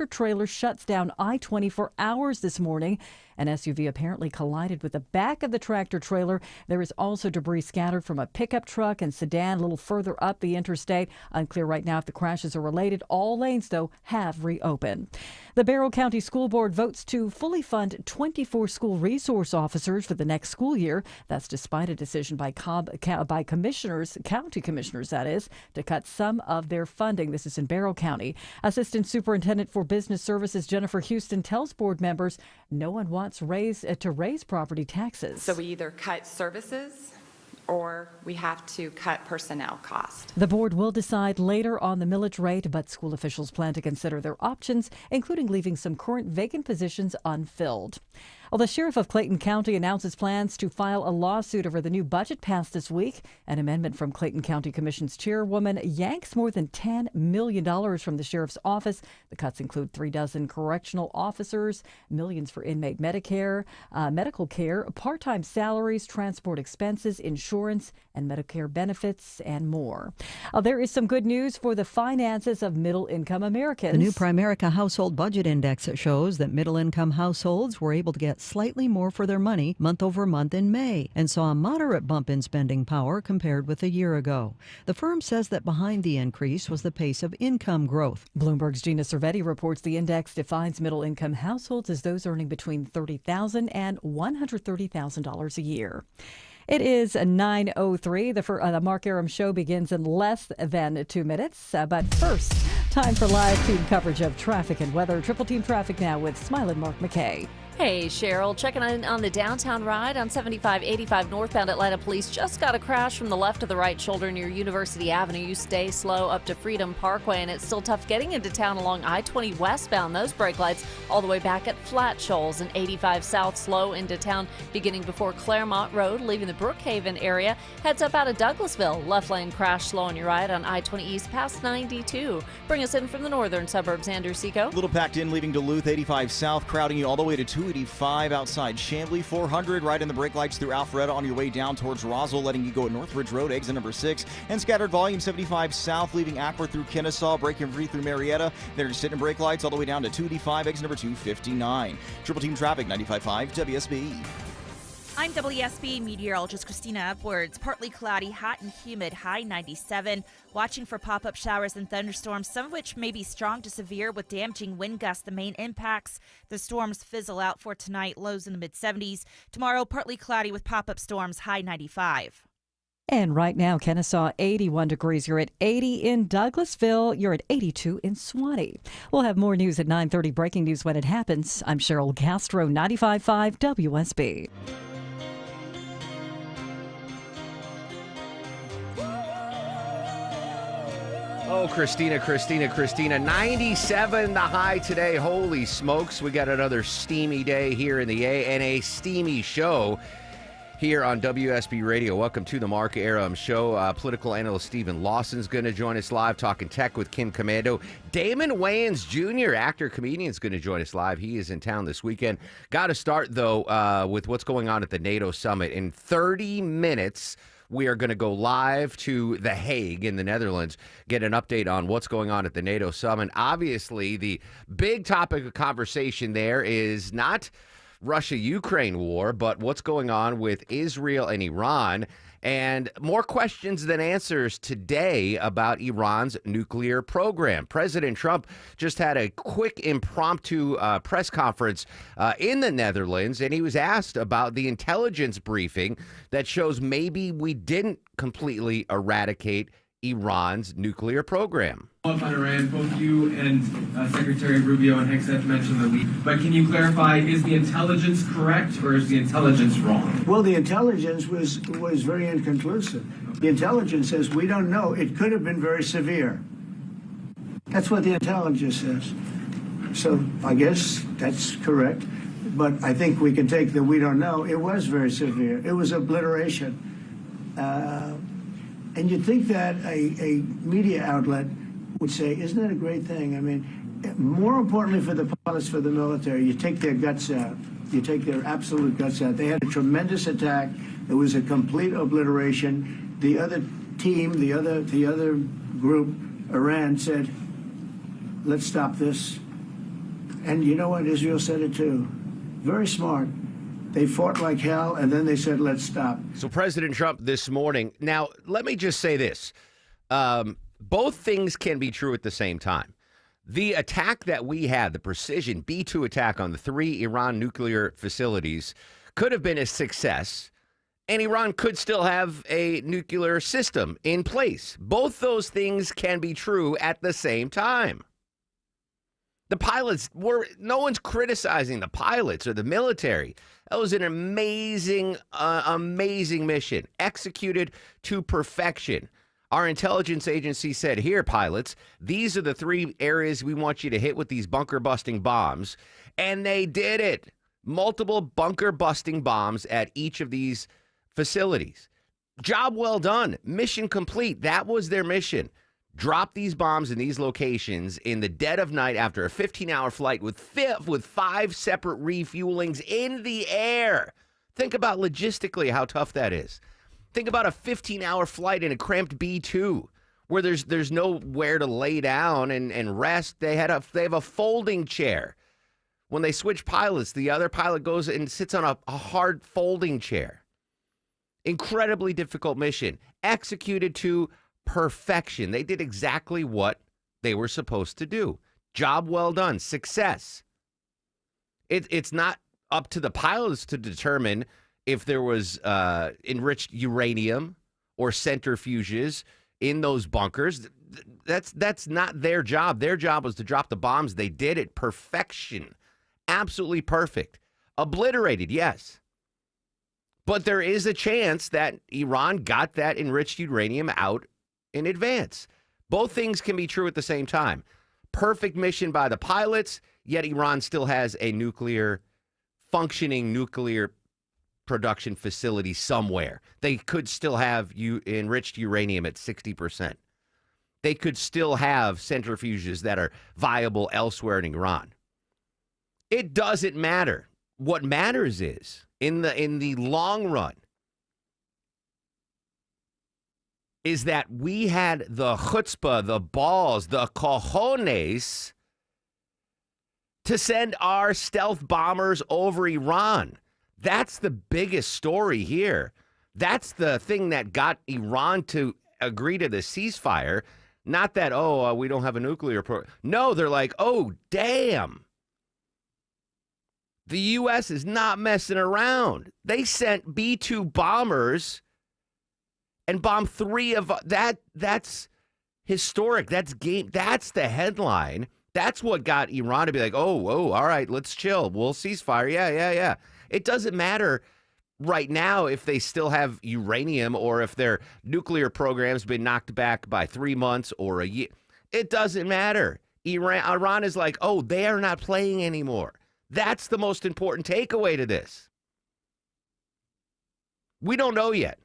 trailer shuts down I-20 for hours this morning. An SUV apparently collided with the back of the tractor trailer. There is also debris scattered from a pickup truck and sedan a little further up the interstate. Unclear right now if the crashes are related. All lanes, though, have reopened. The Barrow County School Board votes to fully fund 24 school resource officers for the next school year. That's despite a decision by commissioners, county commissioners, that is, to cut some of their funding. This is in Barrow County. Assistant Superintendent for Business Services Jennifer Houston tells board members no one wants to raise property taxes. So we either cut services or we have to cut personnel cost. The board will decide later on the millage rate, but school officials plan to consider their options, including leaving some current vacant positions unfilled. Well, the sheriff of Clayton County announces plans to file a lawsuit over the new budget passed this week. An amendment from Clayton County Commission's chairwoman yanks more than $10 million from the sheriff's office. The cuts include 36 correctional officers, millions for inmate Medicare, medical care, part-time salaries, transport expenses, insurance, and Medicare benefits, and more. There is some good news for the finances of middle-income Americans. The new Primerica Household Budget Index shows that middle-income households were able to get slightly more for their money month over month in May and saw a moderate bump in spending power compared with a year ago. The firm says that behind the increase was the pace of income growth. Bloomberg's Gina Cervetti reports the index defines middle-income households as those earning between $30,000 and $130,000 a year. It is 9:03. The Mark Arum Show begins in less than 2 minutes. But first, time for live team coverage of traffic and weather. Triple Team Traffic now with Smile and Mark McKay. Hey, Cheryl, checking in on the downtown ride on 7585 northbound. Atlanta police just got a crash from the left to the right shoulder near University Avenue. You stay slow up to Freedom Parkway, and it's still tough getting into town along I-20 westbound. Those brake lights all the way back at Flat Shoals, and 85 south slow into town beginning before Claremont Road, leaving the Brookhaven area. Heads up out of Douglasville. Left lane crash slow on your ride on I-20 east past 92. Bring us in from the northern suburbs, Andrew Seco. A little packed in, leaving Duluth. 85 south, crowding you all the way to 285 outside Chamblee. 400 right in the brake lights through Alpharetta on your way down towards Roswell, letting you go at Northridge Road, exit number 6. And scattered volume 75 south, leaving Ackworth through Kennesaw, breaking free through Marietta. They're sitting in brake lights all the way down to 285, exit number 259. Triple Team Traffic, 95.5 WSB. I'm WSB meteorologist Christina Upwards. Partly cloudy, hot and humid, high 97. Watching for pop-up showers and thunderstorms, some of which may be strong to severe with damaging wind gusts. The main impacts, the storms fizzle out for tonight, lows in the mid-70s. Tomorrow, partly cloudy with pop-up storms, high 95. And right now, Kennesaw, 81 degrees. You're at 80 in Douglasville. You're at 82 in Swanee. We'll have more news at 9:30, breaking news when it happens. I'm Cheryl Castro, 95.5 WSB. Oh, Christina. 97 the high today. Holy smokes. We got another steamy day here in the A and a steamy show here on WSB Radio. Welcome to the Mark Arum Show. Political analyst Stephen Lawson's going to join us live, talking tech with Kim Commando. Damon Wayans Jr., actor, comedian, is going to join us live. He is in town this weekend. Got to start, though, with what's going on at the NATO summit. In 30 minutes, we are going to go live to The Hague in the Netherlands, get an update on what's going on at the NATO summit. Obviously, the big topic of conversation there is not Russia-Ukraine war, but what's going on with Israel and Iran. And more questions than answers today about Iran's nuclear program. President Trump just had a quick impromptu press conference in the Netherlands, and he was asked about the intelligence briefing that shows maybe we didn't completely eradicate Iran's nuclear program. On Iran, both you and Secretary Rubio and Hegseth mentioned the leak. But can you clarify, is the intelligence correct or is the intelligence wrong? Well, the intelligence was very inconclusive. The intelligence says we don't know. It could have been very severe. That's what the intelligence says. So I guess that's correct. But I think we can take the we don't know. It was very severe. It was obliteration. And you'd think that a media outlet would say, isn't that a great thing? I mean, more importantly for the pilots, for the military, you take their guts out. You take their absolute guts out. They had a tremendous attack. It was a complete obliteration. The other team, the other group, Iran, said, let's stop this. And you know what? Israel said it too. Very smart. They fought like hell, and then they said, let's stop. So President Trump this morning. Now, let me just say this. Both things can be true at the same time. The attack that we had, the precision B-2 attack on the 3 Iran nuclear facilities, could have been a success, and Iran could still have a nuclear system in place. Both those things can be true at the same time. The pilots no one's criticizing the pilots or the military. That was an amazing, amazing mission, executed to perfection. Our intelligence agency said, here, pilots, these are the 3 areas we want you to hit with these bunker-busting bombs. And they did it. Multiple bunker-busting bombs at each of these facilities. Job well done. Mission complete. That was their mission. Drop these bombs in these locations in the dead of night after a 15-hour flight with 5 separate refuelings in the air. Think about logistically how tough that is. Think about a 15-hour flight in a cramped B-2 where there's nowhere to lay down and rest. They have a folding chair. When they switch pilots, the other pilot goes and sits on a hard folding chair. Incredibly difficult mission, executed to perfection. They did exactly what they were supposed to do. Job well done. Success. It's not up to the pilots to determine if there was enriched uranium or centrifuges in those bunkers. That's not their job. Their job was to drop the bombs. They did it. Perfection. Absolutely perfect. Obliterated, yes. But there is a chance that Iran got that enriched uranium out in advance. Both things can be true at the same time. Perfect mission by the pilots, yet Iran still has a functioning nuclear production facility somewhere. They could still have enriched uranium at 60%. They could still have centrifuges that are viable elsewhere in Iran. It doesn't matter. What matters is, in the long run, is that we had the chutzpah, the balls, the cojones to send our stealth bombers over Iran. That's the biggest story here. That's the thing that got Iran to agree to the ceasefire. Not that, we don't have a nuclear program. No, they're like, oh, damn. The U.S. is not messing around. They sent B-2 bombers and bombed 3 of that. That's historic. That's the headline. That's what got Iran to be like, all right, let's chill. We'll ceasefire. Yeah. It doesn't matter right now if they still have uranium or if their nuclear program's been knocked back by 3 months or a year. It doesn't matter. Iran is like, they are not playing anymore. That's the most important takeaway to this. We don't know yet.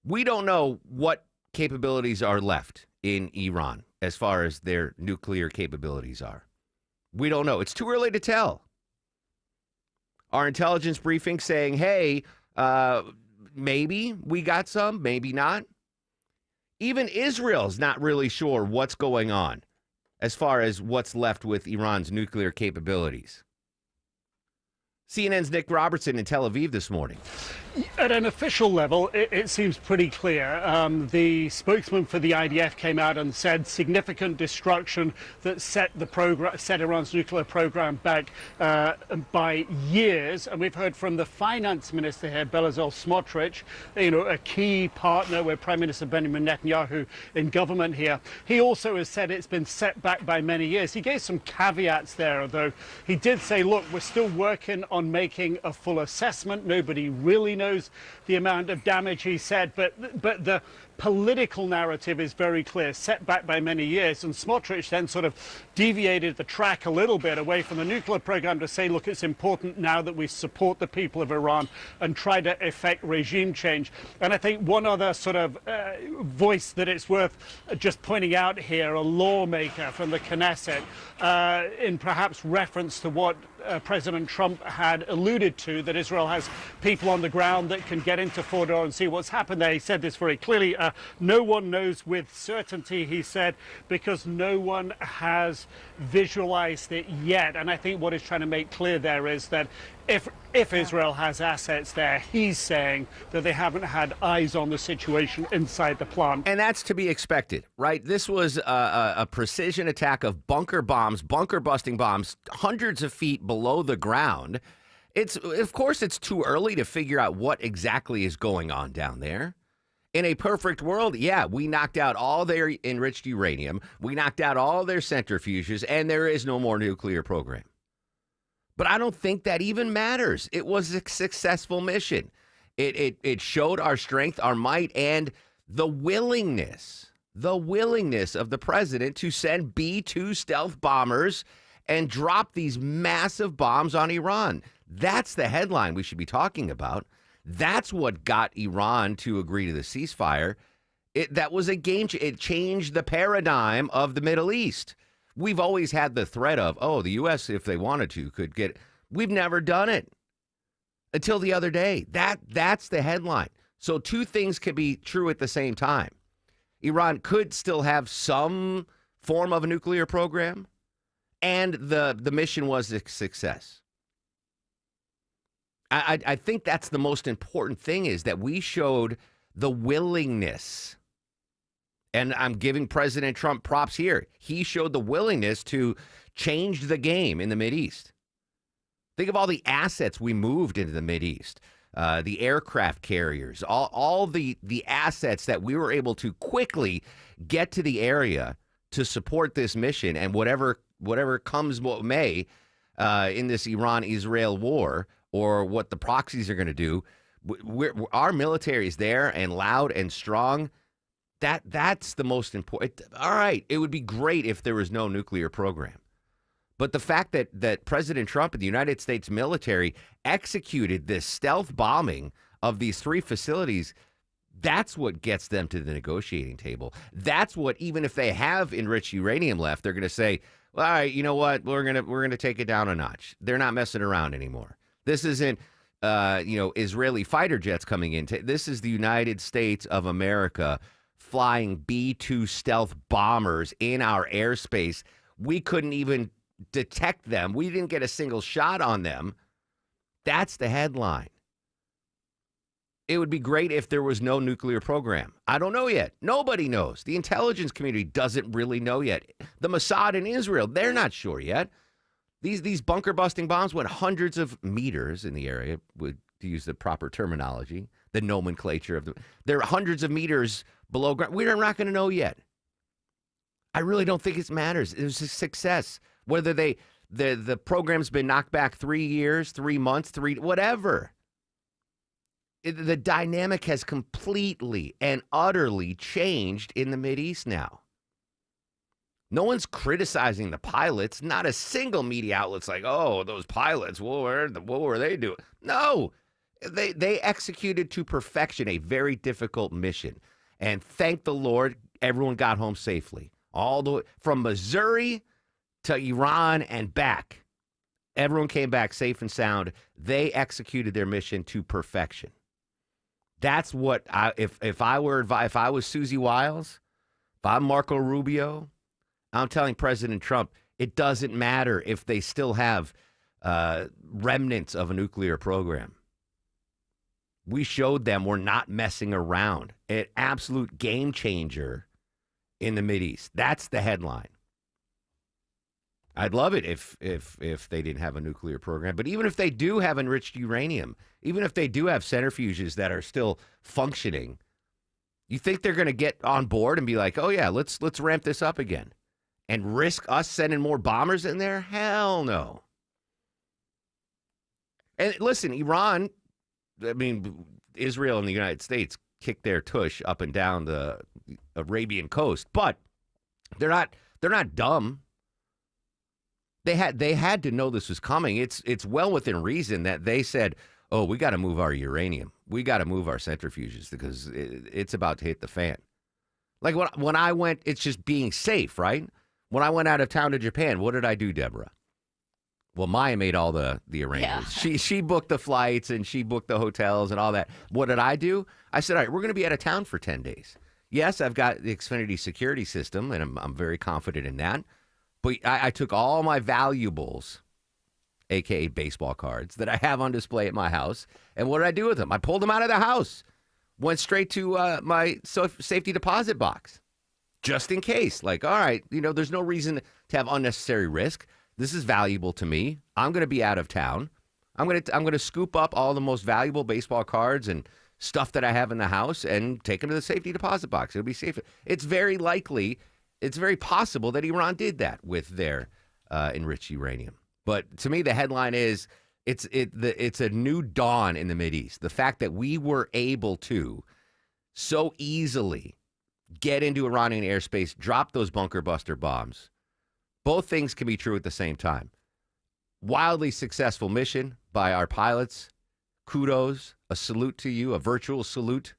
We don't know what capabilities are left in Iran as far as their nuclear capabilities are. We don't know. It's too early to tell. Our intelligence briefing saying, hey, maybe we got some, maybe not. Even Israel's not really sure what's going on as far as what's left with Iran's nuclear capabilities. CNN's Nick Robertson in Tel Aviv this morning. At an official level, it seems pretty clear. The spokesman for the IDF came out and said significant destruction that set Iran's nuclear program back by years. And we've heard from the finance minister here, Bezalel Smotrich, a key partner with Prime Minister Benjamin Netanyahu in government here. He also has said it's been set back by many years. He gave some caveats there, though. He did say, look, we're still working on making a full assessment. Nobody really knows the amount of damage, he said, but the political narrative is very clear, set back by many years. And Smotrich then sort of deviated the track a little bit away from the nuclear program to say, look, it's important now that we support the people of Iran and try to effect regime change. And I think one other sort of voice that it's worth just pointing out here, a lawmaker from the Knesset, in perhaps reference to what President Trump had alluded to, that Israel has people on the ground that can get into Fordo and see what's happened there. He said this very clearly. No one knows with certainty, he said, because no one has visualized it yet. And I think what he's trying to make clear there is that if Israel has assets there, he's saying that they haven't had eyes on the situation inside the plant. And that's to be expected, right? This was a precision attack of bunker bombs, bunker busting bombs, hundreds of feet below the ground. Of course, it's too early to figure out what exactly is going on down there. In a perfect world, yeah, we knocked out all their enriched uranium. We knocked out all their centrifuges, and there is no more nuclear program. But I don't think that even matters. It was a successful mission. It showed our strength, our might, and the willingness of the president to send B-2 stealth bombers and drop these massive bombs on Iran. That's the headline we should be talking about. That's what got Iran to agree to the ceasefire. That was a game changer. It changed the paradigm of the Middle East. We've always had the threat of, the U.S., if they wanted to, could get. We've never done it until the other day. That's the headline. So two things can be true at the same time. Iran could still have some form of a nuclear program, and the mission was a success. I think that's the most important thing, is that we showed the willingness. And I'm giving President Trump props here. He showed the willingness to change the game in the Mideast. Think of all the assets we moved into the Mideast, the aircraft carriers, all the assets that we were able to quickly get to the area to support this mission, and whatever comes what may in this Iran-Israel war, or what the proxies are going to do. Our military is there and loud and strong. That's the most important. All right, it would be great if there was no nuclear program. But the fact that President Trump and the United States military executed this stealth bombing of these three facilities, that's what gets them to the negotiating table. That's what, even if they have enriched uranium left, they're going to say, well, all right, you know what? We're gonna take it down a notch. They're not messing around anymore. This isn't, Israeli fighter jets coming in. This is the United States of America flying B-2 stealth bombers in our airspace. We couldn't even detect them. We didn't get a single shot on them. That's the headline. It would be great if there was no nuclear program. I don't know yet. Nobody knows. The intelligence community doesn't really know yet. The Mossad in Israel, they're not sure yet. These bunker-busting bombs went hundreds of meters in the area, to use the proper terminology, the nomenclature of they're hundreds of meters below ground. We're not going to know yet. I really don't think it matters. It was a success. Whether the program's been knocked back 3 years, 3 months, whatever. The dynamic has completely and utterly changed in the Mideast now. No one's criticizing the pilots. Not a single media outlet's like, oh, those pilots, what were they doing? No, they executed to perfection a very difficult mission. And thank the Lord, everyone got home safely. All the way from Missouri to Iran and back. Everyone came back safe and sound. They executed their mission to perfection. That's what if I was Susie Wiles, if I'm Marco Rubio, I'm telling President Trump, it doesn't matter if they still have remnants of a nuclear program. We showed them we're not messing around. An absolute game changer in the Mideast. That's the headline. I'd love it if they didn't have a nuclear program. But even if they do have enriched uranium, even if they do have centrifuges that are still functioning, you think they're going to get on board and be like, oh, yeah, let's ramp this up again and risk us sending more bombers in there? Hell no. And listen, Israel and the United States kicked their tush up and down the Arabian coast, but they're not dumb. They had to know this was coming. It's well within reason that they said, oh, we got to move our uranium. We got to move our centrifuges because it's about to hit the fan. Like when I went, it's just being safe, right? When I went out of town to Japan, what did I do, Deborah? Well, Maya made all the arrangements. Yeah. She booked the flights and she booked the hotels and all that. What did I do? I said, all right, we're going to be out of town for 10 days. Yes, I've got the Xfinity security system, and I'm very confident in that. But I took all my valuables, a.k.a. baseball cards, that I have on display at my house, and what did I do with them? I pulled them out of the house, went straight to my safety deposit box, just in case. Like, all right, there's no reason to have unnecessary risk. This is valuable to me. I'm going to be out of town. I'm going to scoop up all the most valuable baseball cards and stuff that I have in the house and take them to the safety deposit box. It'll be safe. It's very likely, it's very possible that Iran did that with their enriched uranium. But to me, the headline is it's a new dawn in the Mideast. The fact that we were able to so easily get into Iranian airspace, drop those bunker buster bombs. Both things can be true at the same time. Wildly successful mission by our pilots. Kudos, a salute to you, a virtual salute.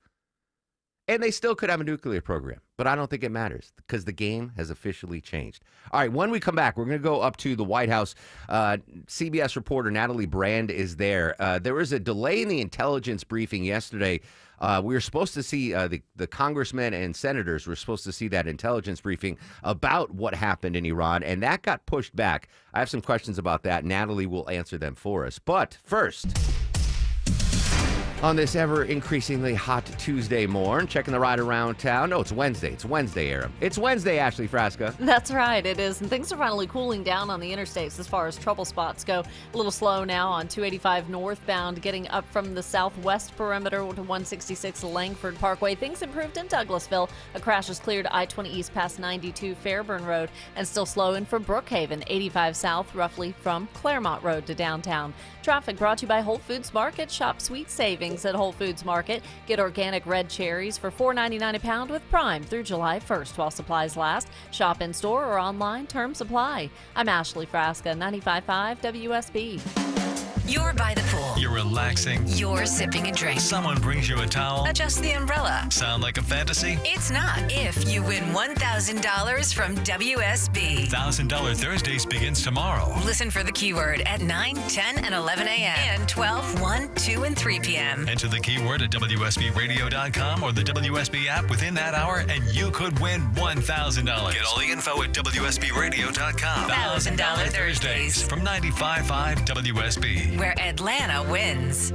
And they still could have a nuclear program, but I don't think it matters because the game has officially changed. All right, when we come back, we're going to go up to the White House. CBS reporter Natalie Brand is there. There was a delay in the intelligence briefing yesterday. We were supposed to see the congressmen and senators were supposed to see that intelligence briefing about what happened in Iran, and that got pushed back. I have some questions about that. Natalie will answer them for us. But first, on this ever-increasingly hot Tuesday morn, checking the ride around town. No, it's Wednesday. It's Wednesday, Aram. It's Wednesday, Ashley Frasca. That's right, it is. And things are finally cooling down on the interstates as far as trouble spots go. A little slow now on 285 northbound, getting up from the southwest perimeter to 166 Langford Parkway. Things improved in Douglasville. A crash has cleared I-20 east past 92 Fairburn Road, and still slow in from Brookhaven, 85 south, roughly from Claremont Road to downtown. Traffic brought to you by Whole Foods Market. Shop sweet savings at Whole Foods Market. Get organic red cherries for $4.99 a pound with Prime through July 1st while supplies last. Shop in store or online. Terms apply. I'm Ashley Frasca, 95.5 WSB. You're by the pool. You're relaxing. You're sipping a drink. Someone brings you a towel. Adjust the umbrella. Sound like a fantasy? It's not if you win $1,000 from WSB. $1,000 Thursdays begins tomorrow. Listen for the keyword at 9, 10, and 11 a.m. and 12, 1, 2, and 3 p.m. Enter the keyword at WSBRadio.com or the WSB app within that hour, and you could win $1,000. Get all the info at WSBRadio.com. $1,000 Thursdays from 95.5 WSB. Where Atlanta wins.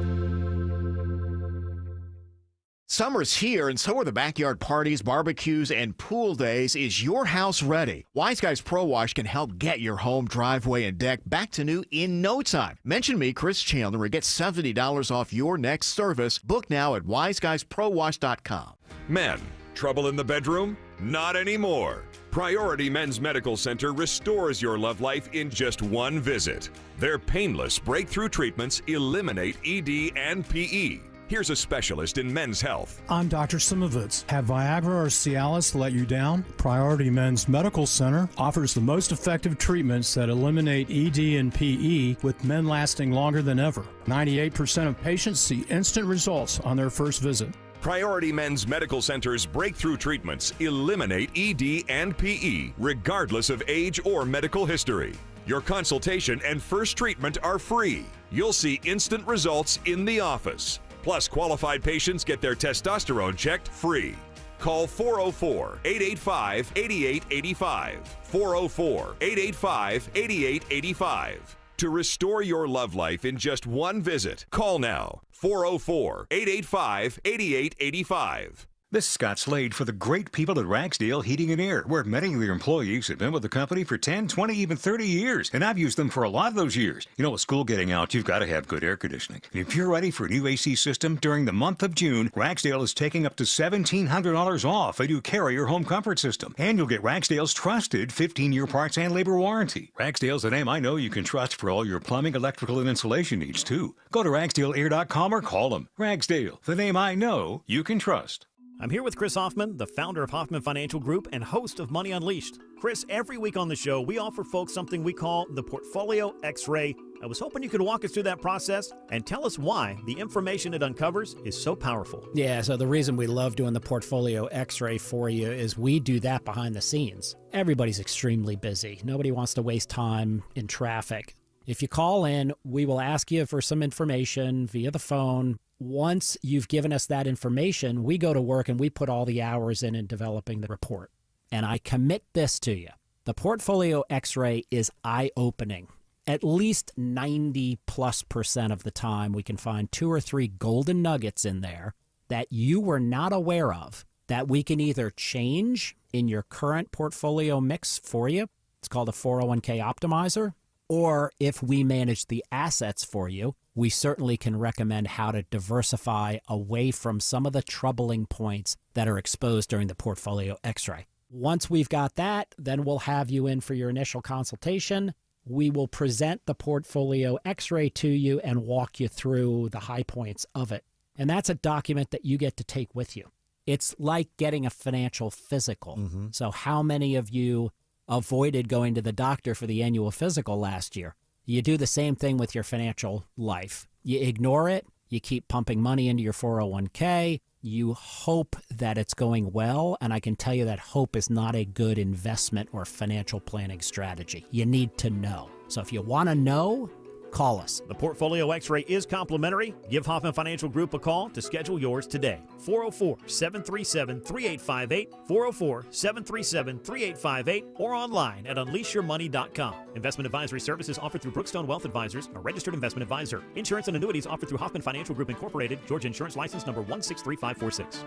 Summer's here, and so are the backyard parties, barbecues, and pool days. Is your house ready? Wise Guys Pro Wash can help get your home, driveway, and deck back to new in no time. Mention me, Chris Chandler, and get $70 off your next service. Book now at wiseguysprowash.com. Men, trouble in the bedroom? Not anymore. Priority Men's Medical Center restores your love life in just one visit. Their painless breakthrough treatments eliminate ED and PE. Here's a specialist in men's health. I'm Dr. Simovitz. Have Viagra or Cialis let you down? Priority Men's Medical Center offers the most effective treatments that eliminate ED and PE, with men lasting longer than ever. 98% of patients see instant results on their first visit. Priority Men's Medical Center's breakthrough treatments eliminate ED and PE, regardless of age or medical history. Your consultation and first treatment are free. You'll see instant results in the office. Plus, qualified patients get their testosterone checked free. Call 404-885-8885. 404-885-8885. To restore your love life in just one visit, call now. 404-885-8885. This is Scott Slade for the great people at Ragsdale Heating and Air, where many of their employees have been with the company for 10, 20, even 30 years. And I've used them for a lot of those years. You know, with school getting out, you've got to have good air conditioning. And if you're ready for a new AC system during the month of June, Ragsdale is taking up to $1,700 off a new Carrier home comfort system. And you'll get Ragsdale's trusted 15-year parts and labor warranty. Ragsdale's a name I know you can trust for all your plumbing, electrical, and insulation needs, too. Go to RagsdaleAir.com or call them. Ragsdale, the name I know you can trust. I'm here with Chris Hoffman, the founder of Hoffman Financial Group and host of Money Unleashed. Chris, every week on the show, we offer folks something we call the Portfolio X-Ray. I was hoping you could walk us through that process and tell us why the information it uncovers is so powerful. Yeah, so the reason we love doing the Portfolio X-Ray for you is we do that behind the scenes. Everybody's extremely busy. Nobody wants to waste time in traffic. If you call in, we will ask you for some information via the phone. Once you've given us that information, we go to work and we put all the hours in developing the report. And I commit this to you. The Portfolio X-ray is eye-opening. At least 90+% of the time, we can find 2 or 3 golden nuggets in there that you were not aware of that we can either change in your current portfolio mix for you. It's called a 401k optimizer. Or if we manage the assets for you, we certainly can recommend how to diversify away from some of the troubling points that are exposed during the Portfolio X-ray. Once we've got that, then we'll have you in for your initial consultation. We will present the Portfolio X-ray to you and walk you through the high points of it. And that's a document that you get to take with you. It's like getting a financial physical. So how many of you avoided going to the doctor for the annual physical last year? You do the same thing with your financial life. You ignore it. You keep pumping money into your 401k. You hope that it's going well, and I can tell you that hope is not a good investment or financial planning strategy. You need to know. So if you want to know, call us. The Portfolio X-ray is complimentary. Give Hoffman Financial Group a call to schedule yours today. 404-737-3858, 404-737-3858, or online at unleashyourmoney.com. Investment advisory services offered through Brookstone Wealth Advisors, a registered investment advisor. Insurance and annuities offered through Hoffman Financial Group Incorporated, Georgia Insurance License number 163546.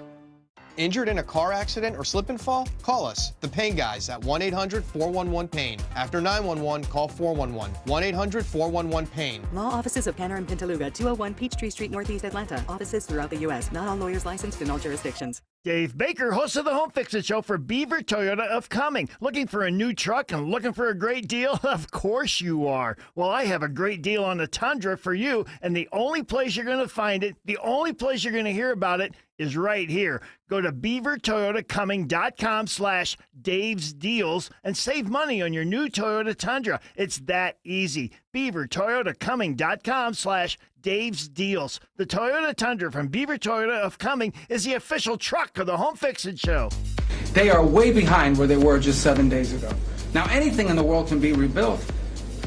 Injured in a car accident or slip and fall? Call us, the Pain Guys, at 1-800-411-PAIN. After 911, call 411. 1-800-411-PAIN. Law offices of Kenner and Pintaluga, 201 Peachtree Street, Northeast Atlanta. Offices throughout the U.S. Not all lawyers licensed in all jurisdictions. Dave Baker, host of the Home Fix-It Show for Beaver Toyota of Cumming. Looking for a new truck and looking for a great deal? Of course you are. Well, I have a great deal on the Tundra for you, and the only place you're going to find it, the only place you're going to hear about it is right here. Go to beavertoyotacumming.com/Dave's Deals and save money on your new Toyota Tundra. It's that easy. beavertoyotacumming.com/Dave's Deals. The Toyota Tundra from Beaver Toyota of Cumming is the official truck of the Home Fix-It Show. They are way behind where they were just 7 days ago. Now, anything in the world can be rebuilt,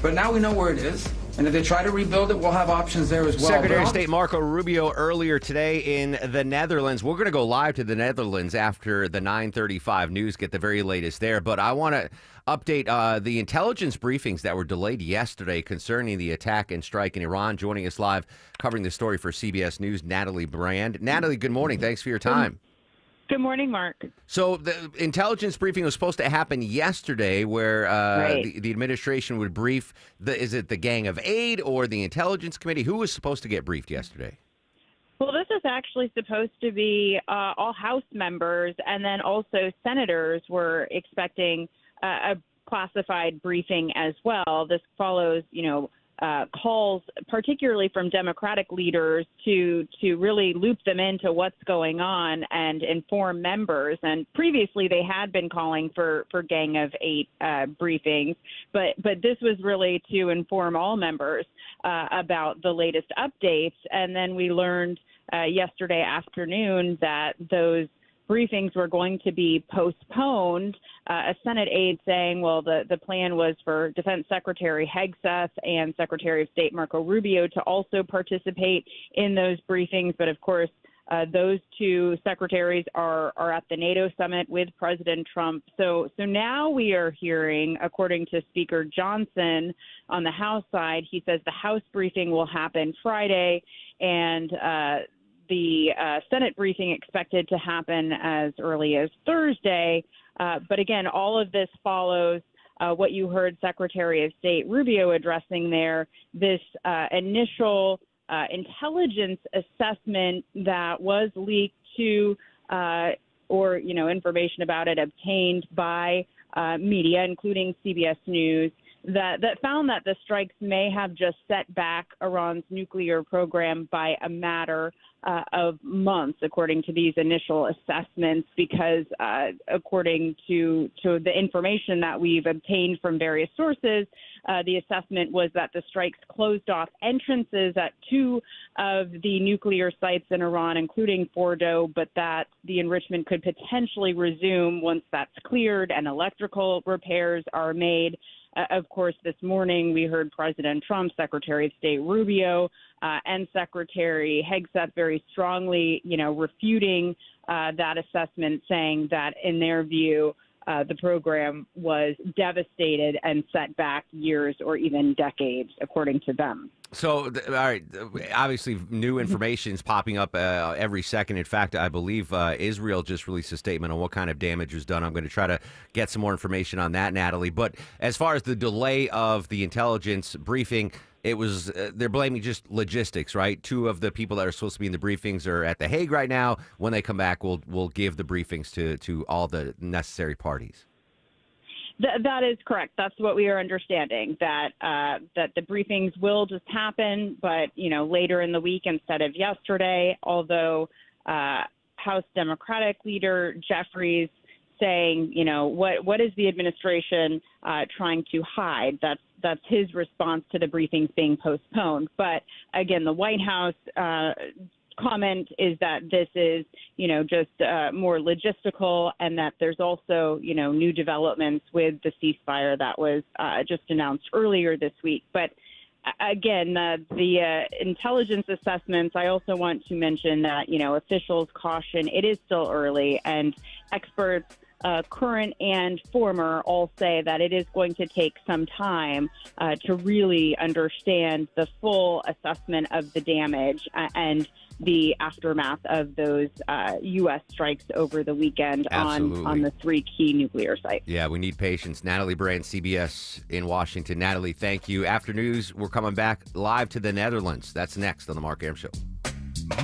but now we know where it is. And if they try to rebuild it, we'll have options there as well. Secretary of State Marco Rubio earlier today in the Netherlands. We're going to go live to the Netherlands after the 9:35 news, get the very latest there. But I want to update the intelligence briefings that were delayed yesterday concerning the attack and strike in Iran. Joining us live, covering the story for CBS News, Natalie Brand. Natalie, good morning. Thanks for your time. Good morning, Mark. So the intelligence briefing was supposed to happen yesterday where Right. the administration would brief, is it the Gang of Eight or the Intelligence Committee? Who was supposed to get briefed yesterday? Well, this is actually supposed to be all House members, and then also senators were expecting a classified briefing as well. This follows, calls, particularly from Democratic leaders, to really loop them into what's going on and inform members. And previously, they had been calling for Gang of Eight briefings, but this was really to inform all members about the latest updates. And then we learned yesterday afternoon that those briefings were going to be postponed. A Senate aide saying, well, the plan was for Defense Secretary Hegseth and Secretary of State Marco Rubio to also participate in those briefings. But of course, those two secretaries are at the NATO summit with President Trump. So now we are hearing, according to Speaker Johnson on the House side, he says the House briefing will happen Friday, and the Senate briefing expected to happen as early as Thursday. But again, all of this follows what you heard Secretary of State Rubio addressing there, this initial intelligence assessment that was leaked to or information about it obtained by media, including CBS News, that found that the strikes may have just set back Iran's nuclear program by a matter of months, according to these initial assessments, because according to the information that we've obtained from various sources, the assessment was that the strikes closed off entrances at two of the nuclear sites in Iran, including Fordo, but that the enrichment could potentially resume once that's cleared and electrical repairs are made. Of course, this morning we heard President Trump, Secretary of State Rubio, and Secretary Hegseth very strongly, refuting that assessment, saying that in their view, the program was devastated and set back years or even decades, according to them. So, all right, obviously new information is popping up every second. In fact, I believe Israel just released a statement on what kind of damage was done. I'm going to try to get some more information on that, Natalie. But as far as the delay of the intelligence briefing, it was they're blaming just logistics, right? Two of the people that are supposed to be in the briefings are at The Hague right now. When they come back, we'll give the briefings to all the necessary parties. That is correct. That's what we are understanding, that the briefings will just happen, but, later in the week instead of yesterday, although House Democratic leader Jeffries saying, what is the administration trying to hide? That's his response to the briefings being postponed. But again, the White House comment is that this is, just more logistical, and that there's also, new developments with the ceasefire that was just announced earlier this week. But again, the intelligence assessments, I also want to mention that, officials caution it is still early, and experts, current and former, all say that it is going to take some time to really understand the full assessment of the damage and the aftermath of those U.S. strikes over the weekend on the three key nuclear sites. Yeah, we need patience. Natalie Brand, CBS in Washington. Natalie, thank you. After news, we're coming back live to the Netherlands. That's next on the Mark Arum Show.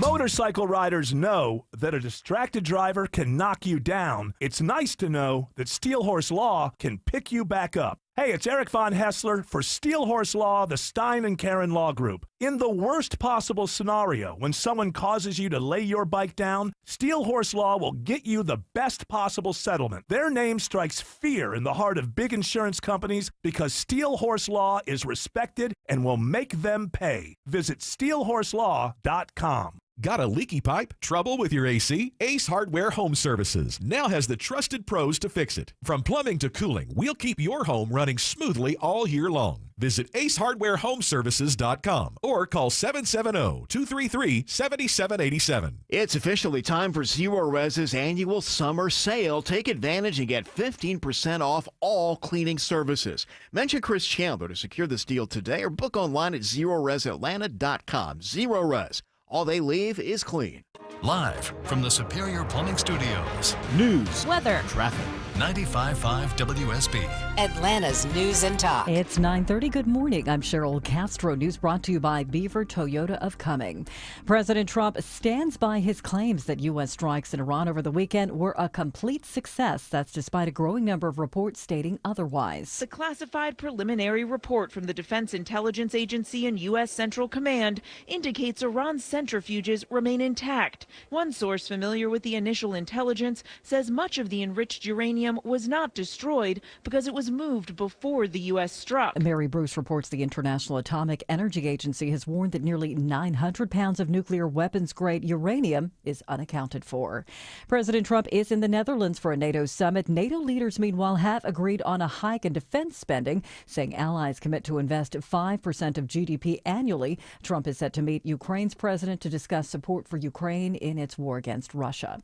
Motorcycle riders know that a distracted driver can knock you down. It's nice to know that Steel Horse Law can pick you back up. Hey, it's Eric Von Hessler for Steel Horse Law, the Stein and Karen Law Group. In the worst possible scenario, when someone causes you to lay your bike down, Steel Horse Law will get you the best possible settlement. Their name strikes fear in the heart of big insurance companies because Steel Horse Law is respected and will make them pay. Visit steelhorselaw.com. Got a leaky pipe? Trouble with your AC? Ace Hardware Home Services now has the trusted pros to fix it. From plumbing to cooling, we'll keep your home running smoothly all year long. Visit acehardwarehomeservices.com or call 770-233-7787. It's officially time for Zero Res's annual summer sale. Take advantage and get 15% off all cleaning services. Mention Chris Chandler to secure this deal today or book online at ZeroResAtlanta.com. Zero Res. All they leave is clean. Live from the Superior Plumbing Studios. News, weather, traffic. 95.5 WSB. Atlanta's News and Talk. It's 9:30. Good morning. I'm Cheryl Castro. News brought to you by Beaver Toyota of Cumming. President Trump stands by his claims that U.S. strikes in Iran over the weekend were a complete success. That's despite a growing number of reports stating otherwise. The classified preliminary report from the Defense Intelligence Agency and U.S. Central Command indicates Iran's centrifuges remain intact. One source familiar with the initial intelligence says much of the enriched uranium was not destroyed because it was moved before the U.S. struck. Mary Bruce reports the International Atomic Energy Agency has warned that nearly 900 pounds of nuclear weapons-grade uranium is unaccounted for. President Trump is in the Netherlands for a NATO summit. NATO leaders, meanwhile, have agreed on a hike in defense spending, saying allies commit to invest 5% of GDP annually. Trump is set to meet Ukraine's president to discuss support for Ukraine in its war against Russia.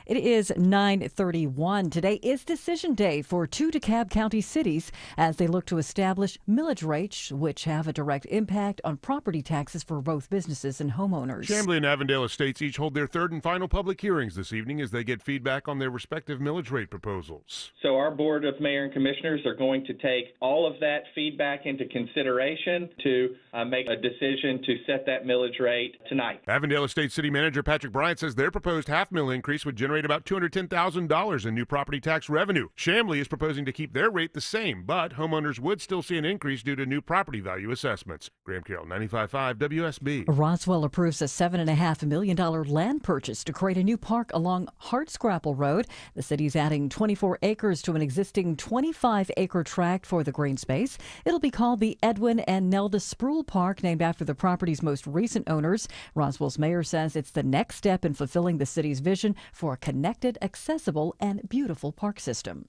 It is 9:31. Today is decision day for two DeKalb County cities as they look to establish millage rates, which have a direct impact on property taxes for both businesses and homeowners. Chamblee and Avondale Estates each hold their third and final public hearings this evening as they get feedback on their respective millage rate proposals. So our Board of Mayor and Commissioners are going to take all of that feedback into consideration to make a decision to set that millage rate tonight. Avondale Estates City Manager Patrick Bryant says their proposed half-mill increase would generate about $210,000 in new property tax revenue. Chamblee is proposing to keep their rate the same, but homeowners would still see an increase due to new property value assessments. Graham Carroll, 95.5 WSB. Roswell approves a $7.5 million land purchase to create a new park along Hardscrapple Road. The city's adding 24 acres to an existing 25-acre tract for the green space. It'll be called the Edwin and Nelda Spruill Park, named after the property's most recent owners. Roswell's mayor says it's the next step in fulfilling the city's vision for a connected, accessible, and beautiful park system.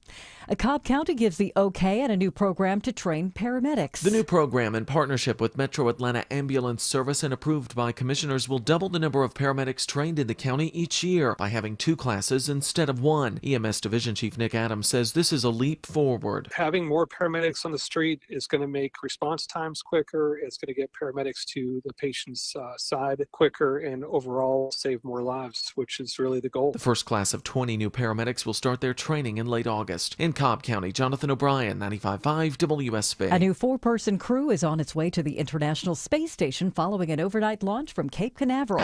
Cobb County gives the okay at a new program to train paramedics. The new program, in partnership with Metro Atlanta Ambulance Service and approved by commissioners, will double the number of paramedics trained in the county each year by having 2 classes instead of 1. EMS Division Chief Nick Adams says this is a leap forward. Having more paramedics on the street is going to make response times quicker. It's going to get paramedics to the patient's side quicker and overall save more lives, which is really the goal. The first class of 20 new paramedics will start their training in late August. In Cobb County, Jonathan O'Brien, 95.5 WSB. A new 4-person crew is on its way to the International Space Station following an overnight launch from Cape Canaveral.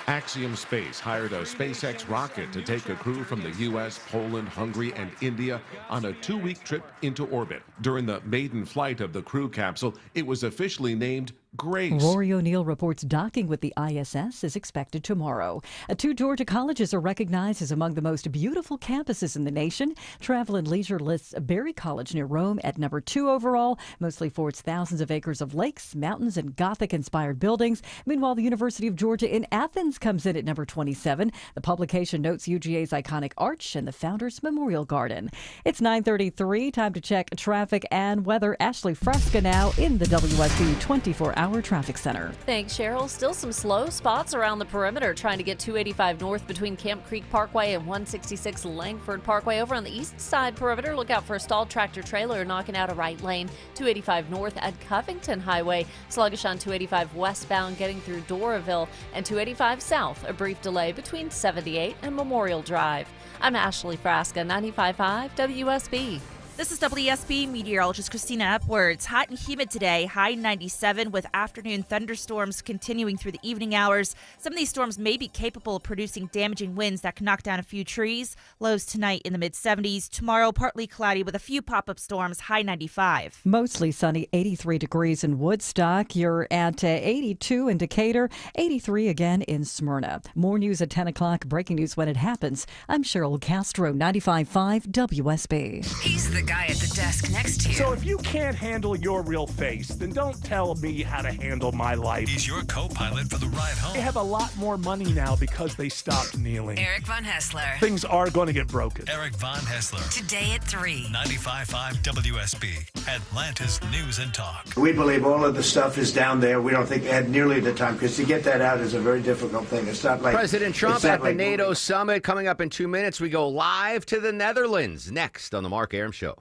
Axiom Space hired a SpaceX rocket to take a crew from the U.S., Poland, Hungary, and India on a 2-week trip into orbit. During the maiden flight of the crew capsule, it was officially named Grace. Rory O'Neill reports docking with the ISS is expected tomorrow. 2 Georgia colleges are recognized as among the most beautiful campuses in the nation. Travel and Leisure lists Berry College near Rome at number 2 overall, mostly for its thousands of acres of lakes, mountains, and Gothic-inspired buildings. Meanwhile, the University of Georgia in Athens comes in at number 27. The publication notes UGA's iconic arch and the Founders Memorial Garden. It's 9:33. Time to check traffic and weather. Ashley Fresca now in the WSB 24-hour traffic center. Thanks, Cheryl. Still some slow spots around the perimeter trying to get 285 north between Camp Creek Parkway and 166 Langford Parkway. Over on the east side perimeter, look out for a stalled tractor trailer knocking out a right lane. 285 north at Covington Highway. Sluggish on 285 westbound getting through Doraville, and 285 south. A brief delay between 78 and Memorial Drive. I'm Ashley Frasca, 95.5 WSB. This is WSB meteorologist Christina Epwords. Hot and humid today, high 97 with afternoon thunderstorms continuing through the evening hours. Some of these storms may be capable of producing damaging winds that can knock down a few trees. Lows tonight in the mid-70s. Tomorrow, partly cloudy with a few pop-up storms, high 95. Mostly sunny, 83 degrees in Woodstock. You're at 82 in Decatur, 83 again in Smyrna. More news at 10 o'clock. Breaking news when it happens. I'm Cheryl Castro, 95.5 WSB. He's the guy at the desk next to you. So if you can't handle your real face, then don't tell me how to handle my life. He's your co-pilot for the ride home. They have a lot more money now because they stopped kneeling. Eric Von Hessler. Things are going to get broken. Eric Von Hessler. Today at 3. 95.5 WSB. Atlanta's News and Talk. We believe all of the stuff is down there. We don't think they had nearly the time, because to get that out is a very difficult thing. It's not like President Trump it's not at the like NATO moving. summit coming up in 2 minutes. We go live to the Netherlands next on the Mark Arum Show.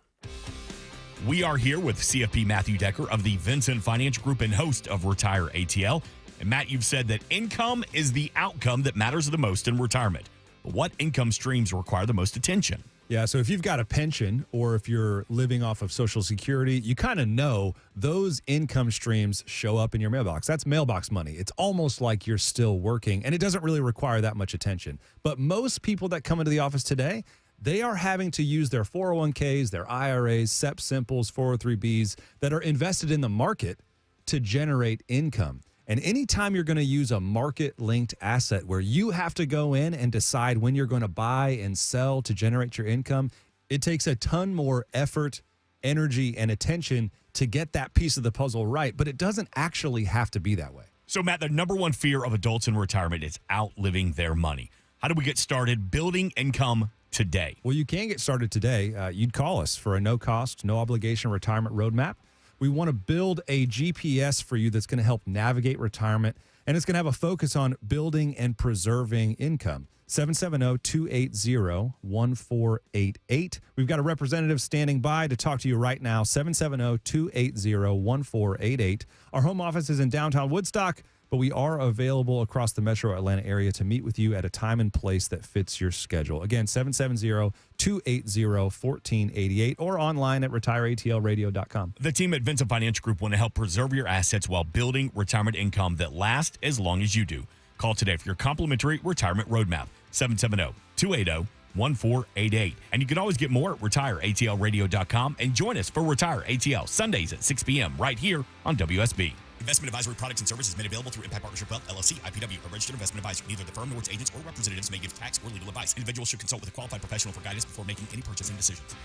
We are here with CFP Matthew Decker of the Vincent Financial Group and host of Retire ATL. And Matt, you've said that income is the outcome that matters the most in retirement. But what income streams require the most attention? Yeah, so if you've got a pension or if you're living off of Social Security, you kind of know those income streams show up in your mailbox. That's mailbox money. It's almost like you're still working, and it doesn't really require that much attention. But most people that come into the office today, they are having to use their 401ks, their IRAs, SEP Simples, 403bs that are invested in the market to generate income. And anytime you're going to use a market-linked asset where you have to go in and decide when you're going to buy and sell to generate your income, it takes a ton more effort, energy, and attention to get that piece of the puzzle right. But it doesn't actually have to be that way. So, Matt, the number one fear of adults in retirement is outliving their money. How do we get started building income today? Well, you can get started today. You'd call us for a no-cost, no-obligation retirement roadmap. We want to build a GPS for you that's going to help navigate retirement, and it's going to have a focus on building and preserving income. 770-280-1488. We've got a representative standing by to talk to you right now. 770-280-1488. Our home office is in downtown Woodstock, but we are available across the metro Atlanta area to meet with you at a time and place that fits your schedule. Again, 770-280-1488 or online at retireatlradio.com. The team at Vincent Financial Group want to help preserve your assets while building retirement income that lasts as long as you do. Call today for your complimentary retirement roadmap, 770-280-1488. And you can always get more at retireatlradio.com and join us for Retire ATL Sundays at 6 p.m. right here on WSB. Investment advisory products and services made available through Impact Partnership Wealth, LLC, IPW, a registered investment advisor. Neither the firm nor its agents or representatives may give tax or legal advice. Individuals should consult with a qualified professional for guidance before making any purchasing decisions.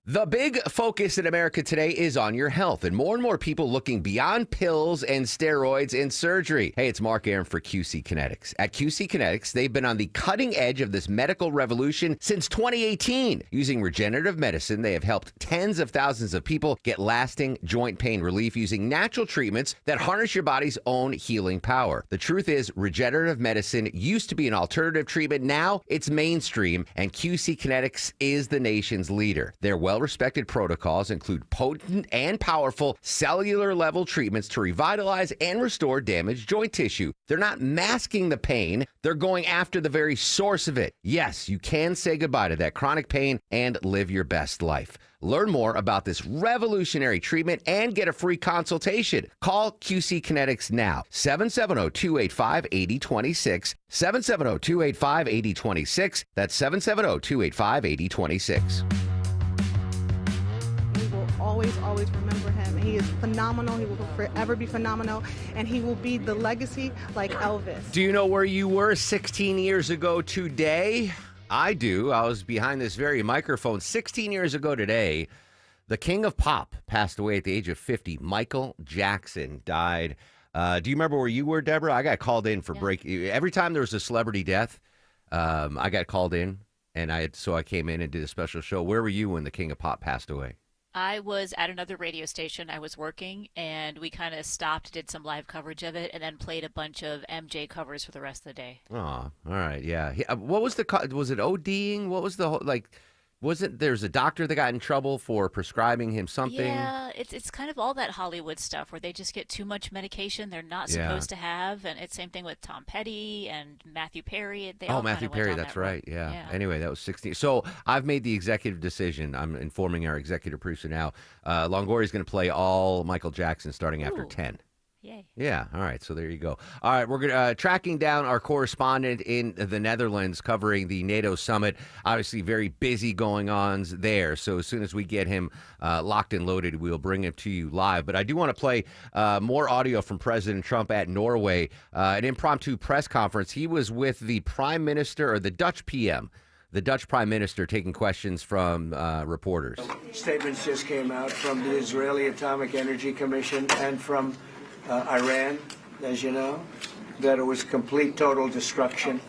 The big focus in America today is on your health, and more people looking beyond pills and steroids and surgery. Hey, it's Mark Arum for QC Kinetics. At QC Kinetics, they've been on the cutting edge of this medical revolution since 2018. Using regenerative medicine, they have helped tens of thousands of people get lasting joint pain relief using natural treatments that harness your body's own healing power. The truth is, regenerative medicine used to be an alternative treatment. Now it's mainstream, and QC Kinetics is the nation's leader. They're well-respected protocols include potent and powerful cellular-level treatments to revitalize and restore damaged joint tissue. They're not masking the pain. They're going after the very source of it. Yes, you can say goodbye to that chronic pain and live your best life. Learn more about this revolutionary treatment and get a free consultation. Call QC Kinetics now. 770-285-8026. 770-285-8026. That's 770-285-8026. Always remember him. He is phenomenal. He will forever be phenomenal, and he will be the legacy like Elvis. Do you know where you were 16 years ago today? I do. I was behind this very microphone 16 years ago today. The king of pop passed away at the age of 50. Michael Jackson died. Do you remember where you were, Deborah? I got called in for break. Every time there was a celebrity death, I got called in, and I came in and did a special show. Where were you when the king of pop passed away? I was at another radio station. I was working, and we kind of stopped, did some live coverage of it, and then played a bunch of MJ covers for the rest of the day. Oh, all right, yeah. What was was it ODing? What was the whole, there's a doctor that got in trouble for prescribing him something? Yeah, it's kind of all that Hollywood stuff where they just get too much medication they're not supposed to have, and it's same thing with Tom Petty and Matthew Perry. Matthew Perry, that's right. Yeah. Anyway, that was 16. So I've made the executive decision. I'm informing our executive producer now. Longoria's going to play all Michael Jackson starting after 10. Yay. Yeah. All right. So there you go. All right. We're going tracking down our correspondent in the Netherlands covering the NATO summit. Obviously, very busy going on there. So as soon as we get him locked and loaded, we'll bring him to you live. But I do want to play more audio from President Trump at Norway, an impromptu press conference. He was with the Prime Minister or the Dutch PM. The Dutch Prime Minister taking questions from reporters. Statements just came out from the Israeli Atomic Energy Commission and from Iran, as you know, that it was complete, total destruction.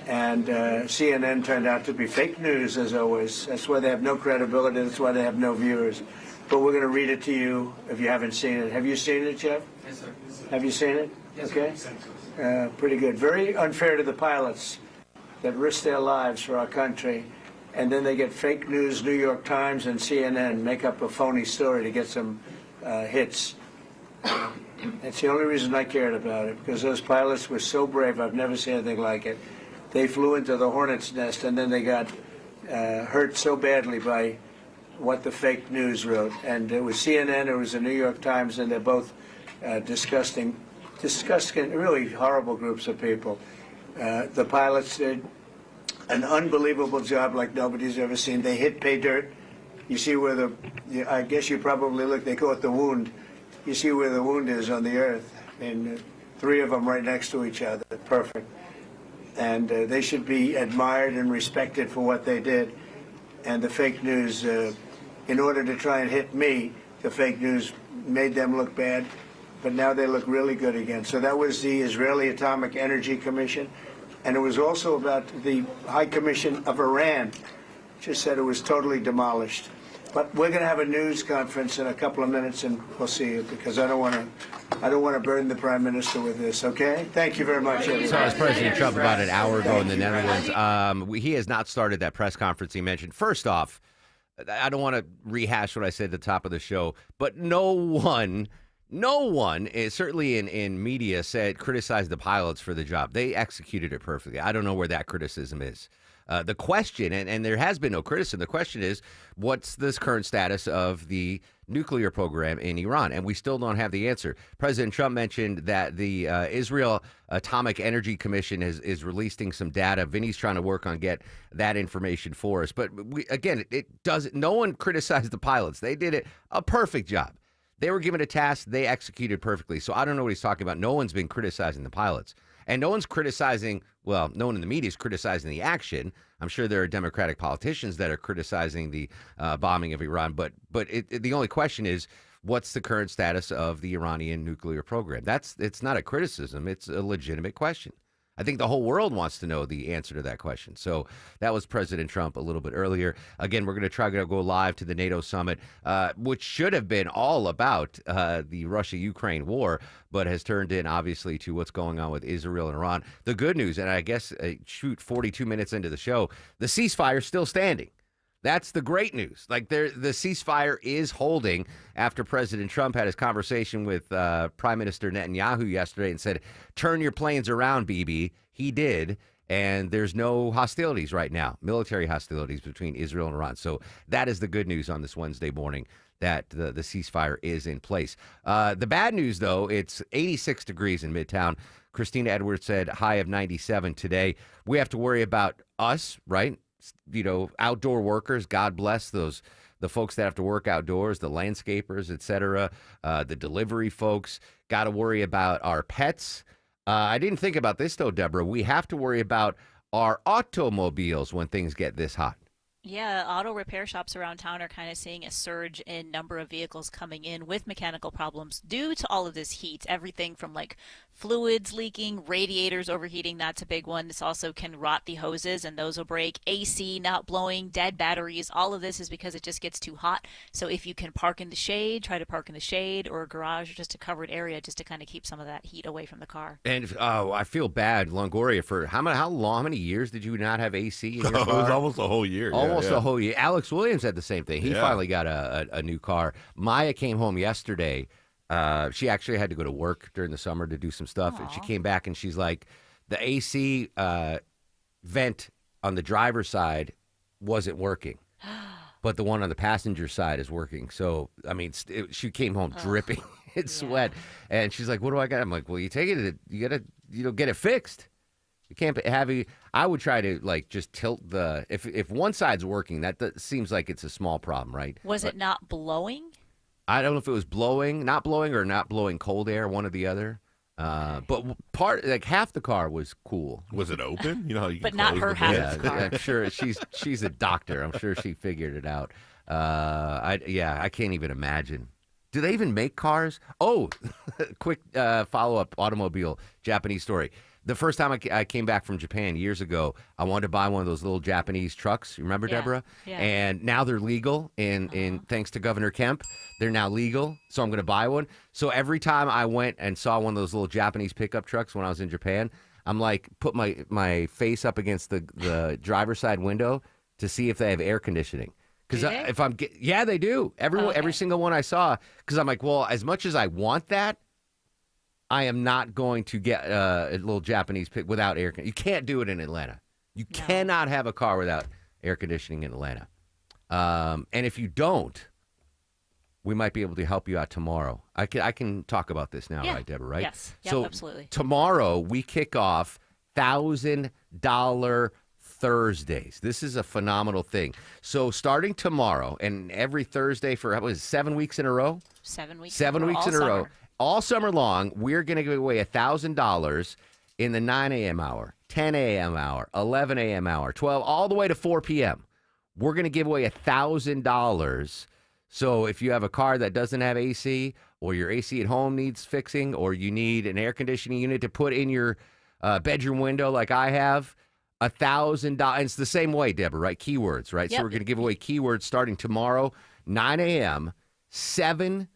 And CNN turned out to be fake news, as always. That's why they have no credibility. That's why they have no viewers. But we're going to read it to you if you haven't seen it. Have you seen it, Jeff? Yes, sir. Have you seen it? Yes, okay. Sir. Pretty good. Very unfair to the pilots that risk their lives for our country. And then they get fake news, New York Times and CNN, make up a phony story to get some hits. That's the only reason I cared about it, because those pilots were so brave. I've never seen anything like it. They flew into the hornet's nest, and then they got hurt so badly by what the fake news wrote. And it was CNN, it was the New York Times, and they're both disgusting, really horrible groups of people. The pilots did an unbelievable job like nobody's ever seen. They hit pay dirt. You see where I guess you probably look, they call it the wound. You see where the wound is on the earth, and 3 of them right next to each other. Perfect. And they should be admired and respected for what they did. And the fake news, in order to try and hit me, the fake news made them look bad, but now they look really good again. So that was the Israeli Atomic Energy Commission, and it was also about the High Commission of Iran. Just said it was totally demolished. But we're going to have a news conference in a couple of minutes, and we'll see you, because I don't want to burden the Prime Minister with this. Okay? Thank you very much. So as President Trump about an hour ago in the Netherlands, he has not started that press conference he mentioned. First off, I don't want to rehash what I said at the top of the show, but no one, certainly in media, criticized the pilots for the job. They executed it perfectly. I don't know where that criticism is. The question, and there has been no criticism, the question is, what's this current status of the nuclear program in Iran? And we still don't have the answer. President Trump mentioned that the Israel Atomic Energy Commission is releasing some data. Vinny's trying to work on get that information for us. But no one criticized the pilots. They did a perfect job. They were given a task. They executed perfectly. So I don't know what he's talking about. No one's been criticizing the pilots. And no one's criticizing well, no one in the media is criticizing the action. I'm sure there are Democratic politicians that are criticizing the bombing of Iran. But the only question is, what's the current status of the Iranian nuclear program? It's not a criticism. It's a legitimate question. I think the whole world wants to know the answer to that question. So that was President Trump a little bit earlier. Again, we're going to try to go live to the NATO summit, which should have been all about the Russia-Ukraine war, but has turned in, obviously, to what's going on with Israel and Iran. The good news, and I guess, 42 minutes into the show, the ceasefire is still standing. That's the great news. Like, the ceasefire is holding after President Trump had his conversation with Prime Minister Netanyahu yesterday and said, turn your planes around, Bibi. He did. And there's no hostilities right now, military hostilities between Israel and Iran. So that is the good news on this Wednesday morning, that the ceasefire is in place. The bad news, though, it's 86 degrees in Midtown. Christina Edwards said high of 97 today. We have to worry about us, right? You know, outdoor workers, God bless the folks that have to work outdoors, the landscapers, etc., the delivery folks. Got to worry about our pets. I didn't think about this, though, Deborah. We have to worry about our automobiles when things get this hot. Yeah, auto repair shops around town are kind of seeing a surge in number of vehicles coming in with mechanical problems due to all of this heat. Everything from like fluids leaking, radiators overheating, that's a big one. This also can rot the hoses and those will break. AC not blowing, dead batteries. All of this is because it just gets too hot. So if you can park in the shade, try to park in the shade or a garage or just a covered area just to kind of keep some of that heat away from the car. And I feel bad, Longoria, for how many years did you not have AC in your car? It was almost a whole year. Almost a whole year. Alex Williams had the same thing. He finally got a new car. Maya came home yesterday. She actually had to go to work during the summer to do some stuff. And she came back and she's like, the AC vent on the driver's side wasn't working, but the one on the passenger side is working. So, I mean, she came home dripping in sweat. And she's like, what do I got? I'm like, well, you take it, you got to, get it fixed. You can't have it. I would try to just tilt if one side's working, that seems like it's a small problem, right? Was it not blowing? I don't know if it was not blowing cold air, one or the other. But half the car was cool. Was it open? You know how you but can not close her the half door? of the car. I'm sure she's a doctor. I'm sure she figured it out. I can't even imagine. Do they even make cars? Oh, quick follow-up automobile Japanese story. The first time I came back from Japan years ago, I wanted to buy one of those little Japanese trucks. You remember, Deborah? Yeah. And now they're legal, and thanks to Governor Kemp, they're now legal. So I'm going to buy one. So every time I went and saw one of those little Japanese pickup trucks when I was in Japan, I'm like, put my face up against the driver's side window to see if they have air conditioning. Because they do. Every single one I saw. Because I'm like, well, as much as I want that, I am not going to get a little Japanese pick without air conditioning. You can't do it in Atlanta. You cannot have a car without air conditioning in Atlanta. And if you don't, we might be able to help you out tomorrow. I can talk about this now, right, Deborah, right? Yes. Yep, so absolutely. Tomorrow we kick off $1,000 Thursdays. This is a phenomenal thing. So starting tomorrow and every Thursday for 7 weeks in a row? 7 weeks. 7 weeks in a row. All summer long, we're going to give away $1,000 in the 9 a.m. hour, 10 a.m. hour, 11 a.m. hour, 12, all the way to 4 p.m. We're going to give away $1,000. So if you have a car that doesn't have AC, or your AC at home needs fixing, or you need an air conditioning unit to put in your bedroom window like I have, $1,000. It's the same way, Deborah, right? Keywords, right? Yep. So we're going to give away keywords starting tomorrow, 9 a.m., 7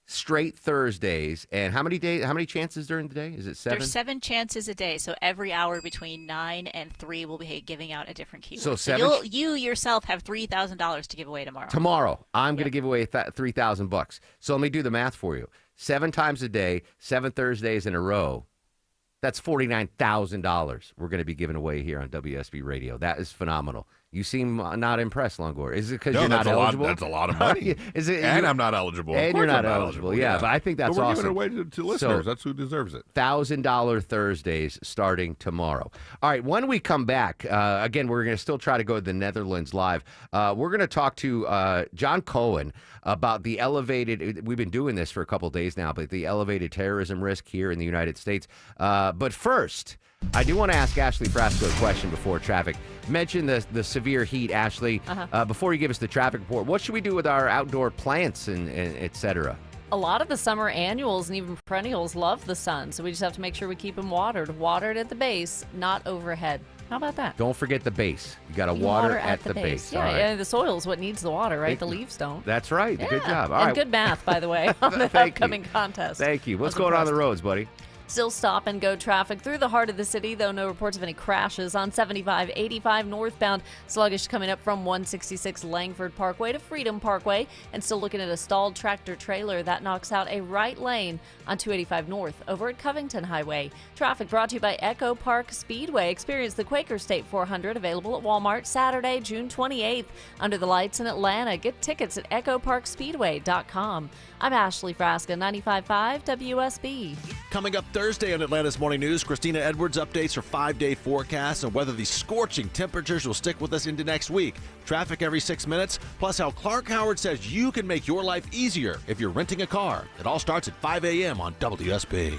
straight Thursdays. And how many chances during the day? Is it 7? There's 7 chances a day. So every hour between 9 and 3, we'll be giving out a different keyword. So you yourself have $3,000 to give away tomorrow. Tomorrow, I'm going to give away $3,000. So let me do the math for you. 7 times a day, 7 Thursdays in a row. That's $49,000 we're going to be giving away here on WSB Radio. That is phenomenal. You seem not impressed, Longoria. Is it because you're not eligible? That's a lot of money. And I'm not eligible. And you're not eligible. Yeah, but I think that's but we're awesome. We're giving it away to listeners. That's who deserves it. $1,000 Thursdays starting tomorrow. All right, when we come back, again, we're going to still try to go to the Netherlands live. We're going to talk to John Cohen about the elevated, we've been doing this for a couple days now, but the elevated terrorism risk here in the United States. But first, I do want to ask Ashley Frasco a question before traffic. Mention the severe heat, Ashley. Before you give us the traffic report, what should we do with our outdoor plants and et cetera? A lot of the summer annuals and even perennials love the sun, so we just have to make sure we keep them watered. Watered at the base, not overhead. How about that? Don't forget the base. You got to water at the base. Yeah, All right. yeah, the soil is what needs the water, right? The leaves don't. That's right. Yeah. Good job. All and right. good math, by the way, on the Thank upcoming contest. Thank you. What's Was going on impressed. the roads, buddy? Still stop and go traffic through the heart of the city, though no reports of any crashes. On 75, 85 northbound, sluggish coming up from 166 Langford Parkway to Freedom Parkway, and still looking at a stalled tractor trailer that knocks out a right lane on 285 north over at Covington Highway. Traffic brought to you by Echo Park Speedway. Experience the Quaker State 400 available at Walmart Saturday, June 28th. Under the lights in Atlanta. Get tickets at echoparkspeedway.com. I'm Ashley Frasca, 95.5 WSB. Coming up Thursday on Atlanta's Morning News, Christina Edwards updates her 5-day forecast and whether these scorching temperatures will stick with us into next week. Traffic every 6 minutes, plus how Clark Howard says you can make your life easier if you're renting a car. It all starts at 5 a.m. on WSB.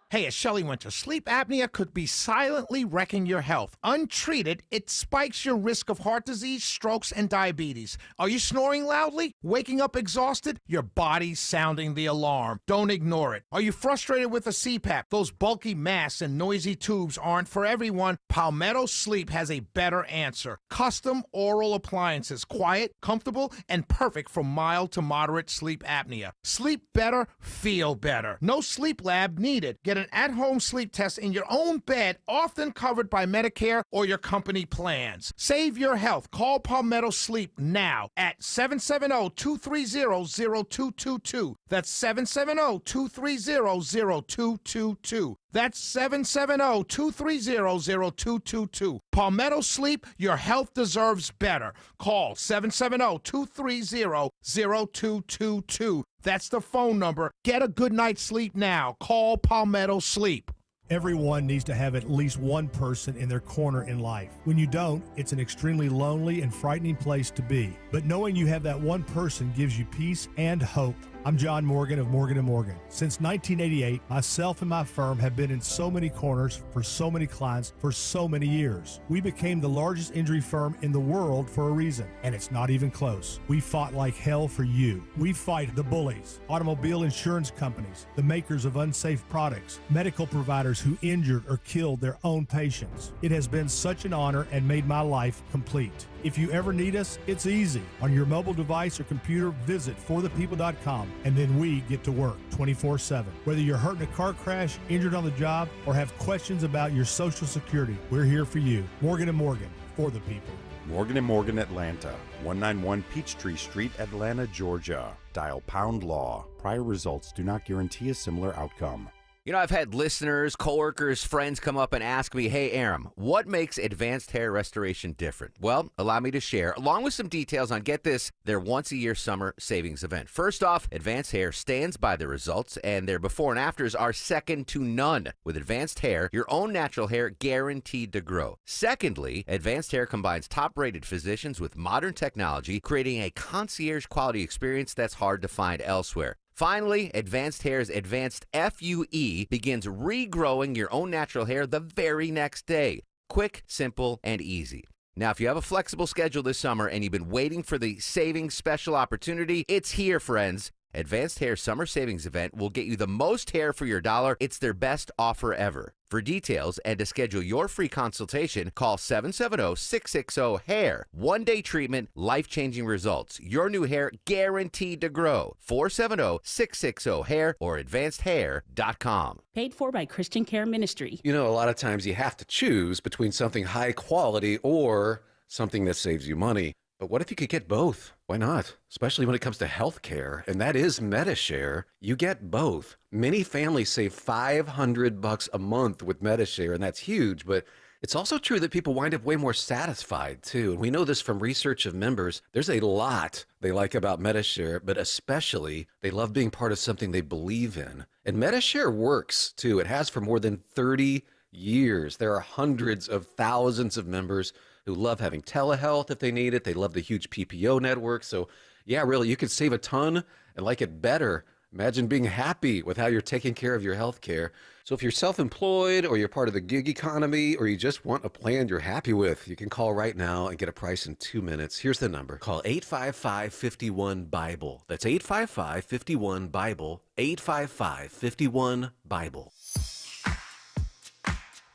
Hey, it's Shelley Winter. Sleep apnea could be silently wrecking your health. Untreated, it spikes your risk of heart disease, strokes, and diabetes. Are you snoring loudly? Waking up exhausted? Your body's sounding the alarm. Don't ignore it. Are you frustrated with a CPAP? Those bulky masks and noisy tubes aren't for everyone. Palmetto Sleep has a better answer. Custom oral appliances. Quiet, comfortable, and perfect for mild to moderate sleep apnea. Sleep better, feel better. No sleep lab needed. Get an at-home sleep test in your own bed, often covered by Medicare or your company plans. Save your health. Call Palmetto Sleep now at 770-230-0222. That's 770-230-0222. That's 770-230-0222. Palmetto Sleep, your health deserves better. Call 770-230-0222. That's the phone number. Get a good night's sleep now. Call Palmetto Sleep. Everyone needs to have at least one person in their corner in life. When you don't, it's an extremely lonely and frightening place to be. But knowing you have that one person gives you peace and hope. I'm John Morgan of Morgan & Morgan. Since 1988, myself and my firm have been in so many corners for so many clients for so many years. We became the largest injury firm in the world for a reason, and it's not even close. We fought like hell for you. We fight the bullies, automobile insurance companies, the makers of unsafe products, medical providers who injured or killed their own patients. It has been such an honor and made my life complete. If you ever need us, it's easy. On your mobile device or computer, visit forthepeople.com, and then we get to work 24/7. Whether you're hurt in a car crash, injured on the job, or have questions about your Social Security, we're here for you. Morgan & Morgan, for the people. Morgan & Morgan Atlanta, 191 Peachtree Street, Atlanta, Georgia. Dial pound law. Prior results do not guarantee a similar outcome. You know, I've had listeners, coworkers, friends come up and ask me, hey, Aram, what makes Advanced Hair Restoration different? Well, allow me to share, along with some details on, get this, their once-a-year summer savings event. First off, Advanced Hair stands by the results, and their before and afters are second to none. With Advanced Hair, your own natural hair guaranteed to grow. Secondly, Advanced Hair combines top-rated physicians with modern technology, creating a concierge-quality experience that's hard to find elsewhere. Finally, Advanced Hair's Advanced FUE begins regrowing your own natural hair the very next day. Quick, simple, and easy. Now, if you have a flexible schedule this summer and you've been waiting for the savings special opportunity, it's here, friends. Advanced Hair Summer Savings Event will get you the most hair for your dollar. It's their best offer ever. For details and to schedule your free consultation, call 770-660-HAIR. One-day treatment, life-changing results. Your new hair guaranteed to grow. 470-660-HAIR or advancedhair.com. Paid for by Christian Care Ministry. You know, a lot of times you have to choose between something high quality or something that saves you money. But what if you could get both? Why not? Especially when it comes to health care, and that is Medi-Share. You get both. Many families save $500 a month with Medi-Share, and that's huge, but it's also true that people wind up way more satisfied, too. And we know this from research of members. There's a lot they like about Medi-Share, but especially they love being part of something they believe in. And Medi-Share works, too. It has for more than 30 years. There are hundreds of thousands of members who love having telehealth if they need it. They love the huge PPO network. So, yeah, really, you could save a ton and like it better Imagine being happy with how you're taking care of your health care. So if you're self-employed or you're part of the gig economy or you just want a plan you're happy with, you can call right now and get a price in 2 minutes. Here's the number. Call 855-51-BIBLE. That's 855-51-BIBLE. 855-51-BIBLE.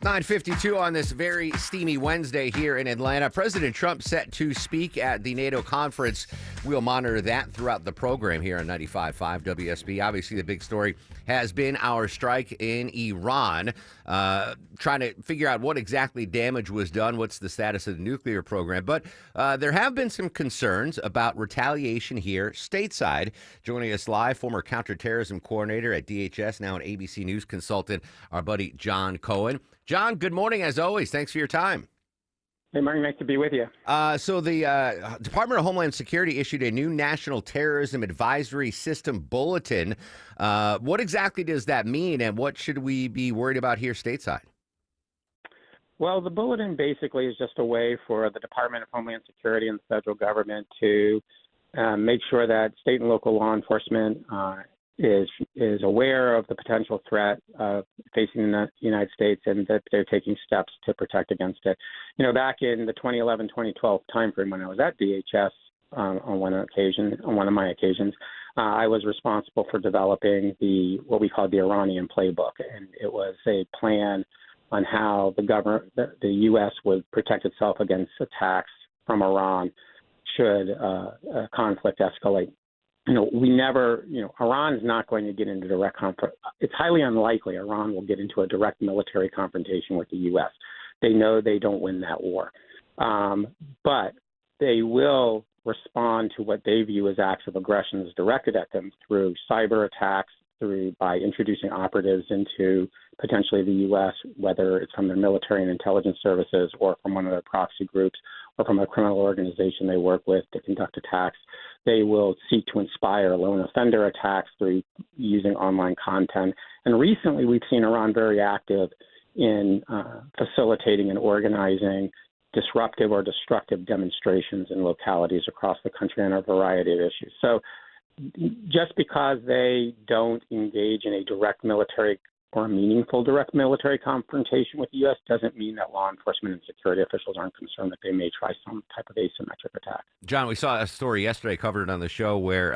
9:52 on this very steamy Wednesday here in Atlanta. President Trump set to speak at the NATO conference. We'll monitor that throughout the program here on 95.5 WSB. Obviously, the big story has been our strike in Iran, trying to figure out what exactly damage was done, what's the status of the nuclear program. But there have been some concerns about retaliation here stateside. Joining us live, former counterterrorism coordinator at DHS, now an ABC News consultant, our buddy John Cohen. John, good morning, as always. Thanks for your time. Hey, Martin, nice to be with you. So the Department of Homeland Security issued a new National Terrorism Advisory System bulletin. What exactly does that mean, and what should we be worried about here stateside? Well, the bulletin basically is just a way for the Department of Homeland Security and the federal government to make sure that state and local law enforcement is aware of the potential threat facing the United States, and that they're taking steps to protect against it. You know, back in the 2011-2012 timeframe when I was at DHS, on one of my occasions, I was responsible for developing what we called the Iranian playbook, and it was a plan on how the U.S. would protect itself against attacks from Iran should a conflict escalate. Iran is not going to get into direct conflict. It's highly unlikely Iran will get into a direct military confrontation with the U.S. They know they don't win that war. But they will respond to what they view as acts of aggression directed at them through cyber attacks, by introducing operatives into potentially the U.S., whether it's from their military and intelligence services or from one of their proxy groups or from a criminal organization they work with to conduct attacks. They will seek to inspire lone offender attacks through using online content. And recently we've seen Iran very active in facilitating and organizing disruptive or destructive demonstrations in localities across the country on a variety of issues. So just because they don't engage in a direct military or a meaningful direct military confrontation with the U.S. doesn't mean that law enforcement and security officials aren't concerned that they may try some type of asymmetric attack. John, we saw a story yesterday, covered it on the show, where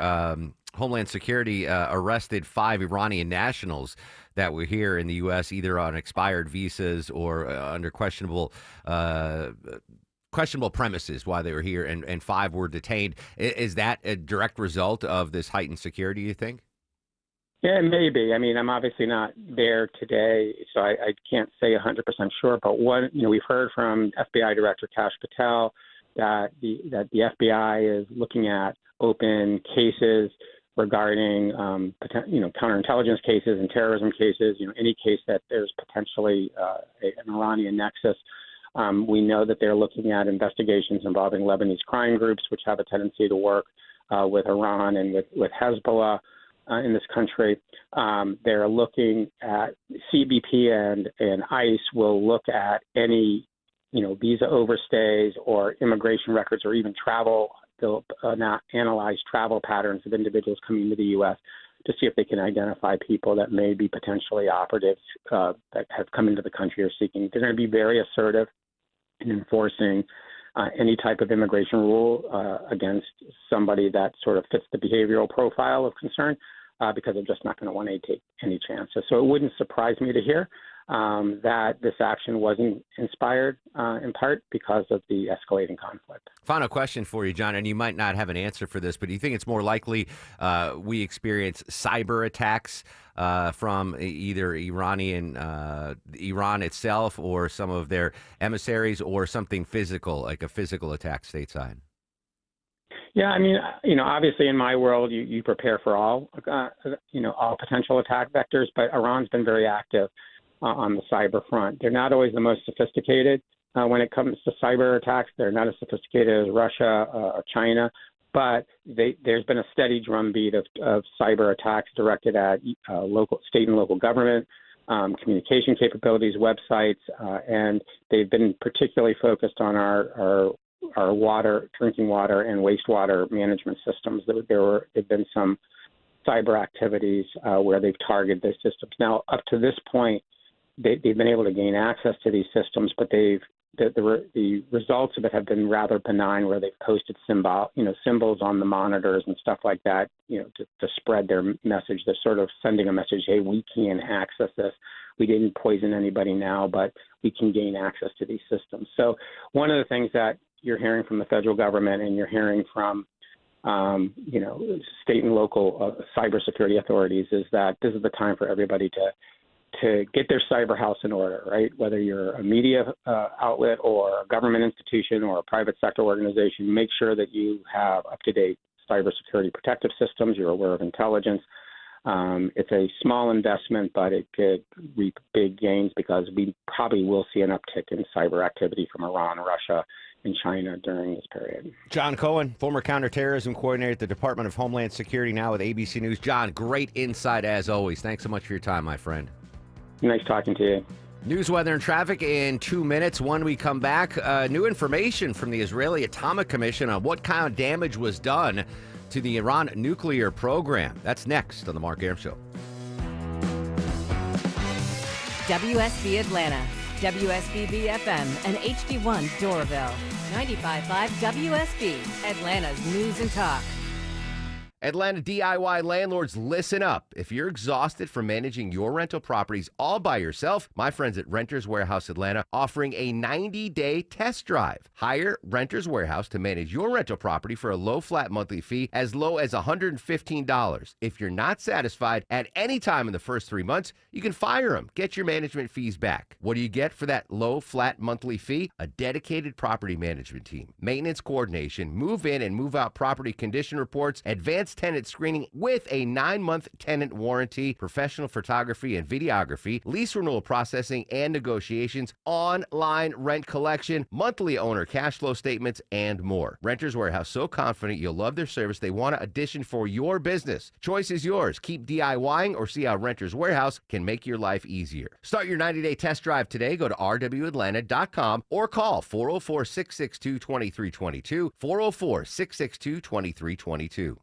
Homeland Security arrested 5 Iranian nationals that were here in the U.S., either on expired visas or under questionable premises while they were here, and 5 were detained. Is that a direct result of this heightened security, you think? Yeah, maybe. I mean, I'm obviously not there today, so I can't say 100% sure. But we've heard from FBI Director Kash Patel that the FBI is looking at open cases regarding counterintelligence cases and terrorism cases. Any case that there's potentially an Iranian nexus. We know that they're looking at investigations involving Lebanese crime groups, which have a tendency to work with Iran and with Hezbollah in this country. They're looking at CBP and ICE will look at any, visa overstays or immigration records or even travel. They'll not analyze travel patterns of individuals coming to the U.S. to see if they can identify people that may be potentially operatives that have come into the country or seeking. They're going to be very assertive in enforcing any type of immigration rule against somebody that sort of fits the behavioral profile of concern because they're just not going to want to take any chances. So it wouldn't surprise me to hear that this action wasn't inspired in part because of the escalating conflict. Final question for you, John, and you might not have an answer for this, but do you think it's more likely we experience cyber attacks from either Iran itself or some of their emissaries, or something physical, like a physical attack stateside? Yeah, I mean, obviously in my world, you prepare for all potential attack vectors, but Iran's been very active on the cyber front. They're not always the most sophisticated when it comes to cyber attacks. They're not as sophisticated as Russia or China, but there's been a steady drumbeat of cyber attacks directed at local, state and local government, communication capabilities, websites, and they've been particularly focused on our water, drinking water, and wastewater management systems. There have been some cyber activities where they've targeted their systems. Now, up to this point, they've been able to gain access to these systems, but the results of it have been rather benign, where they've posted symbols on the monitors and stuff like that, to spread their message. They're sort of sending a message, hey, we can access this. We didn't poison anybody now, but we can gain access to these systems. So one of the things that you're hearing from the federal government and you're hearing from state and local cybersecurity authorities is that this is the time for everybody to get their cyber house in order, right? Whether you're a media outlet or a government institution or a private sector organization, make sure that you have up-to-date cybersecurity protective systems. You're aware of intelligence. It's a small investment, but it could reap big gains because we probably will see an uptick in cyber activity from Iran, Russia, and China during this period. John Cohen, former counterterrorism coordinator at the Department of Homeland Security, now with ABC News. John, great insight as always. Thanks so much for your time, my friend. Nice talking to you. News, weather, and traffic in 2 minutes. When we come back, new information from the Israeli Atomic Commission on what kind of damage was done to the Iran nuclear program. That's next on The Mark Arum Show. WSB Atlanta, WSBB FM, and HD1 Doraville. 95.5 WSB, Atlanta's News and Talk. Atlanta DIY landlords, listen up. If you're exhausted from managing your rental properties all by yourself, my friends at Renters Warehouse Atlanta offering a 90-day test drive. Hire Renters Warehouse to manage your rental property for a low flat monthly fee as low as $115. If you're not satisfied at any time in the first 3 months, you can fire them. Get your management fees back. What do you get for that low flat monthly fee? A dedicated property management team, maintenance coordination, move in and move out property condition reports, advanced tenant screening with a 9-month tenant warranty, professional photography and videography, lease renewal processing and negotiations, online rent collection, monthly owner cash flow statements, and more. Renters Warehouse, so confident you'll love their service, they want an addition for your business. Choice is yours. Keep DIYing or see how Renters Warehouse can make your life easier. Start your 90-day test drive today. Go to rwatlanta.com or call 404-662-2322, 404-662-2322.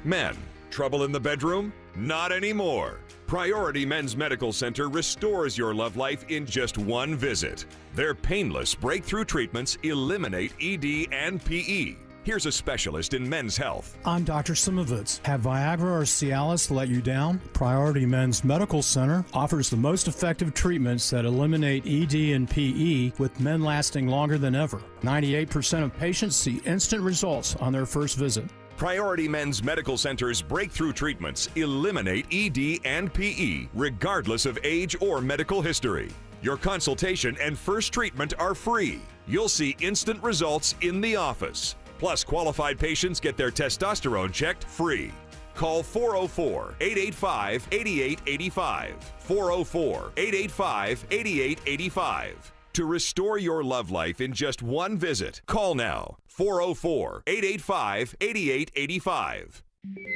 Men, trouble in the bedroom? Not anymore. Priority Men's Medical Center restores your love life in just one visit. Their painless breakthrough treatments eliminate ED and PE. Here's a specialist in men's health. I'm Dr. Simovitz. Have Viagra or Cialis let you down? Priority Men's Medical Center offers the most effective treatments that eliminate ED and PE, with men lasting longer than ever. 98% of patients see instant results on their first visit. Priority Men's Medical Center's breakthrough treatments eliminate ED and PE, regardless of age or medical history. Your consultation and first treatment are free. You'll see instant results in the office. Plus, qualified patients get their testosterone checked free. Call 404-885-8885. 404-885-8885. To restore your love life in just one visit, call now. 404-885-8885.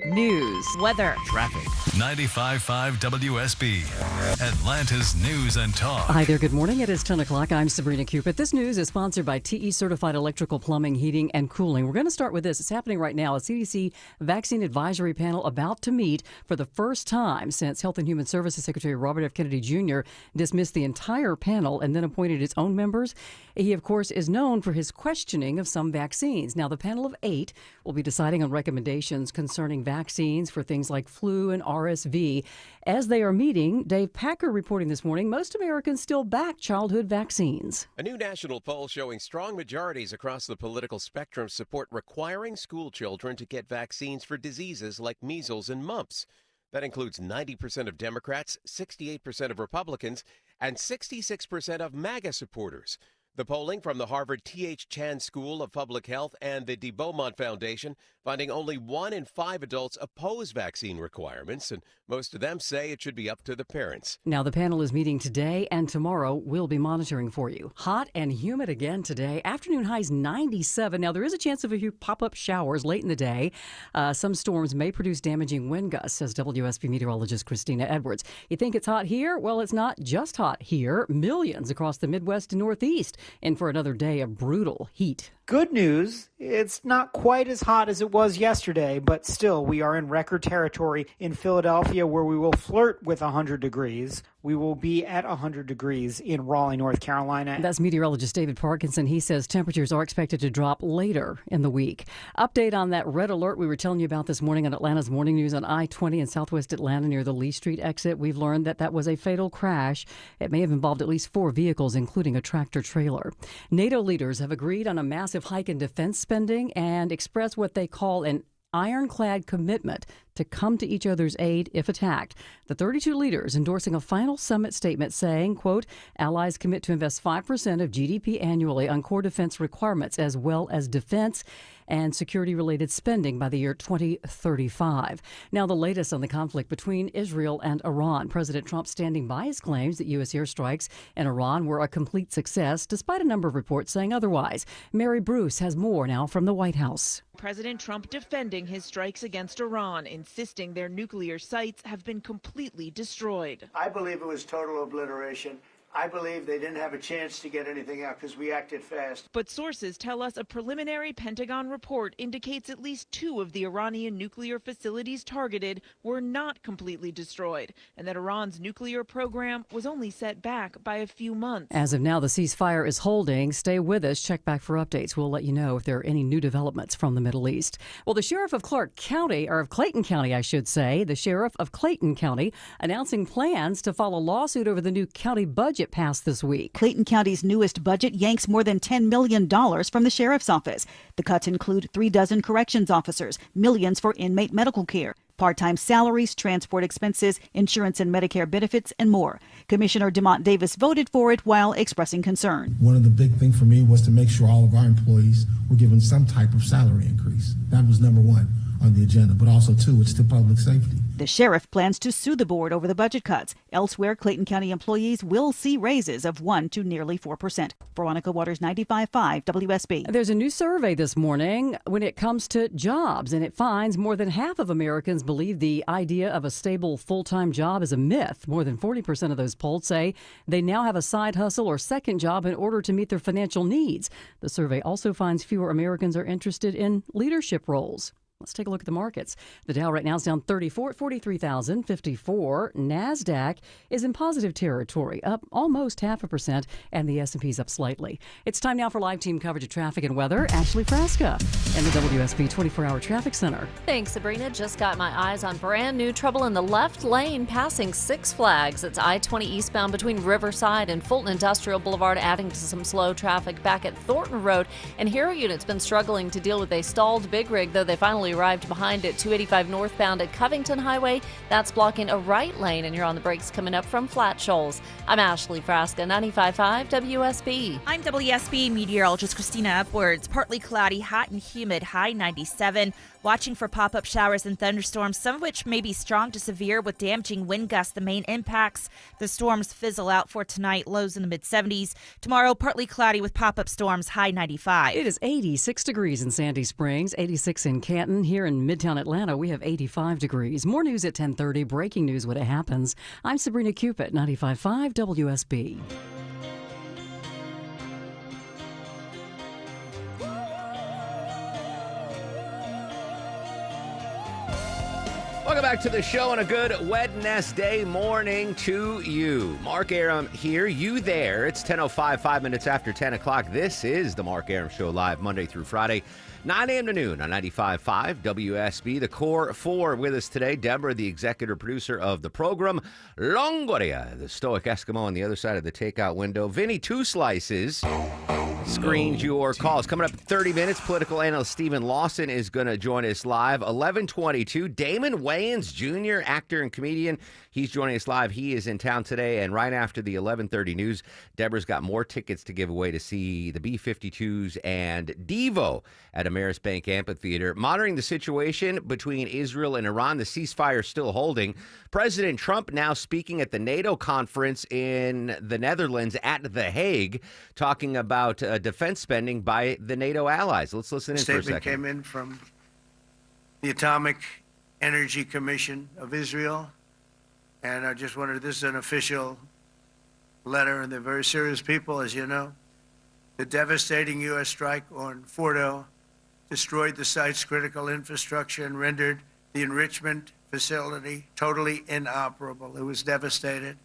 News, weather, traffic. 95.5 WSB, Atlanta's News and Talk. Hi there, good morning. It is 10 o'clock. I'm Sabrina Cupid. This news is sponsored by TE Certified Electrical Plumbing, Heating, and Cooling. We're going to start with this. It's happening right now. A CDC Vaccine Advisory Panel about to meet for the first time since Health and Human Services Secretary Robert F. Kennedy Jr. dismissed the entire panel and then appointed its own members. He, of course, is known for his questioning of some vaccines. Now, the panel of 8 will be deciding on recommendations concerning vaccines for things like flu and RSV. As they are meeting, Dave Packer reporting this morning, most Americans still back childhood vaccines. A new national poll showing strong majorities across the political spectrum support requiring school children to get vaccines for diseases like measles and mumps. That includes 90% of Democrats, 68% of Republicans, and 66% of MAGA supporters. The polling from the Harvard T.H. Chan School of Public Health and the De Beaumont Foundation finding only 1 in 5 adults oppose vaccine requirements, and most of them say it should be up to the parents. Now, the panel is meeting today and tomorrow. We'll be monitoring for you. Hot and humid again today. Afternoon highs 97. Now, there is a chance of a few pop-up showers late in the day. Some storms may produce damaging wind gusts, says WSB meteorologist Christina Edwards. You think it's hot here? Well, it's not just hot here. Millions across the Midwest and Northeast in for another day of brutal heat. Good news, it's not quite as hot as it was yesterday, but still we are in record territory in Philadelphia where we will flirt with 100 degrees. We will be at 100 degrees in Raleigh, North Carolina. That's meteorologist David Parkinson. He says temperatures are expected to drop later in the week. Update on that red alert we were telling you about this morning on Atlanta's Morning News on I-20 in southwest Atlanta near the Lee Street exit. We've learned that was a fatal crash. It may have involved at least 4 vehicles, including a tractor trailer. NATO leaders have agreed on a massive hike in defense spending and expressed what they call an ironclad commitment to come to each other's aid if attacked. The 32 leaders endorsing a final summit statement saying, quote, allies commit to invest 5% of GDP annually on core defense requirements as well as defense and security-related spending by the year 2035. Now, the latest on the conflict between Israel and Iran. President Trump standing by his claims that U.S. airstrikes in Iran were a complete success, despite a number of reports saying otherwise. Mary Bruce has more now from the White House. President Trump defending his strikes against Iran, insisting their nuclear sites have been completely destroyed. I believe it was total obliteration. I believe they didn't have a chance to get anything out because we acted fast. But sources tell us a preliminary Pentagon report indicates at least 2 of the Iranian nuclear facilities targeted were not completely destroyed, and that Iran's nuclear program was only set back by a few months. As of now, the ceasefire is holding. Stay with us. Check back for updates. We'll let you know if there are any new developments from the Middle East. Well, the sheriff of Clark County, or of Clayton County, I should say, the sheriff of Clayton County announcing plans to file a lawsuit over the new county budget passed this week. Clayton County's newest budget yanks more than $10 million from the sheriff's office. The cuts include 36 corrections officers, millions for inmate medical care, part-time salaries, transport expenses, insurance and Medicare benefits, and more. Commissioner DeMont Davis voted for it while expressing concern. One of the big things for me was to make sure all of our employees were given some type of salary increase. That was number one on the agenda, but also, too, it's to public safety. The sheriff plans to sue the board over the budget cuts. Elsewhere, Clayton County employees will see raises of 1% to nearly 4%. Veronica Waters, 95.5 WSB. There's a new survey this morning when it comes to jobs, and it finds more than half of Americans believe the idea of a stable full-time job is a myth. More than 40% of those polled say they now have a side hustle or second job in order to meet their financial needs. The survey also finds fewer Americans are interested in leadership roles. Let's take a look at the markets. The Dow right now is down 34 at 43,054. NASDAQ is in positive territory, up almost 0.5%, and the S&P is up slightly. It's time now for live team coverage of traffic and weather. Ashley Frasca in the WSB 24-hour traffic center. Thanks, Sabrina. Just got my eyes on brand new trouble in the left lane passing Six Flags. It's I-20 eastbound between Riverside and Fulton Industrial Boulevard, adding to some slow traffic back at Thornton Road. And Hero Unit's been struggling to deal with a stalled big rig, though they finally arrived behind it. 285 northbound at Covington Highway. That's blocking a right lane, and you're on the brakes coming up from Flat Shoals. I'm Ashley Frasca, 95.5 WSB. I'm WSB meteorologist Christina Edwards. Partly cloudy, hot and humid, high 97. Watching for pop-up showers and thunderstorms, some of which may be strong to severe with damaging wind gusts, the main impacts. The storms fizzle out for tonight, lows in the mid-70s. Tomorrow, partly cloudy with pop-up storms, high 95. It is 86 degrees in Sandy Springs, 86 in Canton. Here in Midtown Atlanta, we have 85 degrees. More news at 10:30, breaking news when it happens. I'm Sabrina Cupid, 95.5 WSB. Welcome back to the show and a good Wednesday morning to you. Mark Arum here, you there. It's 10:05, 5 minutes after 10 o'clock. This is the Mark Arum Show, live Monday through Friday, 9 a.m. to noon on 95.5 WSB. The Core 4 with us today. Deborah, the executive producer of the program. Longoria, the stoic Eskimo on the other side of the takeout window. Vinny Two Slices screens your calls. Coming up in 30 minutes, political analyst Stephen Lawson is going to join us live. 11:22, Damon Wayans Jr., actor and comedian. He's joining us live. He is in town today, and right after the 11:30 news, Deborah's got more tickets to give away to see the B-52s and Devo at Ameris Bank Amphitheater. Monitoring the situation between Israel and Iran, the ceasefire still holding. President Trump now speaking at the NATO conference in the Netherlands at The Hague, talking about defense spending by the NATO allies. Let's listen in for a Statement second. came in from the Atomic Energy Commission of Israel, and I just wanted, this is an official letter, and they're very serious people, as you know. The devastating U.S. strike on Fordo destroyed the site's critical infrastructure and rendered the enrichment facility totally inoperable. It was devastated.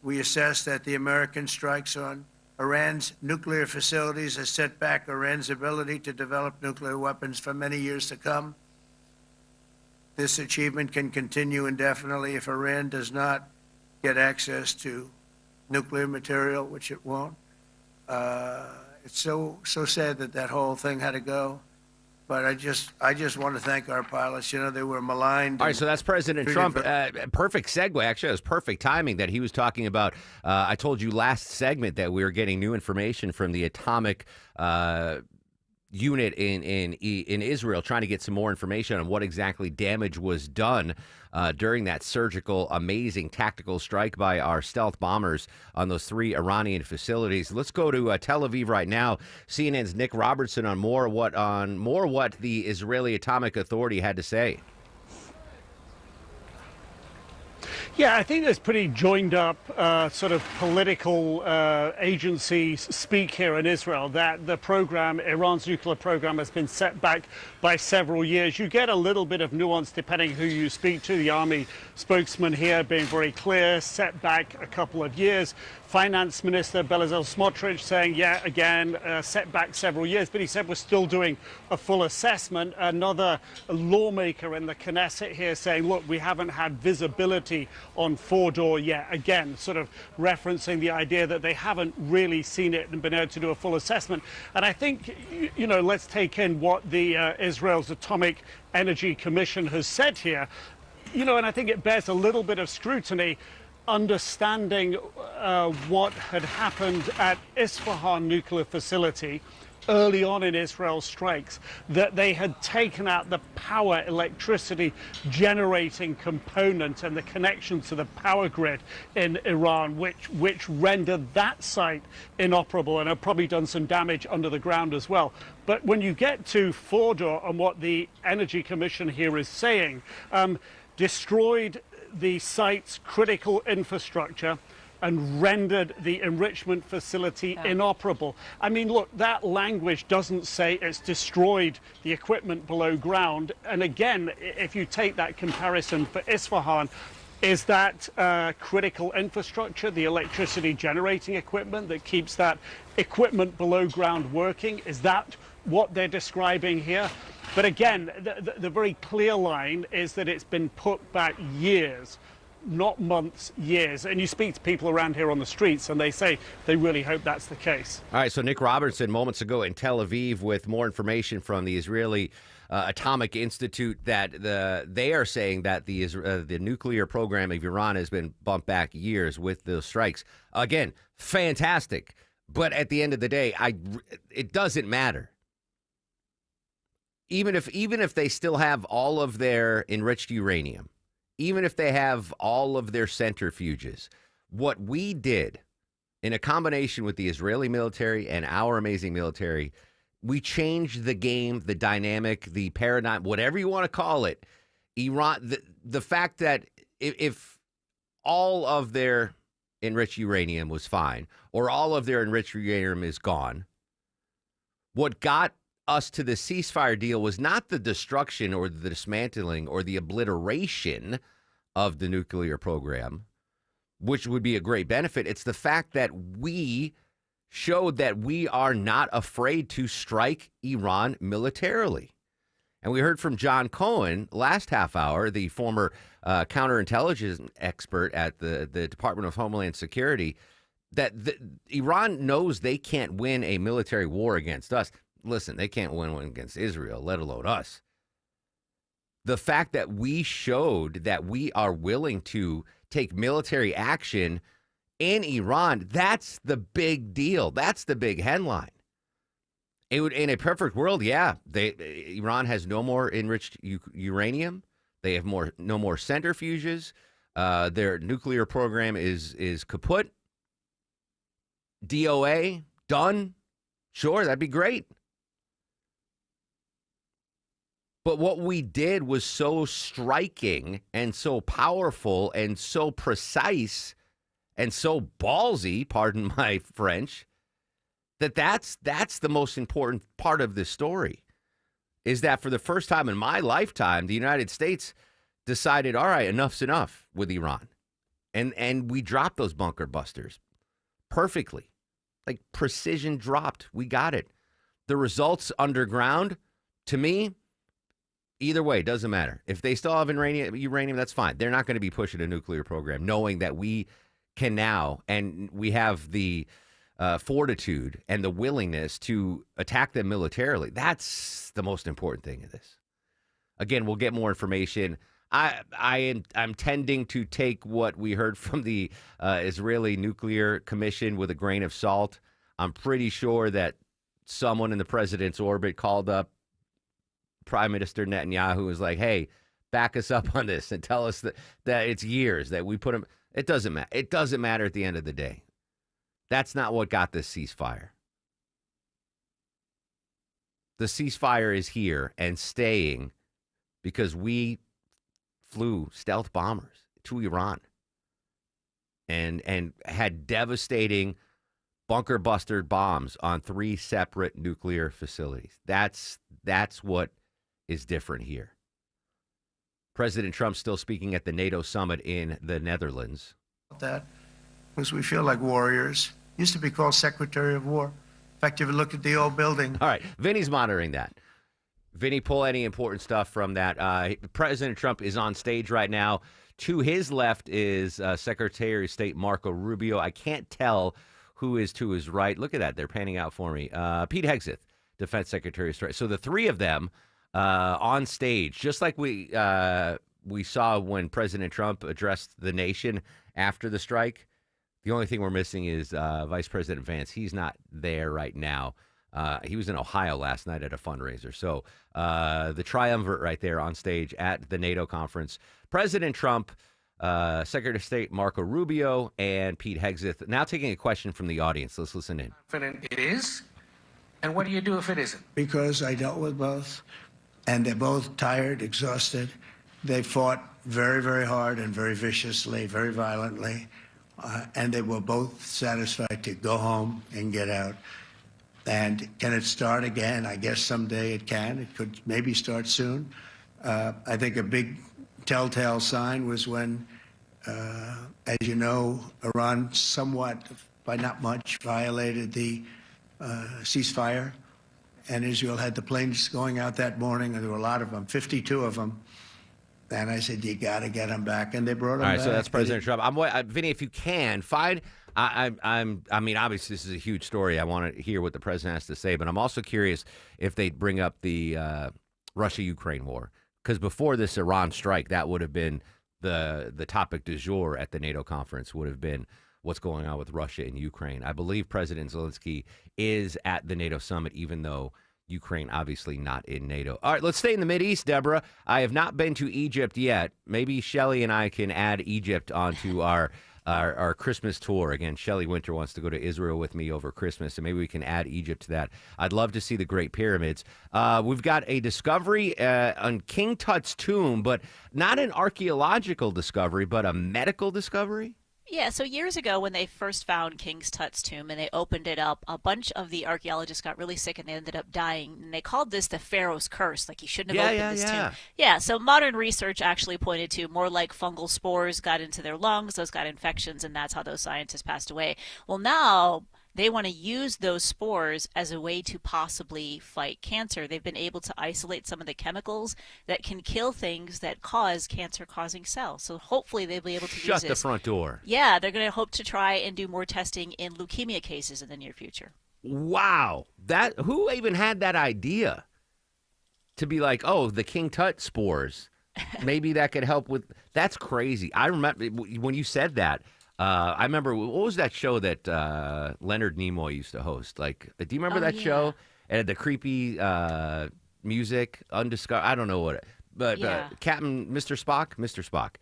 We assess that the American strikes on Iran's nuclear facilities has set back Iran's ability to develop nuclear weapons for many years to come. This achievement can continue indefinitely if Iran does not get access to nuclear material, which it won't. It's so sad that whole thing had to go. But I just want to thank our pilots. You know, they were maligned. All right, so that's President Trump. Perfect segue. Actually, it was perfect timing that he was talking about. I told you last segment that we were getting new information from the atomic unit in Israel, trying to get some more information on what exactly damage was done during that surgical, amazing tactical strike by our stealth bombers on those 3 Iranian facilities. Let's go to Tel Aviv right now. CNN's Nick Robertson on more what the Israeli Atomic Authority had to say. Yeah, I think there's pretty joined up sort of political agencies speak here in Israel that the program, Iran's nuclear program, has been set back by several years. You get a little bit of nuance depending who you speak to. The army spokesman here being very clear, set back a couple of years. Finance Minister Bezalel Smotrich saying, yeah, again, set back several years, but he said we're still doing a full assessment. Another lawmaker in the Knesset here saying, look, we haven't had visibility on Fordo yet. Again, sort of referencing the idea that they haven't really seen it and been able to do a full assessment. And I think, you know, let's take in what the Israel's Atomic Energy Commission has said here. You know, and I think it bears a little bit of scrutiny, understanding what had happened at Isfahan nuclear facility early on in Israel's strikes, that they had taken out the power electricity generating component and the connection to the power grid in Iran, which rendered that site inoperable and have probably done some damage under the ground as well. But when you get to Fordo and what the Energy Commission here is saying, destroyed the site's critical infrastructure and rendered the enrichment facility inoperable. I mean, look, that language doesn't say it's destroyed the equipment below ground. And again, if you take that comparison for Isfahan, is that critical infrastructure, the electricity generating equipment that keeps that equipment below ground working? Is that what they're describing here? But again, the very clear line is that it's been put back years, not months, years. And you speak to people around here on the streets and they say they really hope that's the case. All right, so Nick Robertson moments ago in Tel Aviv with more information from the Israeli Atomic Institute that they are saying that the nuclear program of Iran has been bumped back years with those strikes. Again, fantastic. But at the end of the day, it doesn't matter. Even if they still have all of their enriched uranium, even if they have all of their centrifuges, what we did in a combination with the Israeli military and our amazing military, we changed the game, the dynamic, the paradigm, whatever you want to call it. Iran, the fact that if all of their enriched uranium was fine, or all of their enriched uranium is gone, what got us to the ceasefire deal was not the destruction or the dismantling or the obliteration of the nuclear program, which would be a great benefit. It's the fact that we showed that we are not afraid to strike Iran militarily. And we heard from John Cohen last half hour, the former counterintelligence expert at the Department of Homeland Security, that Iran knows they can't win a military war against us. Listen, they can't win one against Israel, let alone us. The fact that we showed that we are willing to take military action in Iran, that's the big deal. That's the big headline. It would, in a perfect world, yeah, Iran has no more enriched uranium. They have no more centrifuges. Their nuclear program is kaput. DOA, done. Sure, that'd be great. But what we did was so striking and so powerful and so precise and so ballsy, pardon my French, That's the most important part of this story, is that for the first time in my lifetime, the United States decided, all right, enough's enough with Iran. And we dropped those bunker busters perfectly. Like precision dropped. We got it. The results underground, to me, either way, doesn't matter. If they still have uranium, that's fine. They're not going to be pushing a nuclear program, knowing that we can now, and we have the fortitude and the willingness to attack them militarily. That's the most important thing in this. Again, we'll get more information. I'm tending to take what we heard from the Israeli Nuclear Commission with a grain of salt. I'm pretty sure that someone in the president's orbit called up Prime Minister Netanyahu and was like, hey, back us up on this and tell us that it's years that we put him. It doesn't matter. It doesn't matter at the end of the day. That's not what got this ceasefire. The ceasefire is here and staying because we flew stealth bombers to Iran and had devastating bunker buster bombs on 3 separate nuclear facilities. That's what is different here. President Trump still speaking at the NATO summit in the Netherlands. That because we feel like warriors. Used to be called Secretary of War. In fact, if you look at the old building. All right, Vinny's monitoring that. Vinny, pull any important stuff from that. President Trump is on stage right now. To his left is Secretary of State Marco Rubio. I can't tell who is to his right. Look at that. They're panning out for me. Pete Hegseth, Defense Secretary of State. So the three of them on stage, just like we saw when President Trump addressed the nation after the strike. The only thing we're missing is Vice President Vance. He's not there right now. He was in Ohio last night at a fundraiser. So the triumvirate right there on stage at the NATO conference. President Trump, Secretary of State Marco Rubio, and Pete Hegseth. Now taking a question from the audience. Let's listen in. Confident it is? And what do you do if it isn't? Because I dealt with both, and they're both tired, exhausted. They fought very, very hard and very viciously, very violently. And they were both satisfied to go home and get out. And can it start again? I guess someday it can. It could maybe start soon. I think a big telltale sign was when, as you know, Iran somewhat, by not much, violated the ceasefire. And Israel had the planes going out that morning, and there were a lot of them, 52 of them. And I said, you got to get them back. And they brought them back. All right, so that's President Trump. Vinny, if you can, find... I mean, obviously, this is a huge story. I want to hear what the president has to say, but I'm also curious if they bring up the Russia-Ukraine war. Because before this Iran strike, that would have been the topic du jour at the NATO conference, would have been what's going on with Russia and Ukraine. I believe President Zelensky is at the NATO summit, even though Ukraine obviously not in NATO. All right, let's stay in the Mideast, Deborah. I have not been to Egypt yet. Maybe Shelley and I can add Egypt onto our Christmas tour. Again, Shelley Winter wants to go to Israel with me over Christmas, and maybe we can add Egypt to that. I'd love to see the Great Pyramids. We've got a discovery on King Tut's tomb, but not an archaeological discovery, but a medical discovery? Yeah, so years ago when they first found King Tut's tomb and they opened it up, a bunch of the archaeologists got really sick and they ended up dying. And they called this the Pharaoh's curse, like he shouldn't have opened this tomb. Yeah, so modern research actually pointed to more like fungal spores got into their lungs, those got infections, and that's how those scientists passed away. Well, now they want to use those spores as a way to possibly fight cancer. They've been able to isolate some of the chemicals that can kill things that cause cancer-causing cells. So hopefully they'll be able to use this. Shut the front door. Yeah, they're going to hope to try and do more testing in leukemia cases in the near future. Wow. Who even had that idea to be like, oh, the King Tut spores, maybe that could help with... That's crazy. I remember when you said that, I remember, what was that show that Leonard Nimoy used to host? Like, do you remember that show? And the creepy music, undiscovered, I don't know what, but Captain Mr. Spock.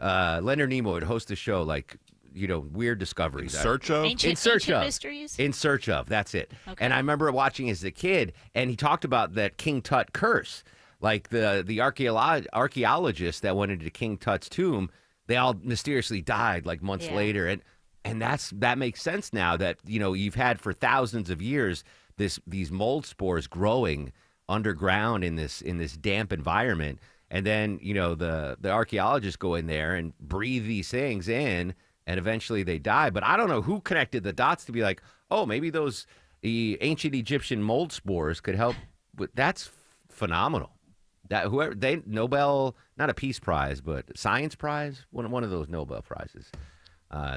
Leonard Nimoy would host a show like, you know, weird discoveries. In search of? Ancient mysteries? In search of, that's it. Okay. And I remember watching as a kid, and he talked about that King Tut curse. Like the archaeologists that went into King Tut's tomb, they all mysteriously died like months later. And And that makes sense now that, you've had for thousands of years these mold spores growing underground in this damp environment. And then, the archaeologists go in there and breathe these things in, and eventually they die. But I don't know who connected the dots to be like, oh, maybe the ancient Egyptian mold spores could help. That's phenomenal. That Nobel, not a peace prize, but science prize, one of those Nobel prizes.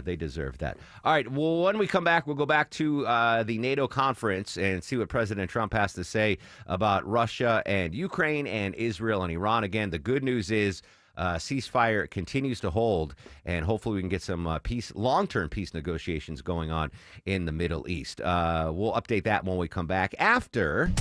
They deserve that. All right. Well, when we come back, we'll go back to the NATO conference and see what President Trump has to say about Russia and Ukraine and Israel and Iran. Again, the good news is ceasefire continues to hold, and hopefully we can get some long-term peace negotiations going on in the Middle East. We'll update that when we come back after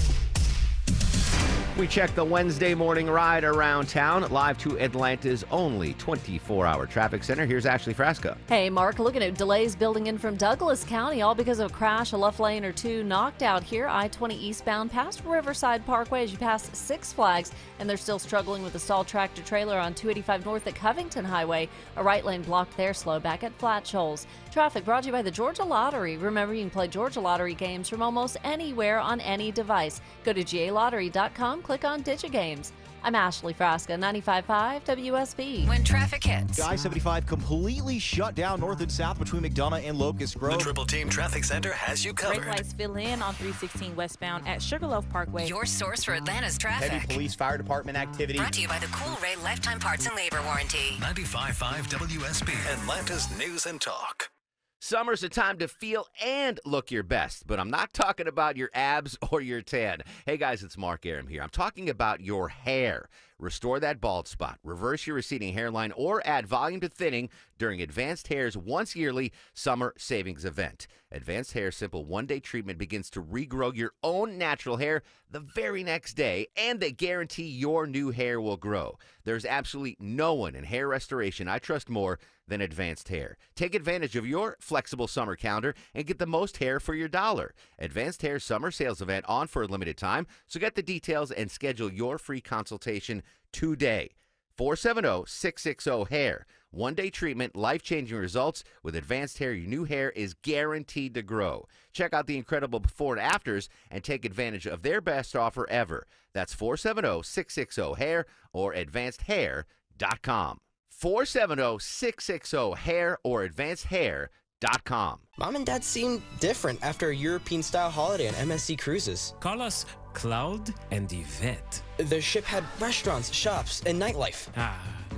we check the Wednesday morning ride around town, live to Atlanta's only 24-hour traffic center. Here's Ashley Frasca. Hey, Mark, looking at delays building in from Douglas County, all because of a crash, a left lane or two knocked out here, I-20 eastbound past Riverside Parkway as you pass Six Flags, and they're still struggling with a stalled tractor trailer on 285 north at Covington Highway. A right lane blocked there, slow back at Flat Shoals. Traffic brought to you by the Georgia Lottery. Remember, you can play Georgia Lottery games from almost anywhere on any device. Go to galottery.com, click on DigiGames. I'm Ashley Frasca, 95.5 WSB. When traffic hits, I-75 completely shut down north and south between McDonough and Locust Grove. The Triple Team Traffic Center has you covered. Brake lights fill in on 316 westbound at Sugarloaf Parkway. Your source for Atlanta's traffic. Heavy police fire department activity. Brought to you by the Cool Ray Lifetime Parts and Labor Warranty. 95.5 WSB, Atlanta's News and Talk. Summer's a time to feel and look your best, but I'm not talking about your abs or your tan. Hey guys, it's Mark Aram here. I'm talking about your hair. Restore that bald spot, reverse your receding hairline, or add volume to thinning during Advanced Hair's once-yearly summer savings event. Advanced Hair's simple one-day treatment begins to regrow your own natural hair the very next day, and they guarantee your new hair will grow. There's absolutely no one in hair restoration I trust more than Advanced Hair. Take advantage of your flexible summer calendar and get the most hair for your dollar. Advanced Hair's summer sales event on for a limited time, so get the details and schedule your free consultation today. 470-660-HAIR. One-day treatment, life-changing results. With Advanced Hair, your new hair is guaranteed to grow. Check out the incredible before and afters and take advantage of their best offer ever. That's 470-660-HAIR or advancedhair.com. 470-660-HAIR or advancedhair.com. Mom and Dad seem different after a European-style holiday on MSC Cruises. Call us Cloud and Yvette. The ship had restaurants, shops, and nightlife.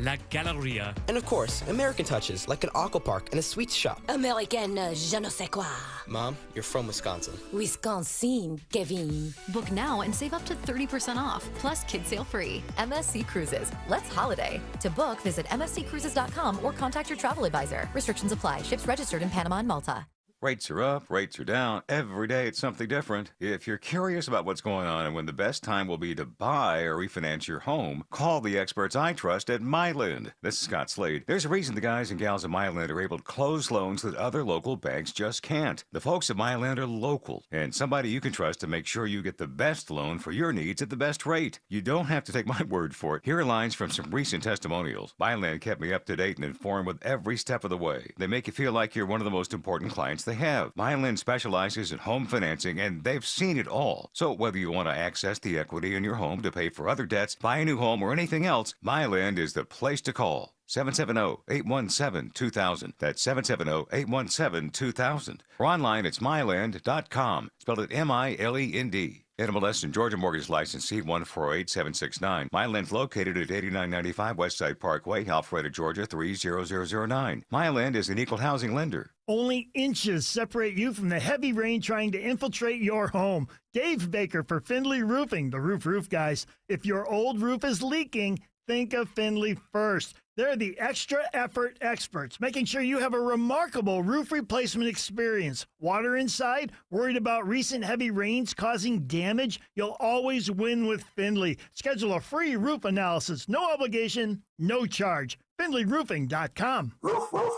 La Galleria. And of course, American touches like an aqua park and a sweets shop. American je ne sais quoi. Mom, you're from Wisconsin. Wisconsin, Kevin. Book now and save up to 30% off, plus kids sale free. MSC Cruises. Let's holiday. To book, visit msccruises.com or contact your travel advisor. Restrictions apply. Ships registered in Panama and Malta. Rates are up, rates are down. Every day it's something different. If you're curious about what's going on and when the best time will be to buy or refinance your home, call the experts I trust at Myland. This is Scott Slade. There's a reason the guys and gals at Myland are able to close loans that other local banks just can't. The folks at Myland are local and somebody you can trust to make sure you get the best loan for your needs at the best rate. You don't have to take my word for it. Here are lines from some recent testimonials. Myland kept me up to date and informed with every step of the way. They make you feel like you're one of the most important clients they have. Myland specializes in home financing, and they've seen it all. So whether you want to access the equity in your home to pay for other debts, buy a new home, or anything else, Myland is the place to call. 770-817-2000. That's 770-817-2000. Or online, it's myland.com. Spelled it M-I-L-E-N-D. NMLS and Georgia Mortgage License C148769. Myland's located at 8995 Westside Parkway, Alpharetta, Georgia 30009. Myland is an equal housing lender. Only inches separate you from the heavy rain trying to infiltrate your home. Dave Baker for Findlay Roofing, the roof guys. If your old roof is leaking, think of Findlay first. They're the extra effort experts, making sure you have a remarkable roof replacement experience. Water inside? Worried about recent heavy rains causing damage? You'll always win with Findlay. Schedule a free roof analysis. No obligation, no charge. FindlayRoofing.com. Roof, roof.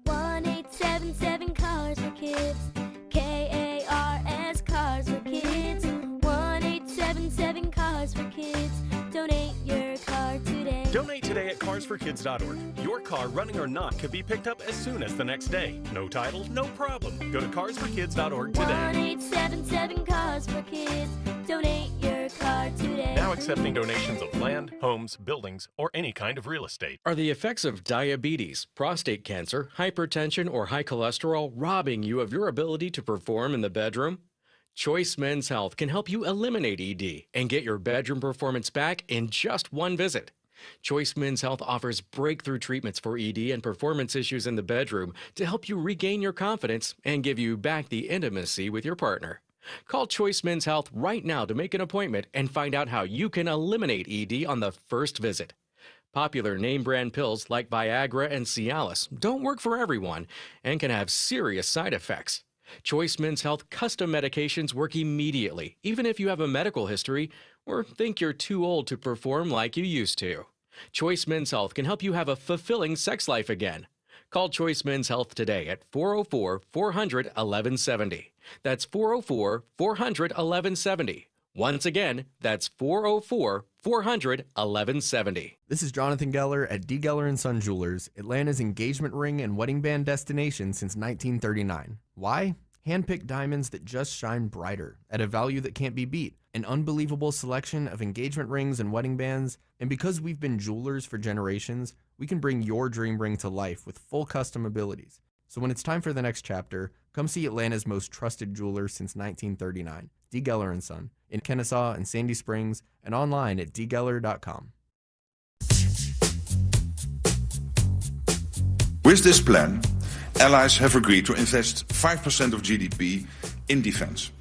1877 Cars for Kids. K-A-R-S Cars for Kids. 1877 Cars for Kids. Donate your car today. Donate today at Cars carsforkids.org. Your car, running or not, could be picked up as soon as the next day. No title, no problem. Go to carsforkids.org today. 1-877 Cars for Kids. Donate your car today. Now accepting donations of land, homes, buildings, or any kind of real estate. Are the effects of diabetes, prostate cancer, hypertension, or high cholesterol robbing you of your ability to perform in the bedroom? Choice Men's Health can help you eliminate ED and get your bedroom performance back in just one visit. Choice Men's Health offers breakthrough treatments for ED and performance issues in the bedroom to help you regain your confidence and give you back the intimacy with your partner. Call Choice Men's Health right now to make an appointment and find out how you can eliminate ED on the first visit. Popular name brand pills like Viagra and Cialis don't work for everyone and can have serious side effects. Choice Men's Health custom medications work immediately, even if you have a medical history or think you're too old to perform like you used to. Choice Men's Health can help you have a fulfilling sex life again. Call Choice Men's Health today at 404-400-1170. That's 404-400-1170. Once again, that's 404-400-1170. This is Jonathan Geller at D. Geller & Son Jewelers, Atlanta's engagement ring and wedding band destination since 1939. Why? Hand-picked diamonds that just shine brighter at a value that can't be beat. An unbelievable selection of engagement rings and wedding bands. And because we've been jewelers for generations, we can bring your dream ring to life with full custom abilities. So when it's time for the next chapter, come see Atlanta's most trusted jeweler since 1939, D. Geller & Son, in Kennesaw and Sandy Springs, and online at dgeller.com. With this plan, allies have agreed to invest 5% of GDP in defense.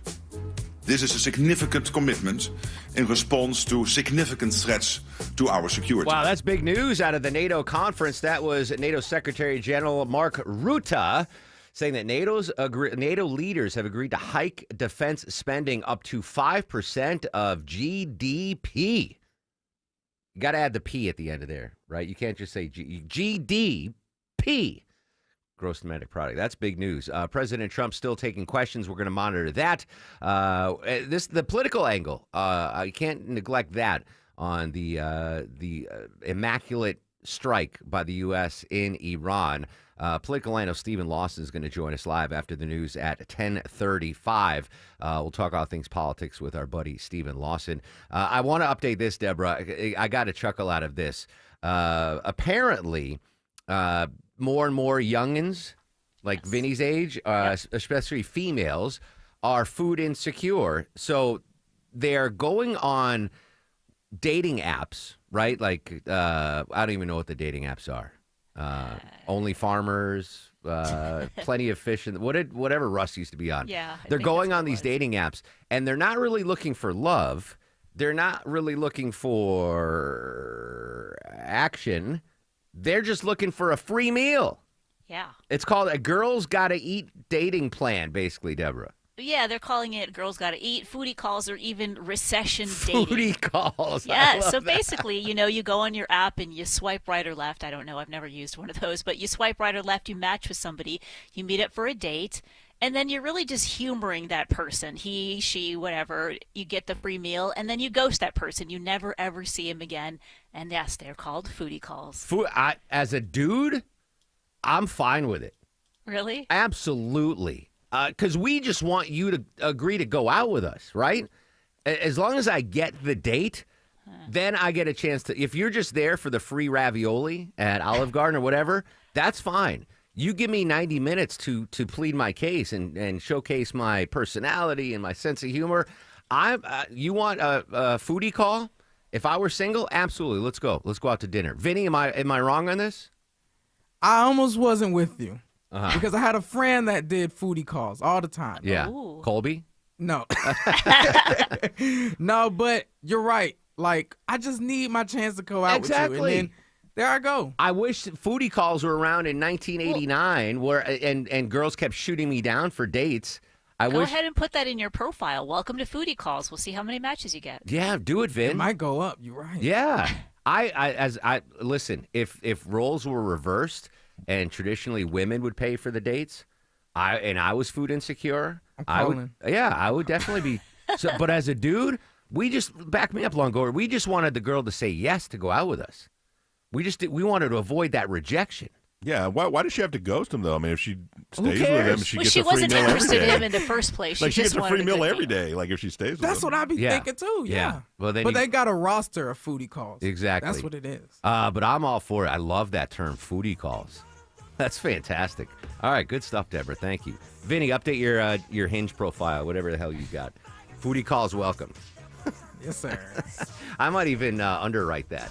This is a significant commitment in response to significant threats to our security. Wow, that's big news out of the NATO conference. That was NATO Secretary General Mark Rutte saying that NATO leaders have agreed to hike defense spending up to 5% of GDP. You got to add the P at the end of there, right? You can't just say GDP. Gross domestic product. That's big news. President Trump still taking questions. We're going to monitor that. The political angle. I can't neglect that on the immaculate strike by the U.S. in Iran. Political analyst Stephen Lawson is going to join us live after the news at 10:35. We'll talk all things politics with our buddy Stephen Lawson. I want to update this, Deborah. I got a chuckle out of this. Apparently, more and more youngins, like Vinny's age, especially females, are food insecure. So they're going on dating apps, right? Like, I don't even know what the dating apps are. Only Farmers, Plenty of Fish, and whatever Russ used to be on. Yeah, they're going on these dating apps, and they're not really looking for love. They're not really looking for action. They're just looking for a free meal. Yeah. It's called a Girls Gotta Eat dating plan, basically, Deborah. Yeah, they're calling it Girls Gotta Eat, foodie calls, or even recession dating. Foodie calls. Yeah, so basically, you go on your app and you swipe right or left. I don't know, I've never used one of those, but you swipe right or left, you match with somebody, you meet up for a date, and then you're really just humoring that person, he, she, whatever. You get the free meal, and then you ghost that person. You never, ever see him again. And yes, they're called foodie calls. As a dude, I'm fine with it. Really? Absolutely. Because we just want you to agree to go out with us, right? As long as I get the date, then I get a chance to. If you're just there for the free ravioli at Olive Garden or whatever, that's fine. You give me 90 minutes to plead my case and showcase my personality and my sense of humor. You want a foodie call? If I were single, absolutely. Let's go. Let's go out to dinner. Vinny, am I wrong on this? I almost wasn't with you. Because I had a friend that did foodie calls all the time. Yeah. Ooh. Colby? No. No, but you're right. Like, I just need my chance to go out with you. And then there I go. I wish foodie calls were around in 1989 and girls kept shooting me down for dates. Go ahead and put that in your profile. Welcome to foodie calls. We'll see how many matches you get. Yeah, do it, Vin. It might go up. You're right. Yeah. I listen, if roles were reversed and traditionally women would pay for the dates, I was food insecure, I would definitely be. But as a dude, we just back me up, Longoria. We just wanted the girl to say yes to go out with us. We wanted to avoid that rejection. Yeah, why does she have to ghost him, though? I mean, if she stays with cares? him, she Well, gets she a free wasn't meal every interested day. in him in the first place. Like, she just gets a wanted free meal good every day, like, if she stays with That's him. what I be Yeah. thinking too. Yeah. Well, then but you- they got a roster of foodie calls. Exactly. That's what it is. But I'm all for it. I love that term, foodie calls. That's fantastic. All right, good stuff, Deborah. Thank you. Vinny, update your Hinge profile, whatever the hell you got. Foodie calls welcome. Yes, sir. I might even underwrite that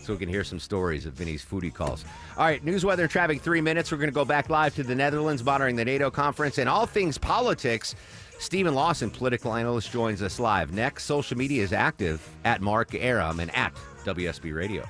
so we can hear some stories of Vinny's foodie calls. All right, news, weather, and traffic, 3 minutes. We're going to go back live to the Netherlands, monitoring the NATO conference and all things politics. Stephen Lawson, political analyst, joins us live. Next, social media is active at Mark Aram and at WSB Radio.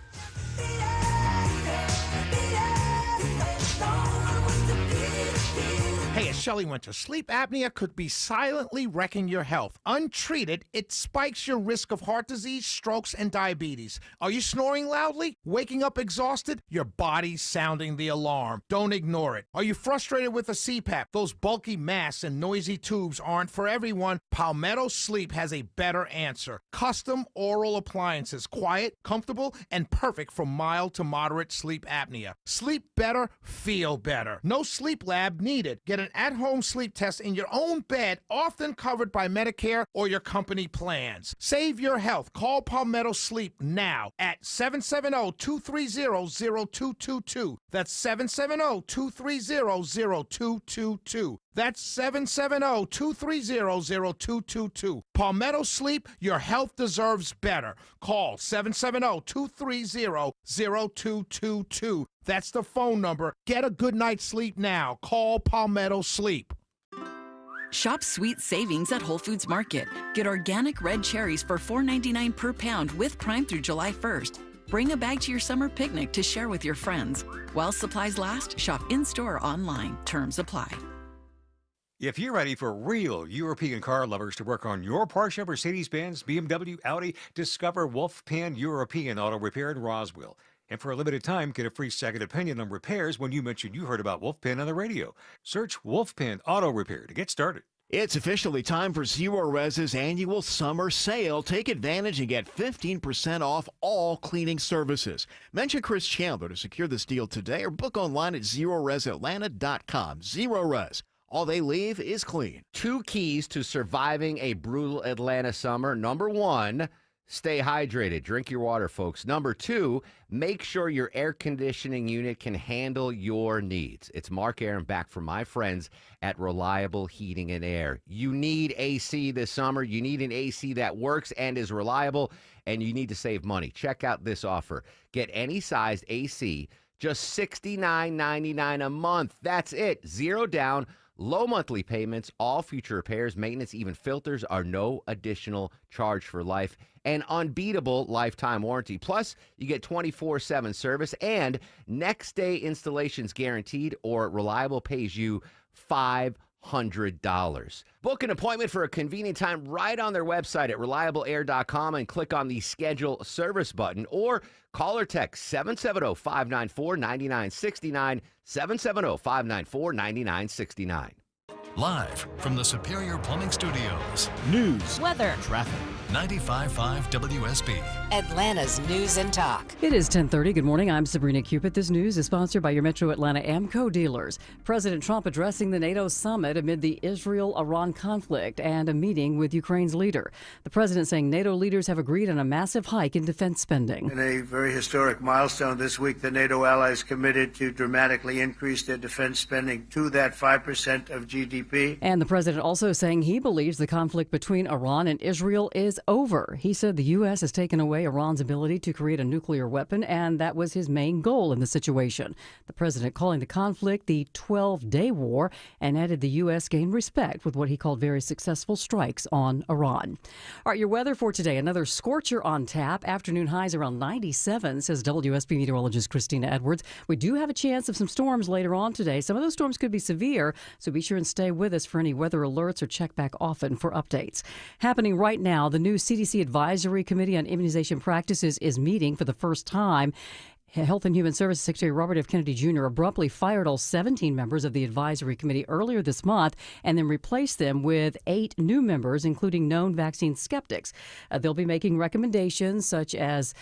Hey, it's Shelley Winter. Sleep apnea could be silently wrecking your health. Untreated, it spikes your risk of heart disease, strokes, and diabetes. Are you snoring loudly? Waking up exhausted? Your body's sounding the alarm. Don't ignore it. Are you frustrated with a CPAP? Those bulky masks and noisy tubes aren't for everyone. Palmetto Sleep has a better answer. Custom oral appliances. Quiet, comfortable, and perfect for mild to moderate sleep apnea. Sleep better, feel better. No sleep lab needed. Get an at-home sleep test in your own bed, often covered by Medicare or your company plans. Save your health. Call Palmetto Sleep now at 770-230-0222. That's 770-230-0222. That's 770-230-0222. Palmetto Sleep, your health deserves better. Call 770-230-0222. That's the phone number. Get a good night's sleep now. Call Palmetto Sleep. Shop sweet savings at Whole Foods Market. Get organic red cherries for $4.99 per pound with Prime through July 1st. Bring a bag to your summer picnic to share with your friends. While supplies last, shop in-store or online. Terms apply. If you're ready for real European car lovers to work on your Porsche, Mercedes-Benz, BMW, Audi, discover Wolfpan European Auto Repair in Roswell. And for a limited time, get a free second opinion on repairs when you mention you heard about Wolfpan on the radio. Search Wolfpan Auto Repair to get started. It's officially time for Zero Res's annual summer sale. Take advantage and get 15% off all cleaning services. Mention Chris Chandler to secure this deal today or book online at ZeroResAtlanta.com. Zero Res. All they leave is clean. 2 keys to surviving a brutal Atlanta summer. Number 1, stay hydrated. Drink your water, folks. Number 2, make sure your air conditioning unit can handle your needs. It's Mark Aram back from my friends at Reliable Heating and Air. You need AC this summer. You need an AC that works and is reliable, and you need to save money. Check out this offer. Get any size AC, just $69.99 a month. That's it. 0 down. Low monthly payments, all future repairs, maintenance, even filters are no additional charge for life. An unbeatable lifetime warranty. Plus, you get 24/7 service and next day installations guaranteed, or Reliable pays you $500. Book an appointment for a convenient time right on their website at reliableair.com and click on the schedule service button, or call or text 770-594-9969, 770-594-9969. Live from the Superior Plumbing Studios. News, weather, traffic. 95.5 WSB. Atlanta's News and Talk. It is 10:30. Good morning. I'm Sabrina Cupid. This news is sponsored by your Metro Atlanta Amco dealers. President Trump addressing the NATO summit amid the Israel-Iran conflict and a meeting with Ukraine's leader. The president saying NATO leaders have agreed on a massive hike in defense spending. In a very historic milestone this week, the NATO allies committed to dramatically increase their defense spending to that 5% of GDP. And the president also saying he believes the conflict between Iran and Israel is over. He said the U.S. has taken away Iran's ability to create a nuclear weapon, and that was his main goal in the situation. The president calling the conflict the 12-day war and added the U.S. gained respect with what he called very successful strikes on Iran. All right, your weather for today. Another scorcher on tap. Afternoon highs around 97, says WSB meteorologist Christina Edwards. We do have a chance of some storms later on today. Some of those storms could be severe, so be sure and stay with us for any weather alerts or check back often for updates. Happening right now, the new CDC Advisory Committee on Immunization Practices is meeting for the first time. Health and Human Services Secretary Robert F. Kennedy Jr. abruptly fired all 17 members of the advisory committee earlier this month and then replaced them with 8 new members, including known vaccine skeptics. They'll be making recommendations such as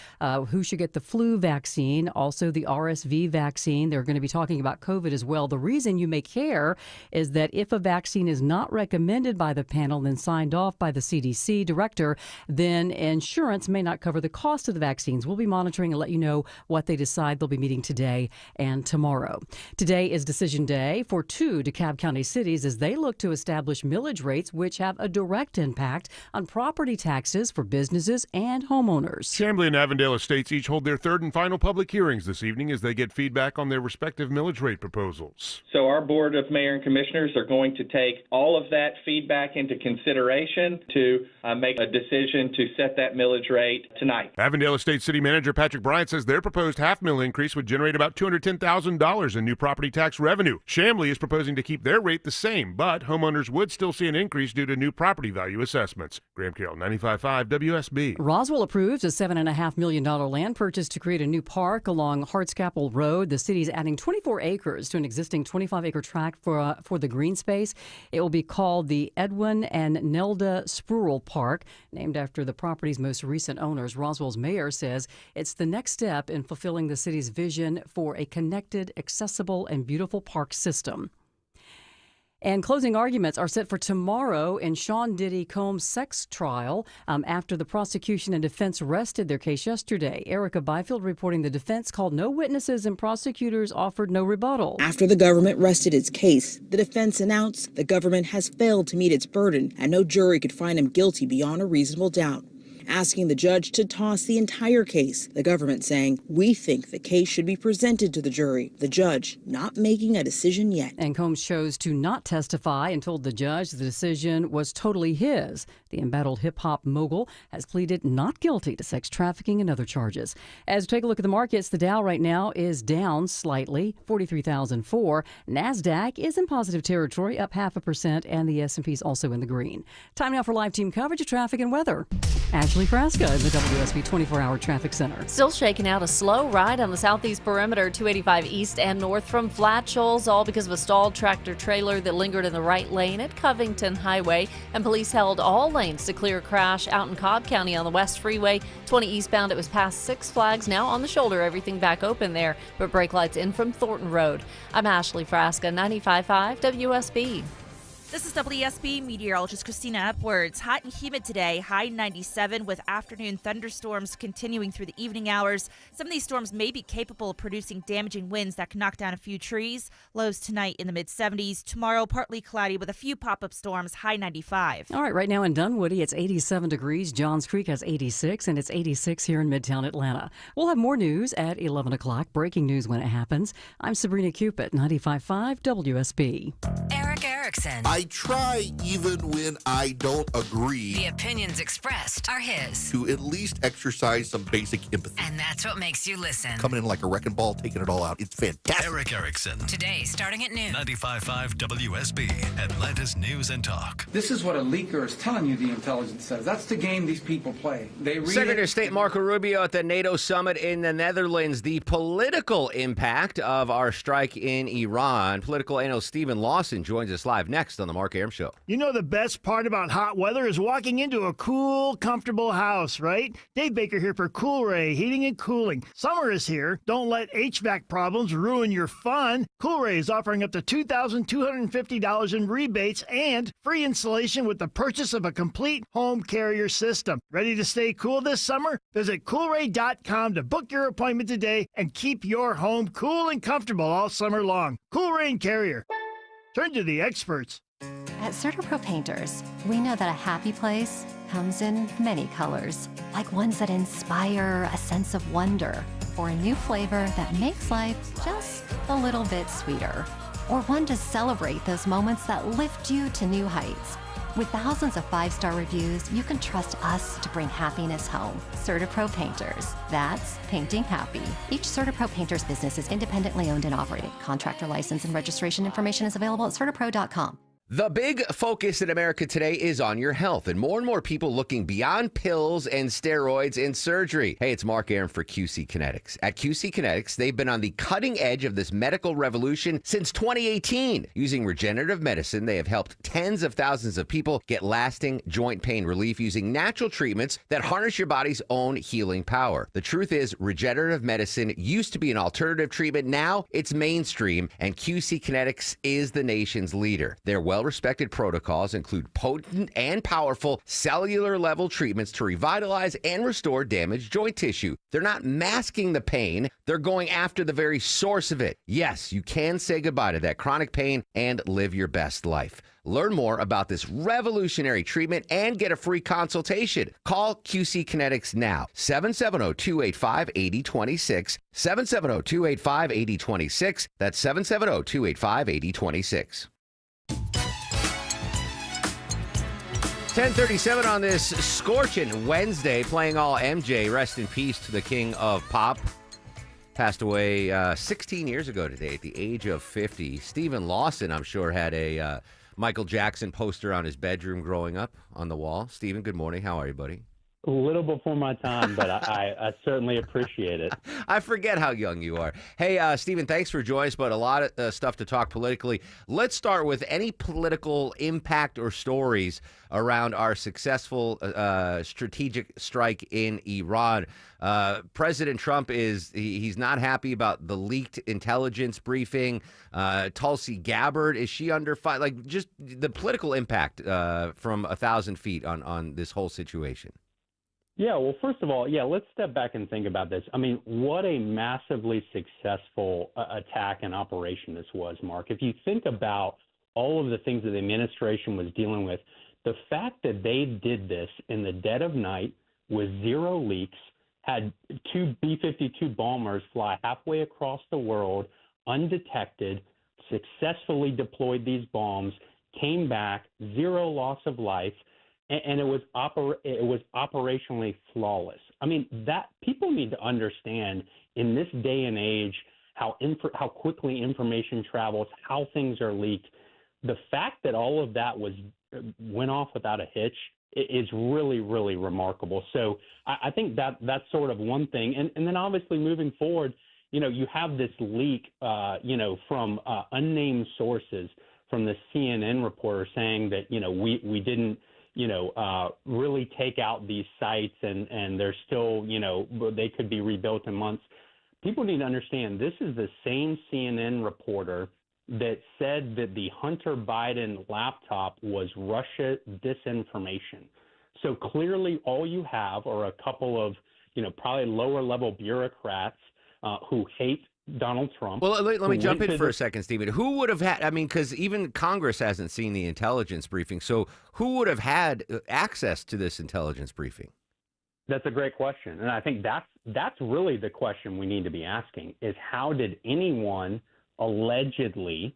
who should get the flu vaccine, also the RSV vaccine. They're going to be talking about COVID as well. The reason you may care is that if a vaccine is not recommended by the panel and signed off by the CDC director, then insurance may not cover the cost of the vaccines. We'll be monitoring and let you know what they decide. They'll be meeting today and tomorrow. Today is decision day for 2 DeKalb County cities as they look to establish millage rates which have a direct impact on property taxes for businesses and homeowners. Chamblee and Avondale Estates each hold their third and final public hearings this evening as they get feedback on their respective millage rate proposals. So our Board of Mayor and Commissioners are going to take all of that feedback into consideration to make a decision to set that millage rate tonight. Avondale Estates City Manager Patrick Bryant says their proposed half-mill increase would generate about $210,000 in new property tax revenue. Chamblee is proposing to keep their rate the same, but homeowners would still see an increase due to new property value assessments. Graham Carroll, 95.5 WSB. Roswell approves a $7.5 million land purchase to create a new park along Hartscapel Road. The city is adding 24 acres to an existing 25-acre tract for the green space. It will be called the Edwin and Nelda Spruill Park, named after the property's most recent owners. Roswell's mayor says it's the next step in fulfilling the city's vision for a connected, accessible, and beautiful park system. And closing arguments are set for tomorrow in Sean Diddy Combs' sex trial after the prosecution and defense rested their case yesterday. Erica Byfield reporting the defense called no witnesses and prosecutors offered no rebuttal. After the government rested its case, the defense announced the government has failed to meet its burden and no jury could find him guilty beyond a reasonable doubt, asking the judge to toss the entire case. The government saying, we think the case should be presented to the jury. The judge not making a decision yet. And Combs chose to not testify and told the judge the decision was totally his. The embattled hip-hop mogul has pleaded not guilty to sex trafficking and other charges. As we take a look at the markets, the Dow right now is down slightly, 43,004. NASDAQ is in positive territory, up 0.5%, and the S&P is also in the green. Time now for live team coverage of traffic and weather. Ashley Frasca in the WSB 24-hour traffic center. Still shaking out a slow ride on the southeast perimeter, 285 east and north from Flat Shoals, all because of a stalled tractor trailer that lingered in the right lane at Covington Highway. And police held all lanes to clear a crash out in Cobb County on the West Freeway. 20 eastbound, it was past Six Flags. Now on the shoulder, everything back open there, but brake lights in from Thornton Road. I'm Ashley Frasca, 95.5 WSB. This is WSB meteorologist Christina Upwards. Hot and humid today, high 97 with afternoon thunderstorms continuing through the evening hours. Some of these storms may be capable of producing damaging winds that can knock down a few trees. Lows tonight in the mid-70s. Tomorrow, partly cloudy with a few pop-up storms, high 95. All right, right now in Dunwoody, it's 87 degrees. Johns Creek has 86, and it's 86 here in Midtown Atlanta. We'll have more news at 11 o'clock, breaking news when it happens. I'm Sabrina Cupid, 95.5 WSB. Eric Erickson. I try even when I don't agree. The opinions expressed are his. To at least exercise some basic empathy. And that's what makes you listen. Coming in like a wrecking ball, taking it all out. It's fantastic. Eric Erickson. Today, starting at noon. 95.5 WSB, Atlanta's News and Talk. This is what a leaker is telling you the intelligence says. That's the game these people play. They read Secretary of it. State Marco Rubio at the NATO summit in the Netherlands. The political impact of our strike in Iran. Political analyst Stephen Lawson joins us live next on the Mark Arum Show. You know the best part about hot weather is walking into a cool, comfortable house, right? Dave Baker here for Coolray Heating and Cooling. Summer is here. Don't let HVAC problems ruin your fun. Coolray is offering up to $2,250 in rebates and free installation with the purchase of a complete home carrier system. Ready to stay cool this summer? Visit Coolray.com to book your appointment today and keep your home cool and comfortable all summer long. Coolray Carrier. Turn to the experts. At CertaPro Painters, we know that a happy place comes in many colors, like ones that inspire a sense of wonder, or a new flavor that makes life just a little bit sweeter, or one to celebrate those moments that lift you to new heights. With thousands of 5-star reviews, you can trust us to bring happiness home. CertaPro Painters. That's painting happy. Each CertaPro Painters business is independently owned and operated. Contractor license and registration information is available at CertaPro.com. The big focus in America today is on your health, and more people looking beyond pills and steroids and surgery. Hey, it's Mark Arum for QC Kinetics. At QC Kinetics, they've been on the cutting edge of this medical revolution since 2018. Using regenerative medicine, they have helped tens of thousands of people get lasting joint pain relief using natural treatments that harness your body's own healing power. The truth is, regenerative medicine used to be an alternative treatment. Now it's mainstream, and QC Kinetics is the nation's leader. They're well-respected protocols include potent and powerful cellular-level treatments to revitalize and restore damaged joint tissue. They're not masking the pain. They're going after the very source of it. Yes, you can say goodbye to that chronic pain and live your best life. Learn more about this revolutionary treatment and get a free consultation. Call QC Kinetics now. 770-285-8026. 770-285-8026. That's 770-285-8026. 10:37 on this scorching Wednesday, playing all MJ. Rest in peace to the king of pop. Passed away 16 years ago today at the age of 50. Stephen Lawson, I'm sure, had a Michael Jackson poster on his bedroom growing up on the wall. Stephen, good morning. How are you, buddy? A little before my time, but I certainly appreciate it. I forget how young you are. Hey, Stephen, thanks for joining us, but a lot of stuff to talk politically. Let's start with any political impact or stories around our successful strategic strike in Iran. President Trump he's not happy about the leaked intelligence briefing. Tulsi Gabbard, is she under fire? Like, just the political impact from 1,000 feet on this whole situation. Yeah, well, first of all, let's step back and think about this. I mean, what a massively successful attack and operation this was, Mark. If you think about all of the things that the administration was dealing with, the fact that they did this in the dead of night with zero leaks, had two B-52 bombers fly halfway across the world undetected, successfully deployed these bombs, came back, zero loss of life, and it was operationally flawless. I mean, that people need to understand in this day and age how quickly information travels, how things are leaked. The fact that all of that went off without a hitch is really, really remarkable. So I think that's sort of one thing. And then obviously moving forward, you have this leak, from unnamed sources, from the CNN reporter saying that, we didn't, really take out these sites and they're still, they could be rebuilt in months. People need to understand this is the same CNN reporter that said that the Hunter Biden laptop was Russia disinformation. So clearly all you have are a couple of, probably lower level bureaucrats who hate Donald Trump. Well, let me jump in for a second, Stephen. Who would have had, because even Congress hasn't seen the intelligence briefing, so who would have had access to this intelligence briefing? That's a great question. And I think that's really the question we need to be asking is how did anyone allegedly,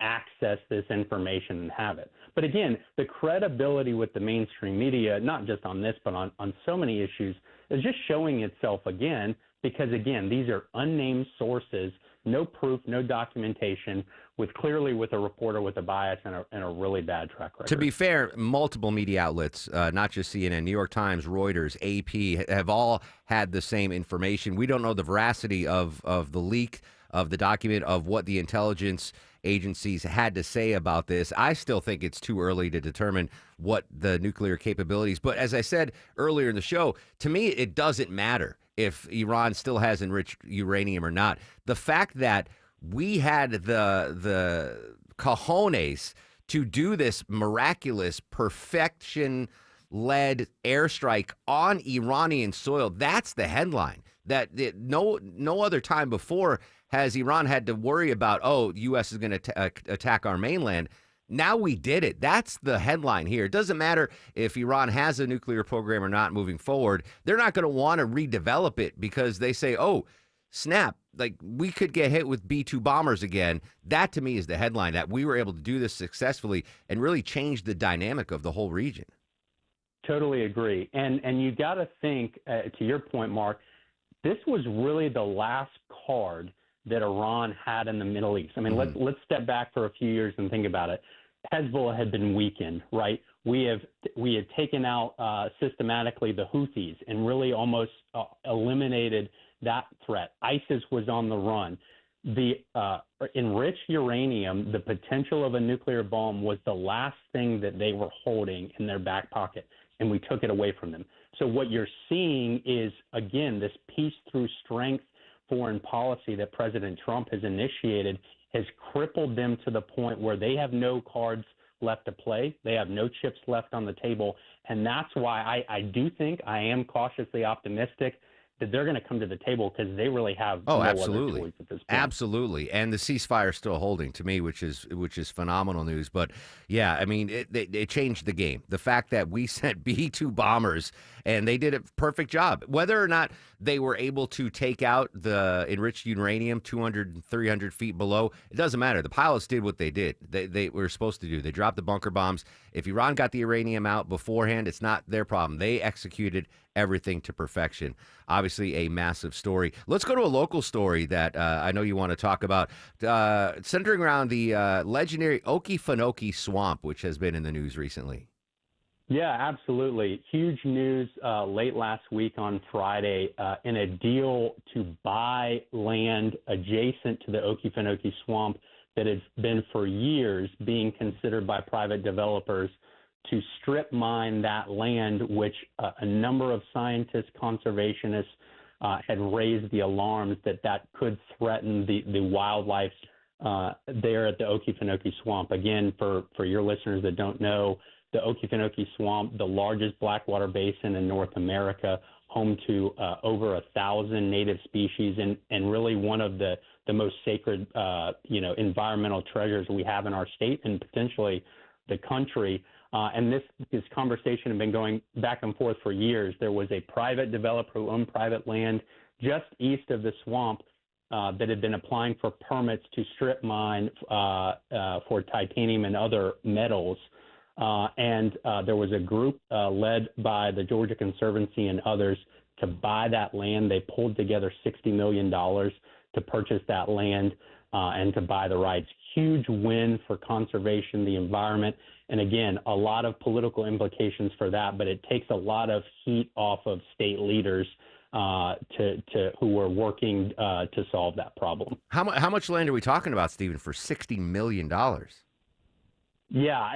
access this information and have it? But again, the credibility with the mainstream media, not just on this, but on so many issues, is just showing itself again. Because, again, these are unnamed sources, no proof, no documentation, with a reporter with a bias and a really bad track record. To be fair, multiple media outlets, not just CNN, New York Times, Reuters, AP, have all had the same information. We don't know the veracity of the leak, of the document, of what the intelligence agencies had to say about this. I still think it's too early to determine what the nuclear capabilities. But as I said earlier in the show, to me, it doesn't matter if Iran still has enriched uranium or not. The fact that we had the cojones to do this miraculous perfection-led airstrike on Iranian soil, that's the headline. No other time before has Iran had to worry about, the U.S. is going to attack our mainland. Now we did it. That's the headline here. It doesn't matter if Iran has a nuclear program or not moving forward. They're not going to want to redevelop it because they say, snap, we could get hit with B-2 bombers again. That, to me, is the headline, that we were able to do this successfully and really change the dynamic of the whole region. Totally agree. And you got to think, to your point, Mark, this was really the last card that Iran had in the Middle East. I mean, let's step back for a few years and think about it. Hezbollah had been weakened, right? We had taken out systematically the Houthis and really almost eliminated that threat. ISIS was on the run. The enriched uranium, the potential of a nuclear bomb, was the last thing that they were holding in their back pocket, and we took it away from them. So what you're seeing is, again, this peace through strength foreign policy that President Trump has initiated has crippled them to the point where they have no cards left to play. They have no chips left on the table. And that's why I do think I am cautiously optimistic that they're going to come to the table, because they really have no absolutely. other choice at this point. Absolutely. And the ceasefire is still holding, to me, which is phenomenal news. But yeah, I mean, it changed the game. The fact that we sent B-2 bombers and they did a perfect job. Whether or not they were able to take out the enriched uranium 200 and 300 feet below, it doesn't matter. The pilots did what they did. They were supposed to do. They dropped the bunker bombs. If Iran got the uranium out beforehand, it's not their problem. They executed everything to perfection. Obviously, a massive story. Let's go to a local story that I know you want to talk about, centering around the legendary Okefenokee Swamp, which has been in the news recently. Yeah, absolutely. Huge news late last week on Friday in a deal to buy land adjacent to the Okefenokee Swamp that has been for years being considered by private developers to strip mine that land, which a number of scientists, conservationists had raised the alarms that could threaten the wildlife there at the Okefenokee Swamp. Again, for your listeners that don't know, the Okefenokee Swamp, the largest blackwater basin in North America, home to over 1,000 native species, and really one of the most sacred environmental treasures we have in our state and potentially the country. And this conversation had been going back and forth for years. There was a private developer who owned private land just east of the swamp that had been applying for permits to strip mine for titanium and other metals. And there was a group led by the Georgia Conservancy and others to buy that land. They pulled together $60 million to purchase that land and to buy the rights. Huge win for conservation, the environment. And again, a lot of political implications for that, but it takes a lot of heat off of state leaders who are working to solve that problem. How much land are we talking about, Stephen, for $60 million? Yeah,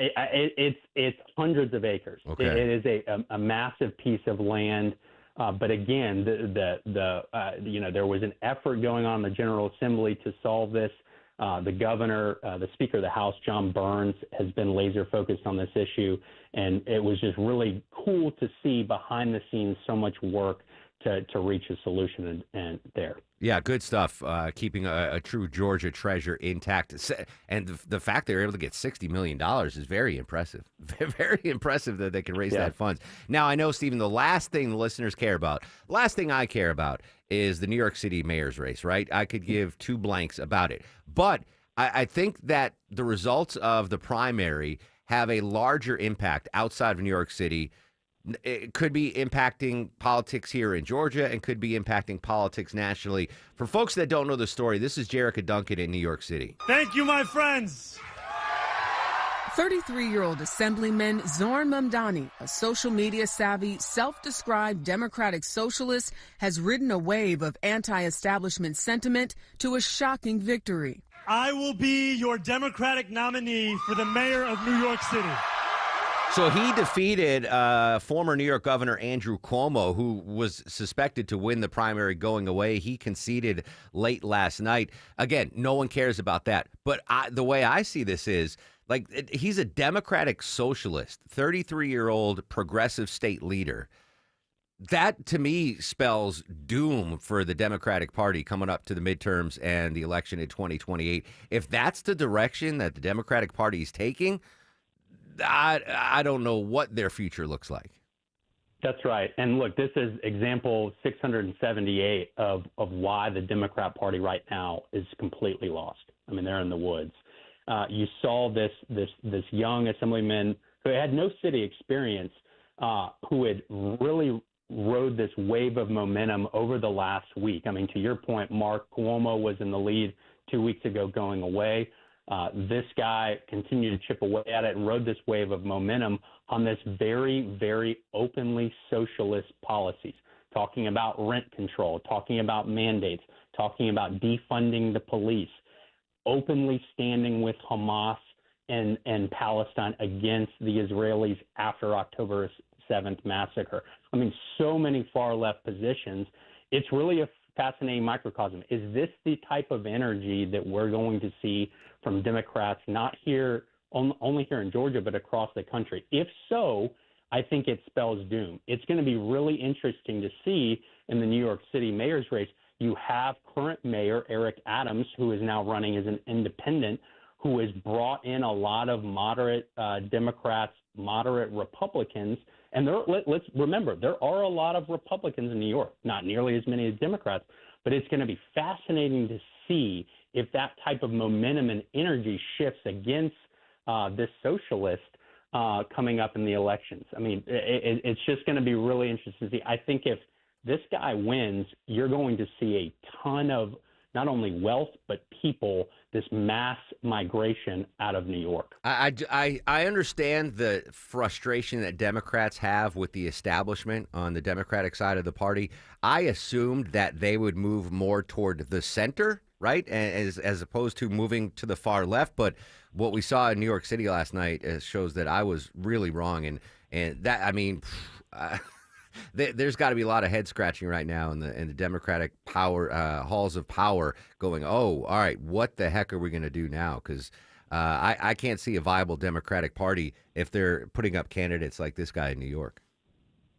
it's hundreds of acres. Okay. It is a massive piece of land. But again, there was an effort going on in the General Assembly to solve this. The governor, the Speaker of the House, John Burns, has been laser focused on this issue, and it was just really cool to see behind the scenes so much work to reach a solution and there. Yeah, good stuff. Keeping a true Georgia treasure intact, and the fact they're able to get $60 million is very impressive. Very impressive that they can raise that funds. Now, I know, Stephen, the last thing the listeners care about, last thing I care about, is the New York City mayor's race. Right? I could give two blanks about it, but I think that the results of the primary have a larger impact outside of New York City. It could be impacting politics here in Georgia and could be impacting politics nationally. For folks that don't know the story, this is Jerrica Duncan in New York City. Thank you, my friends. 33-year-old Assemblyman Zohran Mamdani, a social media savvy, self-described Democratic socialist, has ridden a wave of anti-establishment sentiment to a shocking victory. I will be your Democratic nominee for the mayor of New York City. So he defeated former New York Governor Andrew Cuomo, who was suspected to win the primary going away. He conceded late last night. Again, no one cares about that. But the way I see this is, he's a Democratic socialist, 33-year-old progressive state leader. That, to me, spells doom for the Democratic Party coming up to the midterms and the election in 2028. If that's the direction that the Democratic Party is taking, I don't know what their future looks like. That's right. And look, this is example 678 of why the Democrat Party right now is completely lost. I mean, they're in the woods. You saw this young assemblyman who had no city experience, who had really rode this wave of momentum over the last week. I mean, to your point, Mark, Cuomo was in the lead 2 weeks ago going away. This guy continued to chip away at it and rode this wave of momentum on this very, very openly socialist policies, talking about rent control, talking about mandates, talking about defunding the police, openly standing with Hamas and Palestine against the Israelis after October 7th massacre. I mean, so many far left positions. It's really a fascinating microcosm. Is this the type of energy that we're going to see from Democrats, not here, only here in Georgia, but across the country? If so, I think it spells doom. It's going to be really interesting to see in the New York City mayor's race. You have current mayor Eric Adams, who is now running as an independent, who has brought in a lot of moderate Democrats, moderate Republicans. And let's remember, there are a lot of Republicans in New York, not nearly as many as Democrats, but it's going to be fascinating to see if that type of momentum and energy shifts against this socialist coming up in the elections. I mean, it's just going to be really interesting to see. I think if this guy wins, you're going to see a ton of not only wealth, but people, this mass migration out of New York. I understand the frustration that Democrats have with the establishment on the Democratic side of the party. I assumed that they would move more toward the center, right, as opposed to moving to the far left. But what we saw in New York City last night shows that I was really wrong. And that, I mean, there's got to be a lot of head scratching right now in the Democratic power halls of power going, oh, all right, what the heck are we going to do now? Because I can't see a viable Democratic Party if they're putting up candidates like this guy in New York.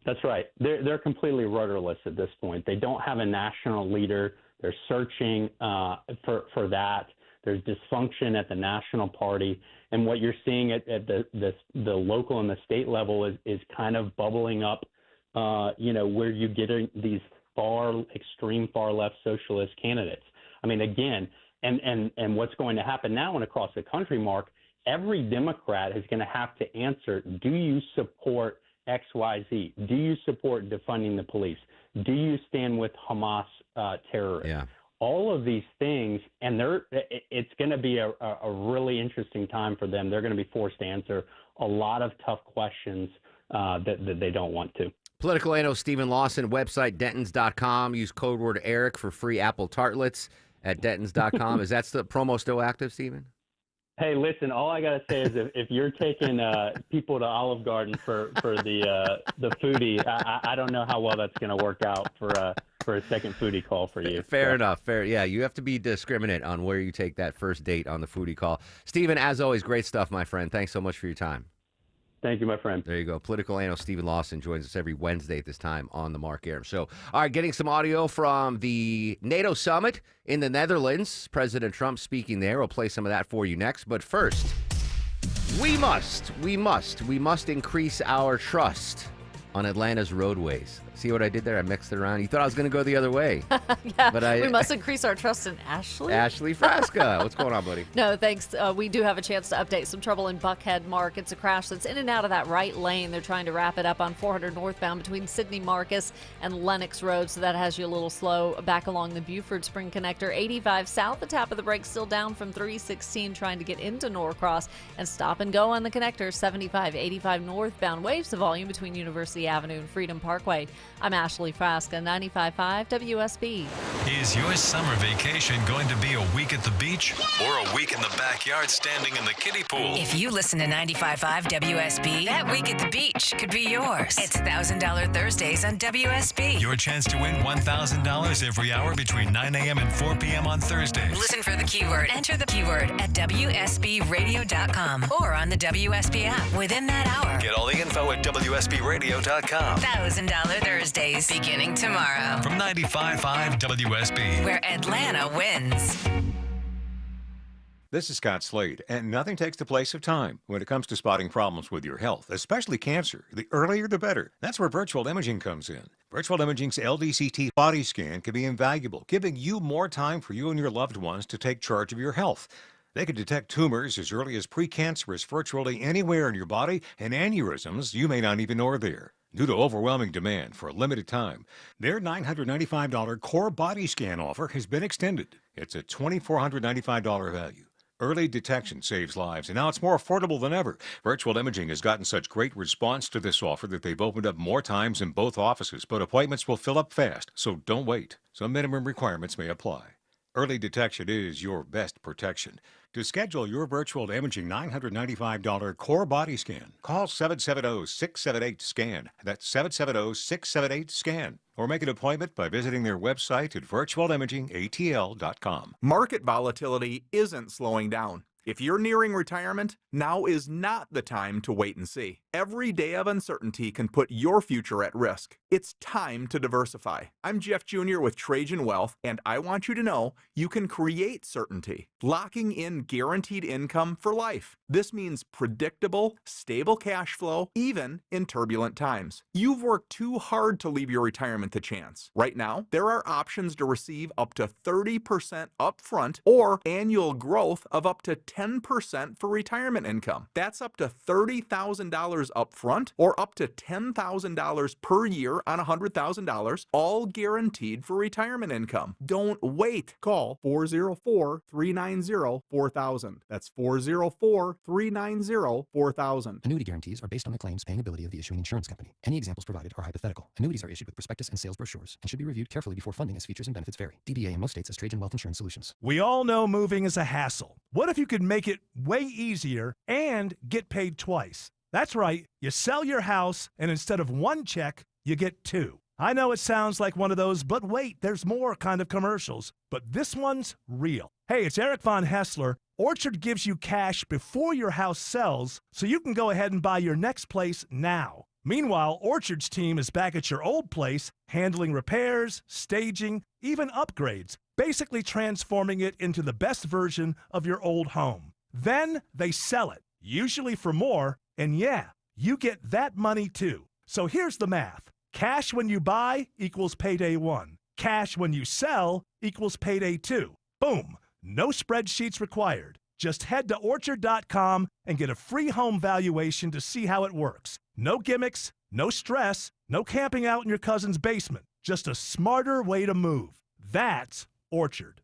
That's right. They're completely rudderless at this point. They don't have a national leader. They're searching for that. There's dysfunction at the national party. And what you're seeing at the local and the state level is kind of bubbling up, where you get these extreme far left socialist candidates. I mean, again, and what's going to happen now and across the country, Mark, every Democrat is going to have to answer, do you support XYZ? Do you support defunding the police? Do you stand with Hamas terrorists? Yeah. All of these things, and it's going to be a really interesting time for them. They're going to be forced to answer a lot of tough questions that they don't want to. Political analyst Stephen Lawson, website Dentons.com. Use code word Eric for free apple tartlets at Dentons.com. Is that the promo still active, Stephen? Hey, listen, all I got to say is if you're taking people to Olive Garden for the foodie, I don't know how well that's going to work out for a second foodie call for you. Fair enough. Fair. Yeah, you have to be discriminate on where you take that first date on the foodie call. Stephen, as always, great stuff, my friend. Thanks so much for your time. Thank you, my friend. There you go. Political analyst Stephen Lawson joins us every Wednesday at this time on the Mark Arum Show. All right, getting some audio from the NATO summit in the Netherlands. President Trump speaking there. We'll play some of that for you next. But first, we must increase our trust on Atlanta's roadways. See what I did there? I mixed it around. You thought I was going to go the other way. Yeah, but we must increase our trust in Ashley. Ashley Frasca. What's going on, buddy? No, thanks. We do have a chance to update some trouble in Buckhead, Mark. It's a crash that's in and out of that right lane. They're trying to wrap it up on 400 northbound between Sidney Marcus and Lennox Road, so that has you a little slow back along the Buford Spring Connector. 85 south, the tap of the brake still down from 316 trying to get into Norcross, and stop and go on the connector. 75, 85 northbound. Waves the volume between University Avenue and Freedom Parkway. I'm Ashley Frasca, 95.5 WSB. Is your summer vacation going to be a week at the beach or a week in the backyard standing in the kiddie pool? If you listen to 95.5 WSB, that week at the beach could be yours. It's $1,000 Thursdays on WSB. Your chance to win $1,000 every hour between 9 a.m. and 4 p.m. on Thursdays. Listen for the keyword. Enter the keyword at WSBradio.com or on the WSB app within that hour. Get all the info at WSBradio.com. $1,000 Thursdays beginning tomorrow. From 95.5 WSB. Where Atlanta wins. This is Scott Slade, and nothing takes the place of time when it comes to spotting problems with your health, especially cancer. The earlier, the better. That's where virtual imaging comes in. Virtual imaging's LDCT body scan can be invaluable, giving you more time for you and your loved ones to take charge of your health. They can detect tumors as early as precancerous virtually anywhere in your body, and aneurysms you may not even know are there. Due to overwhelming demand for a limited time, their $995 core body scan offer has been extended. It's a $2,495 value. Early detection saves lives, and now it's more affordable than ever. Virtual Imaging has gotten such great response to this offer that they've opened up more times in both offices, but appointments will fill up fast, so don't wait. Some minimum requirements may apply. Early detection is your best protection. To schedule your virtual imaging $995 core body scan, call 770-678-SCAN. That's 770-678-SCAN. Or make an appointment by visiting their website at virtualimagingatl.com. Market volatility isn't slowing down. If you're nearing retirement, now is not the time to wait and see. Every day of uncertainty can put your future at risk. It's time to diversify. I'm Jeff Jr. with Trajan Wealth, and I want you to know you can create certainty, locking in guaranteed income for life. This means predictable, stable cash flow, even in turbulent times. You've worked too hard to leave your retirement to chance. Right now, there are options to receive up to 30% upfront or annual growth of up to 10% for retirement income. That's up to $30,000 upfront or up to $10,000 per year on $100,000, all guaranteed for retirement income. Don't wait. Call 404-390-4000. That's 404-390-4000. Annuity guarantees are based on the claims paying ability of the issuing insurance company. Any examples provided are hypothetical. Annuities are issued with prospectus and sales brochures and should be reviewed carefully before funding as features and benefits vary. DBA in most states as Trajan Wealth Insurance Solutions. We all know moving is a hassle. What if you could make it way easier and get paid twice? That's right. You sell your house, and instead of one check, you get two. I know it sounds like one of those, but wait, there's more kind of commercials. But this one's real. Hey, it's Eric Von Hessler. Orchard gives you cash before your house sells, so you can go ahead and buy your next place now. Meanwhile, Orchard's team is back at your old place, handling repairs, staging, even upgrades, basically transforming it into the best version of your old home. Then they sell it, usually for more, and yeah, you get that money too. So here's the math. Cash when you buy equals payday 1. Cash when you sell equals payday 2. Boom. No spreadsheets required. Just head to Orchard.com and get a free home valuation to see how it works. No gimmicks, no stress, no camping out in your cousin's basement. Just a smarter way to move. That's Orchard.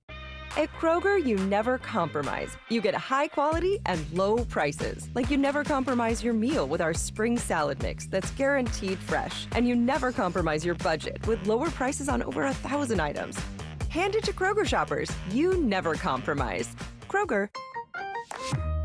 At Kroger, you never compromise. You get high quality and low prices. Like you never compromise your meal with our spring salad mix that's guaranteed fresh. And you never compromise your budget with lower prices on over 1,000 items. Hand it to Kroger shoppers. You never compromise. Kroger.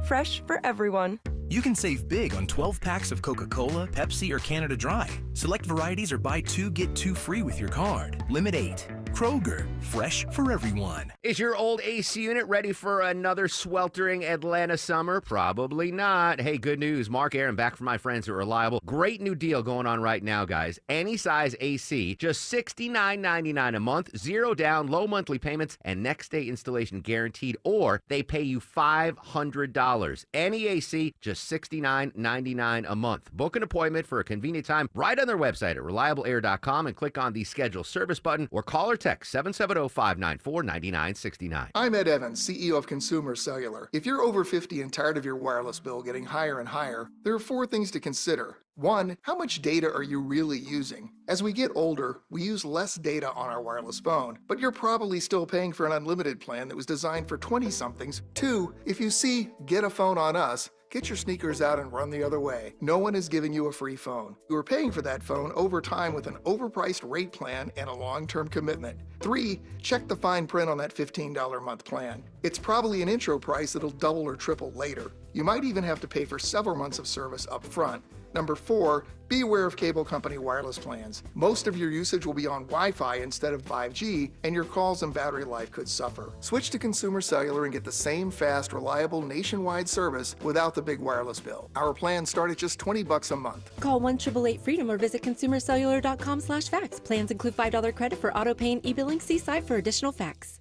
Fresh for everyone. You can save big on 12 packs of Coca-Cola, Pepsi, or Canada Dry. Select varieties or buy 2, get 2 free with your card. Limit 8. Kroger, fresh for everyone. Is your old AC unit ready for another sweltering Atlanta summer? Probably not. Hey, good news. Mark Aaron back from my friends at Reliable. Great new deal going on right now, guys. Any size AC, just $69.99 a month, 0 down, low monthly payments, and next day installation guaranteed, or they pay you $500. Any AC, just $69.99 a month. Book an appointment for a convenient time right on their website at reliableair.com and click on the schedule service button or call or text 770-594-9969. I'm Ed Evans, CEO of Consumer Cellular. If you're over 50 and tired of your wireless bill getting higher and higher, there are 4 things to consider. 1, how much data are you really using? As we get older, we use less data on our wireless phone, but you're probably still paying for an unlimited plan that was designed for 20-somethings. 2, if you see Get a Phone on Us, get your sneakers out and run the other way. No one is giving you a free phone. You are paying for that phone over time with an overpriced rate plan and a long-term commitment. 3, check the fine print on that $15 a month plan. It's probably an intro price that'll double or triple later. You might even have to pay for several months of service up front. Number 4, be aware of cable company wireless plans. Most of your usage will be on Wi-Fi instead of 5G, and your calls and battery life could suffer. Switch to Consumer Cellular and get the same fast, reliable, nationwide service without the big wireless bill. Our plans start at just $20 a month. Call 1-888-FREEDOM or visit consumercellular.com/facts. Plans include $5 credit for auto pay and e-billing. See site for additional facts.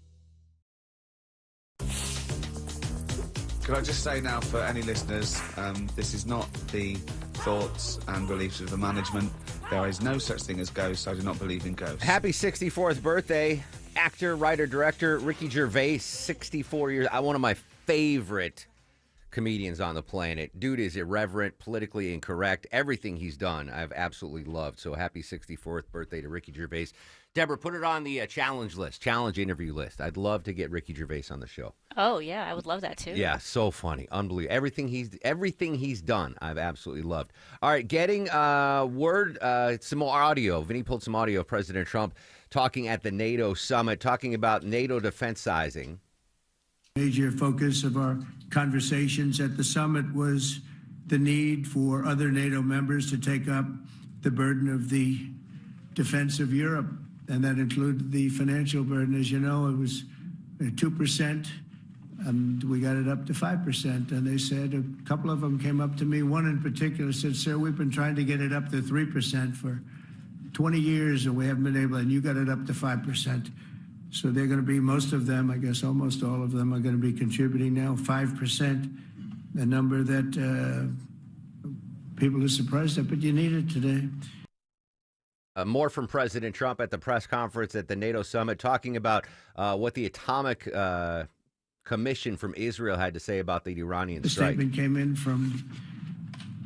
Could I just say now for any listeners, this is not the thoughts and beliefs of the management. There is no such thing as ghosts. I do not believe in ghosts. Happy 64th birthday, actor, writer, director Ricky Gervais, 64 years. One of my favorite comedians on the planet. Dude is irreverent, politically incorrect. Everything he's done, I've absolutely loved. So happy 64th birthday to Ricky Gervais. Deborah, put it on the challenge interview list. I'd love to get Ricky Gervais on the show. Oh, yeah, I would love that, too. Yeah, so funny. Unbelievable. Everything he's done, I've absolutely loved. All right, getting some more audio. Vinny pulled some audio of President Trump talking at the NATO summit, talking about NATO defense sizing. Major focus of our conversations at the summit was the need for other NATO members to take up the burden of the defense of Europe, and that included the financial burden. As you know, it was 2%, and we got it up to 5%. And they said, a couple of them came up to me, one in particular said, "Sir, we've been trying to get it up to 3% for 20 years, and we haven't been able, and you got it up to 5%. So they're going to be, most of them, I guess almost all of them, are going to be contributing now 5%, a number that people are surprised at, but you need it today. More from President Trump at the press conference at the NATO summit, talking about what the Atomic Commission from Israel had to say about the Iranian strike. The statement came in from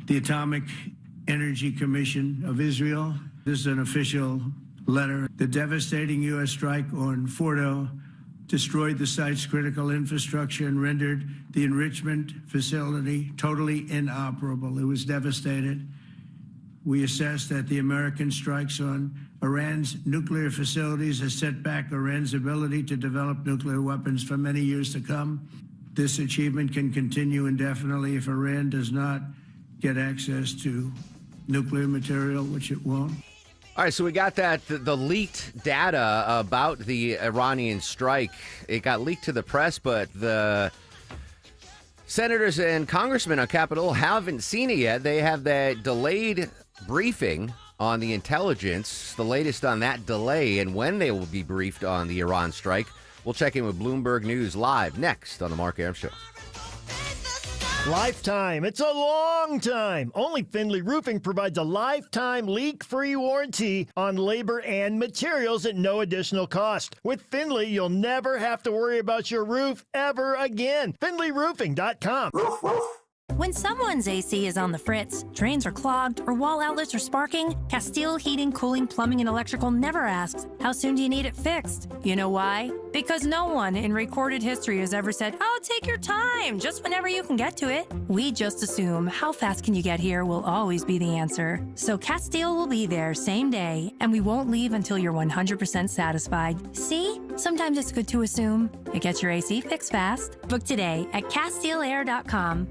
the Atomic Energy Commission of Israel. This is an official letter. The devastating U.S. strike on Fordo destroyed the site's critical infrastructure and rendered the enrichment facility totally inoperable. It was devastated. We assess that the American strikes on Iran's nuclear facilities has set back Iran's ability to develop nuclear weapons for many years to come. This achievement can continue indefinitely if Iran does not get access to nuclear material, which it won't. All right, so we got the leaked data about the Iranian strike. It got leaked to the press, but the senators and congressmen on Capitol haven't seen it yet. They have that delayed briefing on the intelligence, the latest on that delay, and when they will be briefed on the Iran strike. We'll check in with Bloomberg News live next on the Mark Arum Show. Lifetime. It's a long time. Only Findlay Roofing provides a lifetime leak-free warranty on labor and materials at no additional cost. With Findlay, you'll never have to worry about your roof ever again. FindlayRoofing.com. When someone's AC is on the fritz, drains are clogged, or wall outlets are sparking, Castile Heating, Cooling, Plumbing, and Electrical never asks, how soon do you need it fixed? You know why? Because no one in recorded history has ever said, oh, take your time, just whenever you can get to it. We just assume how fast can you get here will always be the answer. So Castile will be there same day, and we won't leave until you're 100% satisfied. See? Sometimes it's good to assume. It gets your AC fixed fast. Book today at CastileAir.com.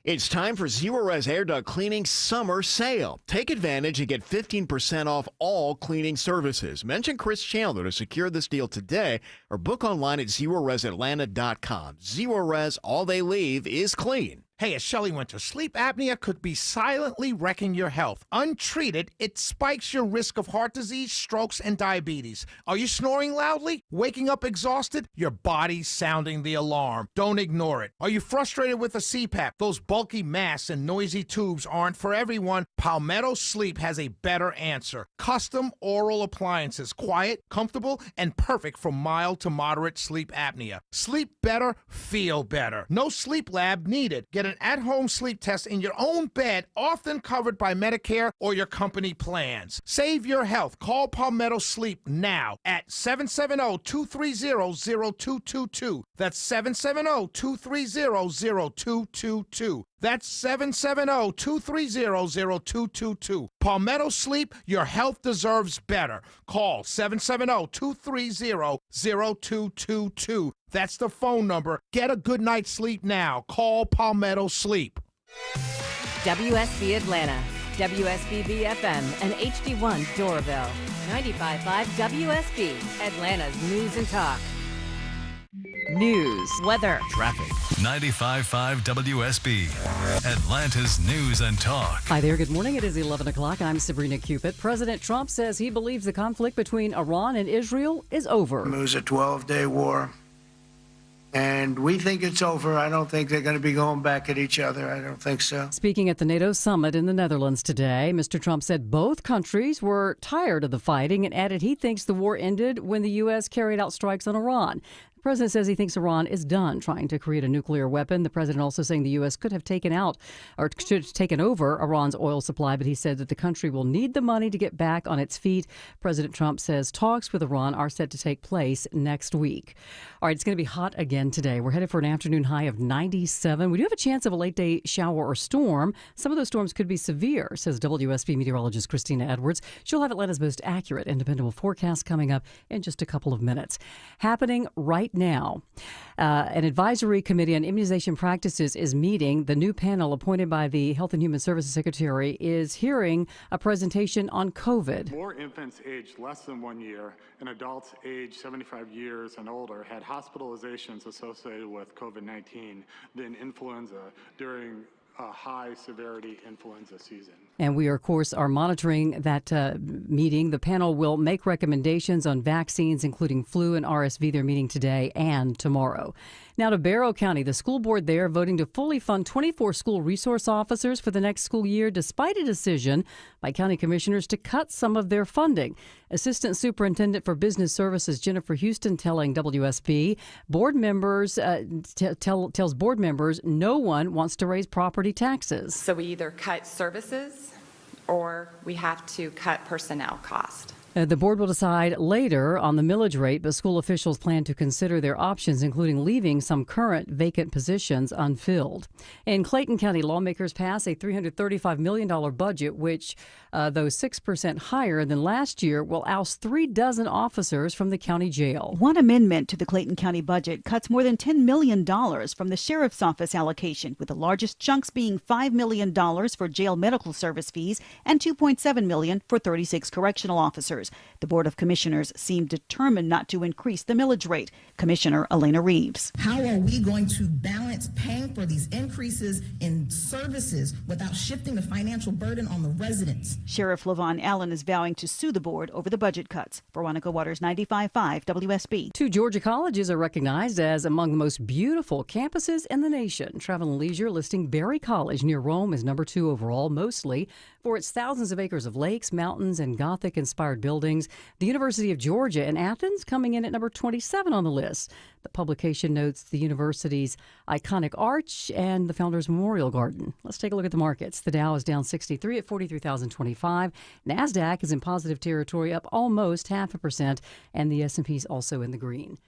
It's time for Zerorez Air Duct Cleaning Summer Sale. Take advantage and get 15% off all cleaning services. Mention Chris Chandler to secure this deal today or book online at ZerorezAtlanta.com. Zerorez, all they leave is clean. Hey, it's Shelley Winter. Sleep apnea could be silently wrecking your health. Untreated, it spikes your risk of heart disease, strokes, and diabetes. Are you snoring loudly? Waking up exhausted? Your body's sounding the alarm. Don't ignore it. Are you frustrated with a CPAP? Those bulky masks and noisy tubes aren't for everyone. Palmetto Sleep has a better answer. Custom oral appliances. Quiet, comfortable, and perfect for mild to moderate sleep apnea. Sleep better, feel better. No sleep lab needed. Get an at-home sleep test in your own bed, often covered by Medicare or your company plans. Save your health. Call Palmetto Sleep now at 770-230-0222. That's 770-230-0222. That's 770-230-0222. Palmetto Sleep, your health deserves better. Call 770-230-0222. That's the phone number. Get a good night's sleep now. Call Palmetto Sleep. WSB Atlanta, WSB FM, and HD1 Doraville. 95.5 WSB, Atlanta's news and talk. News, weather, traffic. 95.5 WSB, Atlanta's news and talk. Hi there. Good morning. It is 11 o'clock. I'm Sabrina Cupid. President Trump says he believes the conflict between Iran and Israel is over. It was a 12-day war, and we think it's over. I don't think they're going to be going back at each other. I don't think so. Speaking at the NATO summit in the Netherlands today, Mr. Trump said both countries were tired of the fighting and added he thinks the war ended when the U.S. carried out strikes on Iran. The president says he thinks Iran is done trying to create a nuclear weapon. The president also saying the U.S. could have taken out or should have taken over Iran's oil supply, but he said that the country will need the money to get back on its feet. President Trump says talks with Iran are set to take place next week. All right, it's going to be hot again today. We're headed for an afternoon high of 97. We do have a chance of a late day shower or storm. Some of those storms could be severe, says WSB meteorologist Christina Edwards. She'll have Atlanta's most accurate and dependable forecast coming up in just a couple of minutes. Happening right now, an advisory committee on immunization practices is meeting. The new panel appointed by the Health and Human Services Secretary is hearing a presentation on COVID. More infants aged less than 1 year and adults aged 75 years and older had hospitalizations associated with COVID-19 than influenza during a high severity influenza season. And we, of course, are monitoring that meeting. The panel will make recommendations on vaccines, including flu and RSV. They're meeting today and tomorrow. Now to Barrow County, the school board there voting to fully fund 24 school resource officers for the next school year, despite a decision by county commissioners to cut some of their funding. Assistant Superintendent for Business Services Jennifer Houston telling WSB board members tells board members no one wants to raise property taxes. So we either cut services or we have to cut personnel cost. The board will decide later on the millage rate, but school officials plan to consider their options, including leaving some current vacant positions unfilled. In Clayton County, lawmakers pass a $335 million budget, which, though 6% higher than last year, will oust 36 officers from the county jail. One amendment to the Clayton County budget cuts more than $10 million from the sheriff's office allocation, with the largest chunks being $5 million for jail medical service fees and $2.7 million for 36 correctional officers. The Board of Commissioners seem determined not to increase the millage rate. Commissioner Elena Reeves. How are we going to balance paying for these increases in services without shifting the financial burden on the residents? Sheriff LaVon Allen is vowing to sue the board over the budget cuts. Veronica Waters, 95.5 WSB. 2 Georgia colleges are recognized as among the most beautiful campuses in the nation. Travel and Leisure listing Berry College near Rome as number 2 overall, mostly for its thousands of acres of lakes, mountains, and Gothic-inspired buildings. The University of Georgia in Athens coming in at number 27 on the list. The publication notes the university's iconic arch and the Founders Memorial Garden. Let's take a look at the markets. The Dow is down 63 at 43,025. NASDAQ is in positive territory, up almost 0.5%, and the S&P is also in the green.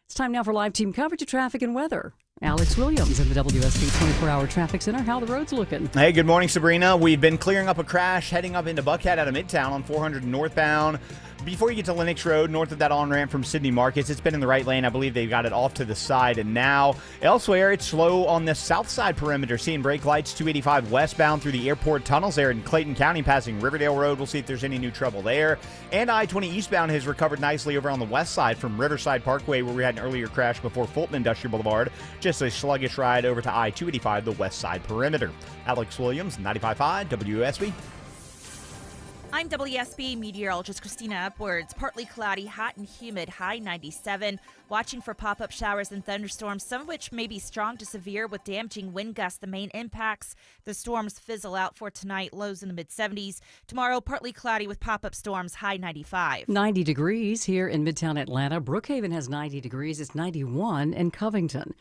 It's time now for live team coverage of traffic and weather. Alex Williams in the WSB 24-hour traffic center. How the roads looking? Hey, good morning, Sabrina. We've been clearing up a crash heading up into Buckhead out of Midtown on 400 northbound. Before you get to Lenox Road, north of that on-ramp from Sydney Markets, it's been in the right lane. I believe they've got it off to the side. And now, elsewhere, it's slow on the south side perimeter. Seeing brake lights, 285 westbound through the airport tunnels there in Clayton County, passing Riverdale Road. We'll see if there's any new trouble there. And I-20 eastbound has recovered nicely over on the west side from Riverside Parkway, where we had an earlier crash before Fulton Industrial Boulevard. Just a sluggish ride over to I-285, the west side perimeter. Alex Williams, 95.5 WSB. I'm WSB meteorologist Christina Upwards. Partly cloudy, hot and humid, high 97. Watching for pop-up showers and thunderstorms, some of which may be strong to severe with damaging wind gusts. The main impacts, the storms fizzle out for tonight, lows in the mid-70s. Tomorrow, partly cloudy with pop-up storms, high 95. 90 degrees here in Midtown Atlanta. Brookhaven has 90 degrees. It's 91 in Covington.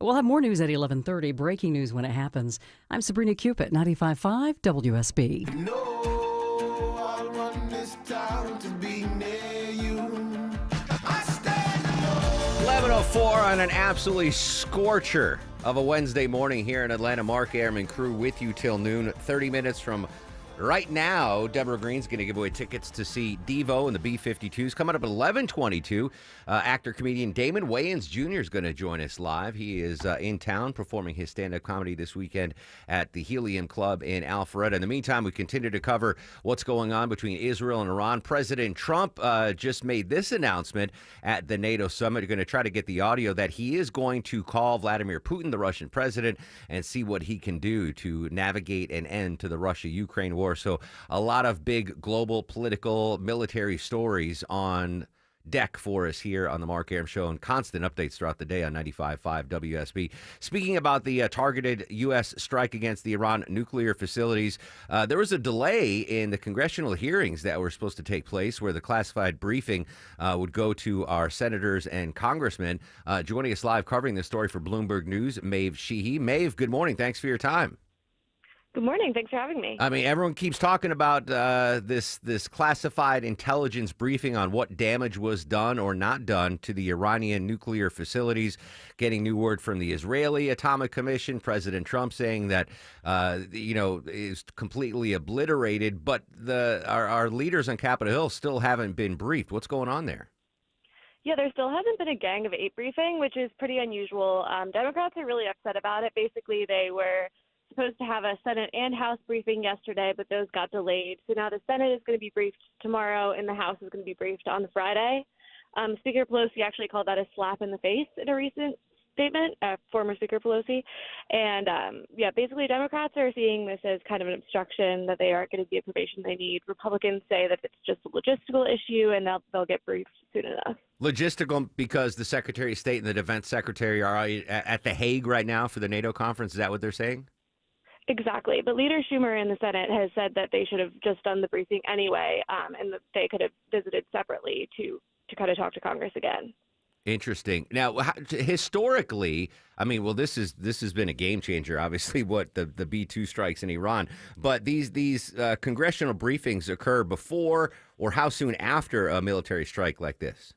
We'll have more news at 11:30. Breaking news when it happens. I'm Sabrina Cupid, 95.5 WSB. 11:04 on an absolutely scorcher of a Wednesday morning here in Atlanta. Mark Airman crew with you till noon. 30 minutes from right now, Deborah Green's going to give away tickets to see Devo and the B-52s. Coming up at 11:22, actor-comedian Damon Wayans Jr. is going to join us live. He is in town performing his stand-up comedy this weekend at the Helium Club in Alpharetta. In the meantime, we continue to cover what's going on between Israel and Iran. President Trump just made this announcement at the NATO summit. We're going to try to get the audio that he is going to call Vladimir Putin, the Russian president, and see what he can do to navigate an end to the Russia-Ukraine war. So a lot of big global political military stories on deck for us here on the Mark Arum Show, and constant updates throughout the day on 95.5 WSB. Speaking about the targeted U.S. strike against the Iran nuclear facilities, there was a delay in the congressional hearings that were supposed to take place where the classified briefing would go to our senators and congressmen. Joining us live covering this story for Bloomberg News, Maeve Sheehy. Maeve, good morning. Thanks for your time. Good morning. Thanks for having me. I mean, everyone keeps talking about this classified intelligence briefing on what damage was done or not done to the Iranian nuclear facilities. Getting new word from the Israeli Atomic Commission. President Trump saying that is completely obliterated. But our leaders on Capitol Hill still haven't been briefed. What's going on there? Yeah, there still hasn't been a Gang of Eight briefing, which is pretty unusual. Democrats are really upset about it. Basically, they were supposed to have a Senate and House briefing yesterday, but those got delayed. So now the Senate is going to be briefed tomorrow, and the House is going to be briefed on Friday. Speaker Pelosi actually called that a slap in the face in a recent statement, former Speaker Pelosi. And, basically Democrats are seeing this as kind of an obstruction, that they aren't getting the information they need. Republicans say that it's just a logistical issue, and they'll get briefed soon enough. Logistical because the Secretary of State and the Defense Secretary are at The Hague right now for the NATO conference. Is that what they're saying? Exactly. But Leader Schumer in the Senate has said that they should have just done the briefing anyway, and that they could have visited separately to kind of talk to Congress again. Interesting. Now, historically, I mean, well, this has been a game changer, obviously, what the B-2 strikes in Iran. But these congressional briefings occur before or how soon after a military strike like this?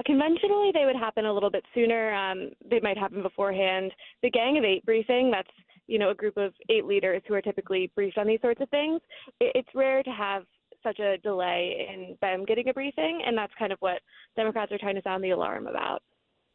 Conventionally, they would happen a little bit sooner. They might happen beforehand. The Gang of Eight briefing, that's a group of 8 leaders who are typically briefed on these sorts of things. It's rare to have such a delay in them getting a briefing, and that's kind of what Democrats are trying to sound the alarm about.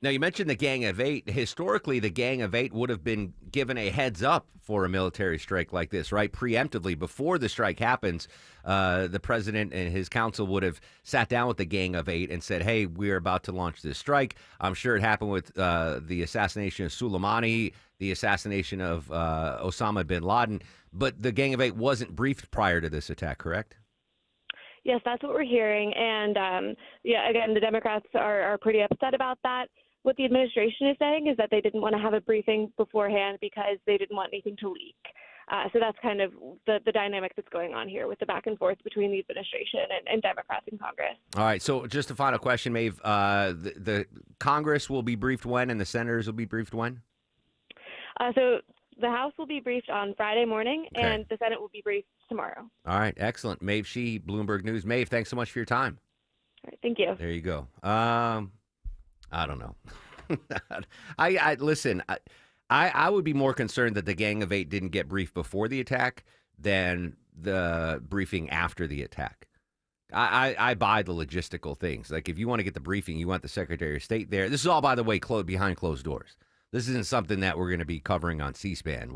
Now, you mentioned the Gang of Eight. Historically, the Gang of Eight would have been given a heads up for a military strike like this, right? Preemptively, before the strike happens, the president and his council would have sat down with the Gang of Eight and said, hey, we're about to launch this strike. I'm sure it happened with the assassination of Soleimani, the assassination of Osama bin Laden. But the Gang of Eight wasn't briefed prior to this attack, correct? Yes, that's what we're hearing. And, again, the Democrats are pretty upset about that. What the administration is saying is that they didn't want to have a briefing beforehand because they didn't want anything to leak. So that's kind of the dynamic that's going on here with the back and forth between the administration and Democrats in Congress. All right. So just a final question, Maeve. The Congress will be briefed when, and the senators will be briefed when? So the House will be briefed on Friday morning, Okay. and the Senate will be briefed tomorrow. All right. Excellent. Maeve Sheehy, Bloomberg News. Maeve, thanks so much for your time. All right, thank you. There you go. I don't know. I listen. I would be more concerned that the Gang of Eight didn't get briefed before the attack than the briefing after the attack. I buy the logistical things. Like, if you want to get the briefing, you want the Secretary of State there. This is all, by the way, behind closed doors. This isn't something that we're going to be covering on C-SPAN.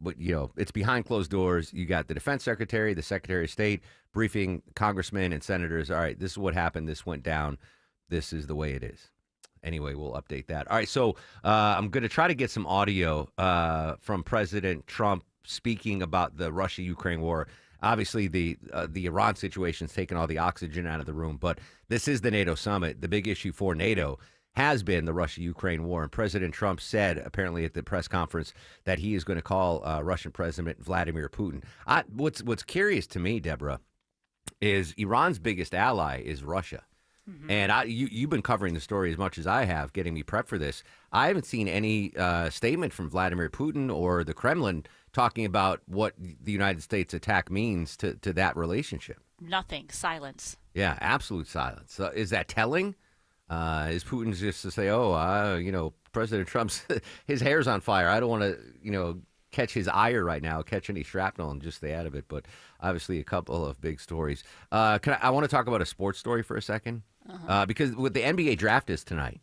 But it's behind closed doors. You got the Defense Secretary, the Secretary of State briefing congressmen and senators. All right, this is what happened. This went down. This is the way it is. Anyway, we'll update that. All right, so I'm going to try to get some audio from President Trump speaking about the Russia-Ukraine war. Obviously, the Iran situation's taken all the oxygen out of the room, but this is the NATO summit. The big issue for NATO has been the Russia-Ukraine war, and President Trump said, apparently at the press conference, that he is going to call Russian President Vladimir Putin. What's curious to me, Deborah, is Iran's biggest ally is Russia. And you've been covering the story as much as I have, getting me prepped for this. I haven't seen any statement from Vladimir Putin or the Kremlin talking about what the United States attack means to that relationship. Nothing. Silence. Yeah, absolute silence. Is that telling? Is Putin just to say, President Trump's, his hair's on fire. I don't want to, catch his ire right now, catch any shrapnel and just stay out of it. But obviously a couple of big stories. I want to talk about a sports story for a second. Because with the NBA draft is tonight,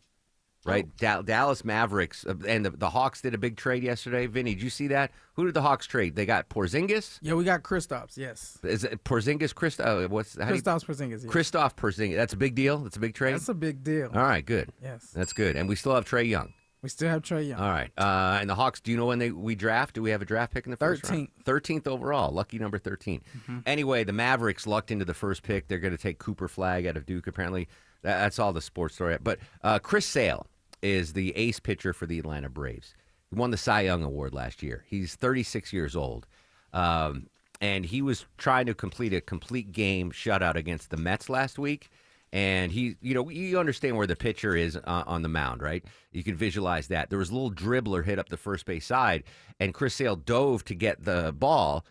right? Dallas Mavericks and the Hawks did a big trade yesterday. Vinny, did you see that? Who did the Hawks trade? They got Porzingis? Yeah, we got Kristaps, yes. Is it Porzingis? Kristaps Porzingis, yes. Kristaps Porzingis. That's a big deal? That's a big trade? That's a big deal. All right, good. Yes. That's good. And we still have Trae Young. We still have Trae Young. All right. And the Hawks, do you know when we draft? Do we have a draft pick in the first round? 13th overall. Lucky number 13. Mm-hmm. Anyway, the Mavericks lucked into the first pick. They're going to take Cooper Flagg out of Duke, apparently. That's all the sports story. But Chris Sale is the ace pitcher for the Atlanta Braves. He won the Cy Young Award last year. He's 36 years old. And he was trying to complete a complete game shutout against the Mets last week. And you understand where the pitcher is on the mound, right? You can visualize that. There was a little dribbler hit up the first base side, and Chris Sale dove to get the ball,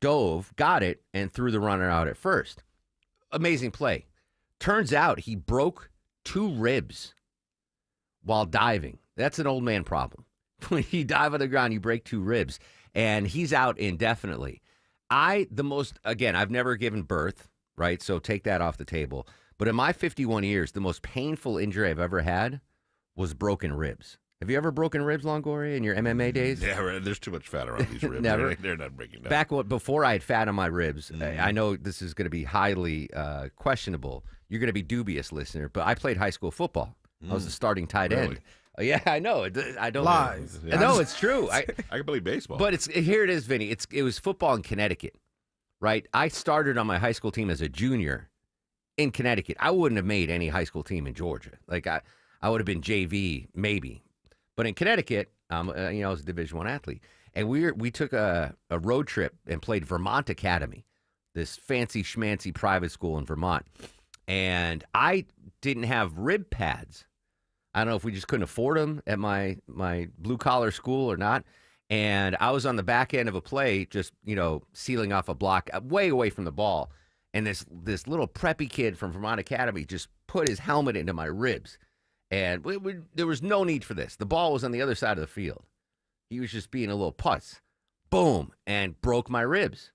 got it, and threw the runner out at first. Amazing play. Turns out he broke 2 ribs while diving. That's an old man problem. When you dive on the ground, you break 2 ribs, and he's out indefinitely. I've never given birth, right? So take that off the table. But in my 51 years, the most painful injury I've ever had was broken ribs. Have you ever broken ribs, Longoria, in your MMA days? Yeah, there's too much fat around these ribs. Never. They're not breaking down. Before I had fat on my ribs, I know this is going to be highly questionable. You're going to be dubious, listener, but I played high school football. I was the starting tight end. Yeah, I know. I don't Lies. No, it's true. I can believe baseball. But here it is, Vinny. It was football in Connecticut, right? I started on my high school team as a junior in Connecticut. I wouldn't have made any high school team in Georgia. Like I would have been JV maybe, but in Connecticut, I was a Division I athlete, and we took a road trip and played Vermont Academy, this fancy schmancy private school in Vermont, and I didn't have rib pads. I don't know if we just couldn't afford them at my blue collar school or not. And I was on the back end of a play, just sealing off a block way away from the ball. And this little preppy kid from Vermont Academy just put his helmet into my ribs. And there was no need for this. The ball was on the other side of the field. He was just being a little putz. Boom, and broke my ribs.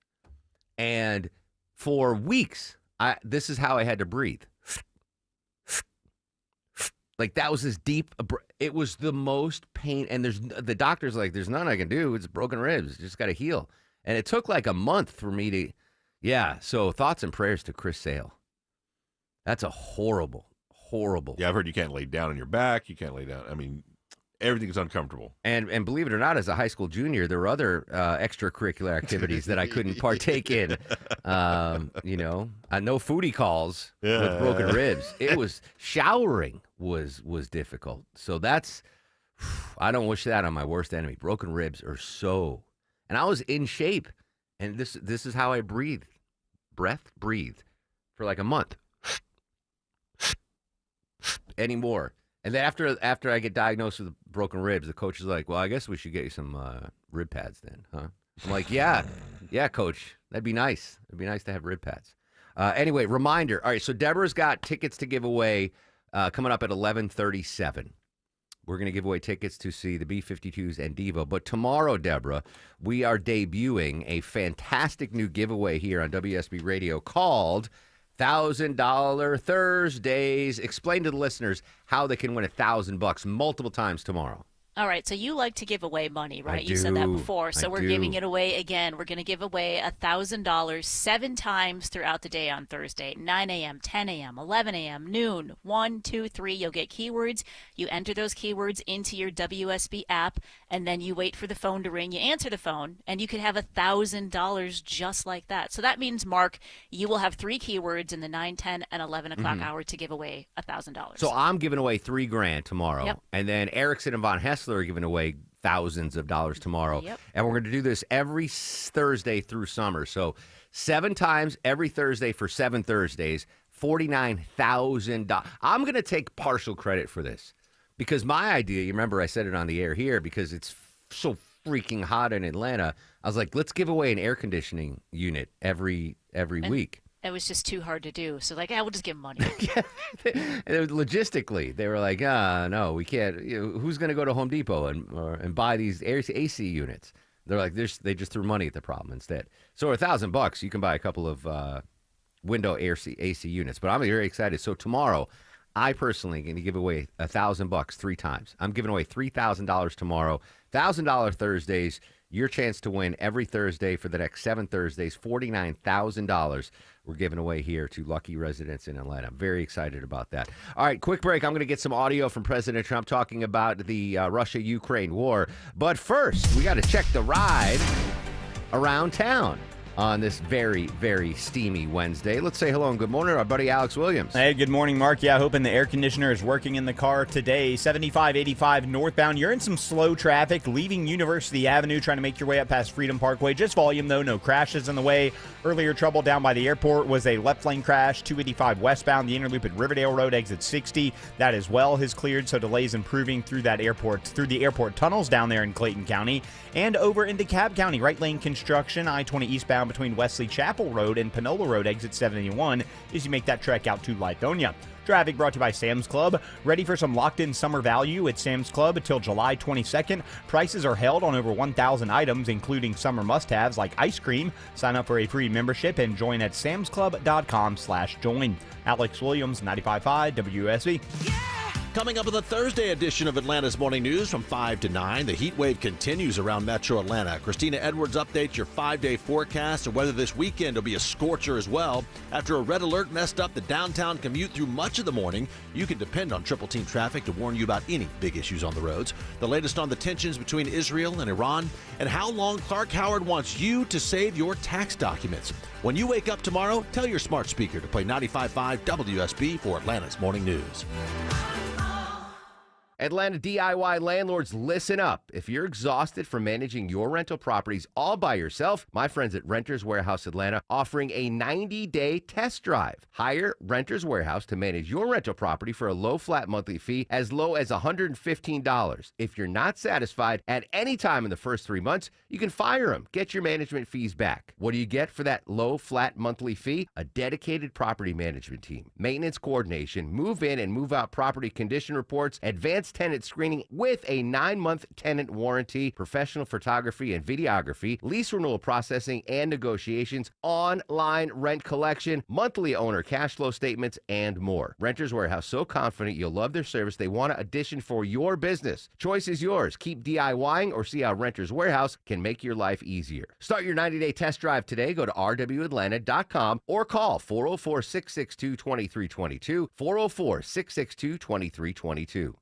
And for weeks, this is how I had to breathe. Like, that was as deep. It was the most pain. And the doctor's like, there's nothing I can do. It's broken ribs. Just got to heal. And it took like a month for me to. Yeah. So thoughts and prayers to Chris Sale. That's a horrible. Yeah, I've heard you can't lay down on your back. You can't lay down. I mean, everything's uncomfortable. And believe it or not, as a high school junior, there were other extracurricular activities that I couldn't partake in. No foodie calls with broken ribs. It was showering was difficult. So I don't wish that on my worst enemy. Broken ribs are so, and I was in shape, and this is how I breathed for like a month. Anymore. And then after I get diagnosed with broken ribs, the coach is like, well, I guess we should get you some rib pads then, huh? I'm like, yeah, coach. That'd be nice. It'd be nice to have rib pads. Anyway, reminder. All right, so Deborah's got tickets to give away coming up at 11:37. We're going to give away tickets to see the B-52s and Devo. But tomorrow, Deborah, we are debuting a fantastic new giveaway here on WSB Radio called $1,000 Thursdays. Explain to the listeners how they can win $1,000 multiple times tomorrow. All right, so you like to give away money, right? I You said that do. before. So I we're do. giving it away again. We're going to give away $1,000 7 times throughout the day on Thursday. 9 a.m., 10 a.m., 11 a.m., noon, 1, 2, 3. You'll get keywords. You enter those keywords into your WSB app, and then you wait for the phone to ring. You answer the phone, and you could have $1,000 just like that. So that means, Mark, you will have 3 keywords in the 9, 10, and 11 o'clock hour to give away $1,000. So I'm giving away $3,000 tomorrow. Yep. And then Erickson and Von Hessler are giving away thousands of dollars tomorrow. Yep. And we're going to do this every Thursday through summer. So 7 times every Thursday for 7 Thursdays, $49,000. I'm going to take partial credit for this because my idea, you remember I said it on the air here because it's so freaking hot in Atlanta. I was like, let's give away an air conditioning unit every week. It was just too hard to do. So we'll just give them money. Logistically, they were like, no, we can't. Who's going to go to Home Depot and buy these AC units? They're like, they just threw money at the problem instead. So $1,000, you can buy a couple of window AC units. But I'm very excited. So tomorrow, I personally am going to give away $1,000 3 times. I'm giving away $3,000 tomorrow. $1,000 Thursdays. your chance to win every Thursday for the next 7 Thursdays, $49,000 we're giving away here to lucky residents in Atlanta. I'm very excited about that. All right, quick break. I'm going to get some audio from President Trump talking about the Russia-Ukraine war. But first, we got to check the ride around town on this very, very steamy Wednesday. Let's say hello and good morning to our buddy Alex Williams. Hey, good morning, Mark. Yeah, hoping the air conditioner is working in the car today. 7585 northbound. You're in some slow traffic leaving University Avenue, trying to make your way up past Freedom Parkway. Just volume, though. No crashes in the way. Earlier trouble down by the airport was a left lane crash. 285 westbound. The inner loop at Riverdale Road, exit 60. That as well has cleared, so delays improving through the airport tunnels down there in Clayton County. And over into Cobb County, right lane construction. I-20 eastbound between Wesley Chapel Road and Panola Road, exit 71, as you make that trek out to Lithonia. Traffic brought to you by Sam's Club. Ready for some locked-in summer value at Sam's Club until July 22nd. Prices are held on over 1,000 items, including summer must-haves like ice cream. Sign up for a free membership and join at samsclub.com/join. Alex Williams, 95.5 WSB. Coming up with a Thursday edition of Atlanta's Morning News from 5 to 9. The heat wave continues around metro Atlanta. Christina Edwards updates your 5-day forecast and whether this weekend will be a scorcher as well. After a red alert messed up the downtown commute through much of the morning, you can depend on Triple Team Traffic to warn you about any big issues on the roads. The latest on the tensions between Israel and Iran and how long Clark Howard wants you to save your tax documents. When you wake up tomorrow, tell your smart speaker to play 95.5 WSB for Atlanta's Morning News. Atlanta DIY landlords, listen up. If you're exhausted from managing your rental properties all by yourself, my friends at Renters Warehouse Atlanta offering a 90-day test drive. Hire Renters Warehouse to manage your rental property for a low flat monthly fee as low as $115. If you're not satisfied at any time in the first 3 months, you can fire them. Get your management fees back. What do you get for that low flat monthly fee? A dedicated property management team, maintenance coordination, move in and move out property condition reports, advanced tenant screening with a 9-month tenant warranty, professional photography and videography, lease renewal processing and negotiations, online rent collection, monthly owner cash flow statements, and more. Renters Warehouse, so confident you'll love their service, they want an addition for your business. Choice is yours. Keep DIYing or see how Renters Warehouse can make your life easier. Start your 90-day test drive today. Go to rwatlanta.com or call 404-662-2322, 404-662-2322.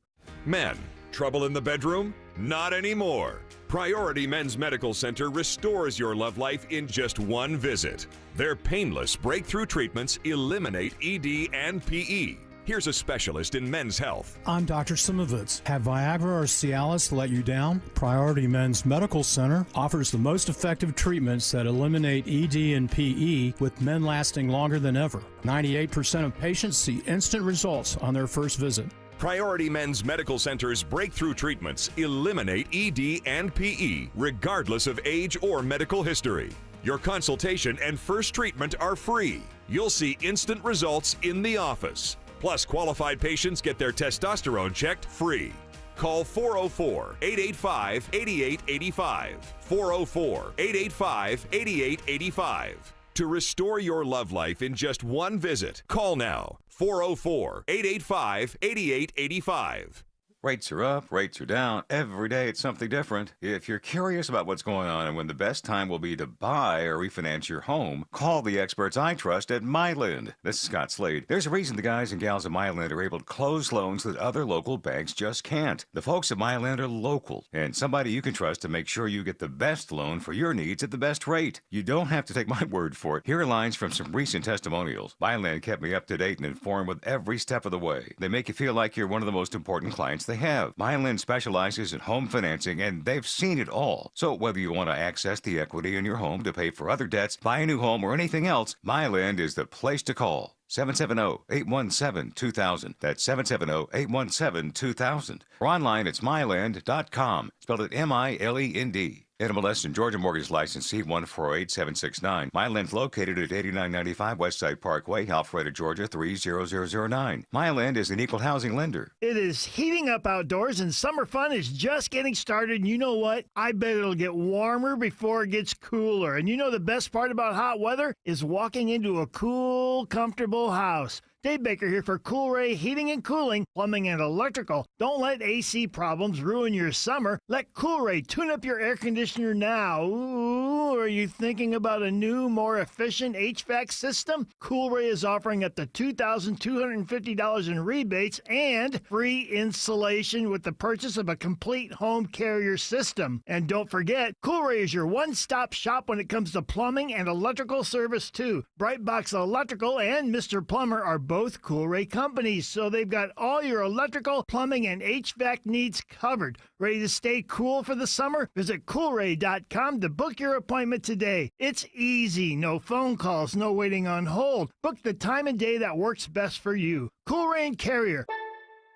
Men, trouble in the bedroom? Not anymore. Priority Men's Medical Center restores your love life in just one visit. Their painless breakthrough treatments eliminate ED and PE. Here's a specialist in men's health. I'm Dr. Simovitz. Have Viagra or Cialis let you down? Priority Men's Medical Center offers the most effective treatments that eliminate ED and PE, with men lasting longer than ever. 98% of patients see instant results on their first visit. Priority Men's Medical Center's breakthrough treatments eliminate ED and PE, regardless of age or medical history. Your consultation and first treatment are free. You'll see instant results in the office. Plus, qualified patients get their testosterone checked free. Call 404-885-8885. 404-885-8885. To restore your love life in just one visit, call now. 404-885-8885. Rates are up, rates are down. Every day it's something different. If you're curious about what's going on and when the best time will be to buy or refinance your home, call the experts I trust at Myland. This is Scott Slade. There's a reason the guys and gals at Myland are able to close loans that other local banks just can't. The folks at Myland are local and somebody you can trust to make sure you get the best loan for your needs at the best rate. You don't have to take my word for it. Here are lines from some recent testimonials. Myland kept me up to date and informed with every step of the way. They make you feel like you're one of the most important clients they have. Myland specializes in home financing, and they've seen it all. So whether you want to access the equity in your home to pay for other debts, buy a new home, or anything else, Myland is the place to call. 770-817-2000. That's 770-817-2000. Or online, it's myland.com. Spelled it M-I-L-E-N-D. NMLS and Georgia Mortgage License C148769. Myland's located at 8995 Westside Parkway, Alpharetta, Georgia 30009. Myland is an equal housing lender. It is heating up outdoors and summer fun is just getting started. And you know what? I bet it'll get warmer before it gets cooler. And you know the best part about hot weather is walking into a cool, comfortable house. Dave Baker here for Coolray Heating and Cooling, Plumbing and Electrical. Don't let AC problems ruin your summer. Let Coolray tune up your air conditioner now. Ooh, are you thinking about a new, more efficient HVAC system? Coolray is offering up to $2,250 in rebates and free installation with the purchase of a complete home carrier system. And don't forget, Coolray is your one-stop shop when it comes to plumbing and electrical service too. Brightbox Electrical and Mr. Plumber are both Coolray companies, so they've got all your electrical, plumbing, and HVAC needs covered. Ready to stay cool for the summer? Visit Coolray.com to book your appointment today. It's easy. No phone calls, no waiting on hold. Book the time and day that works best for you. Coolray and Carrier.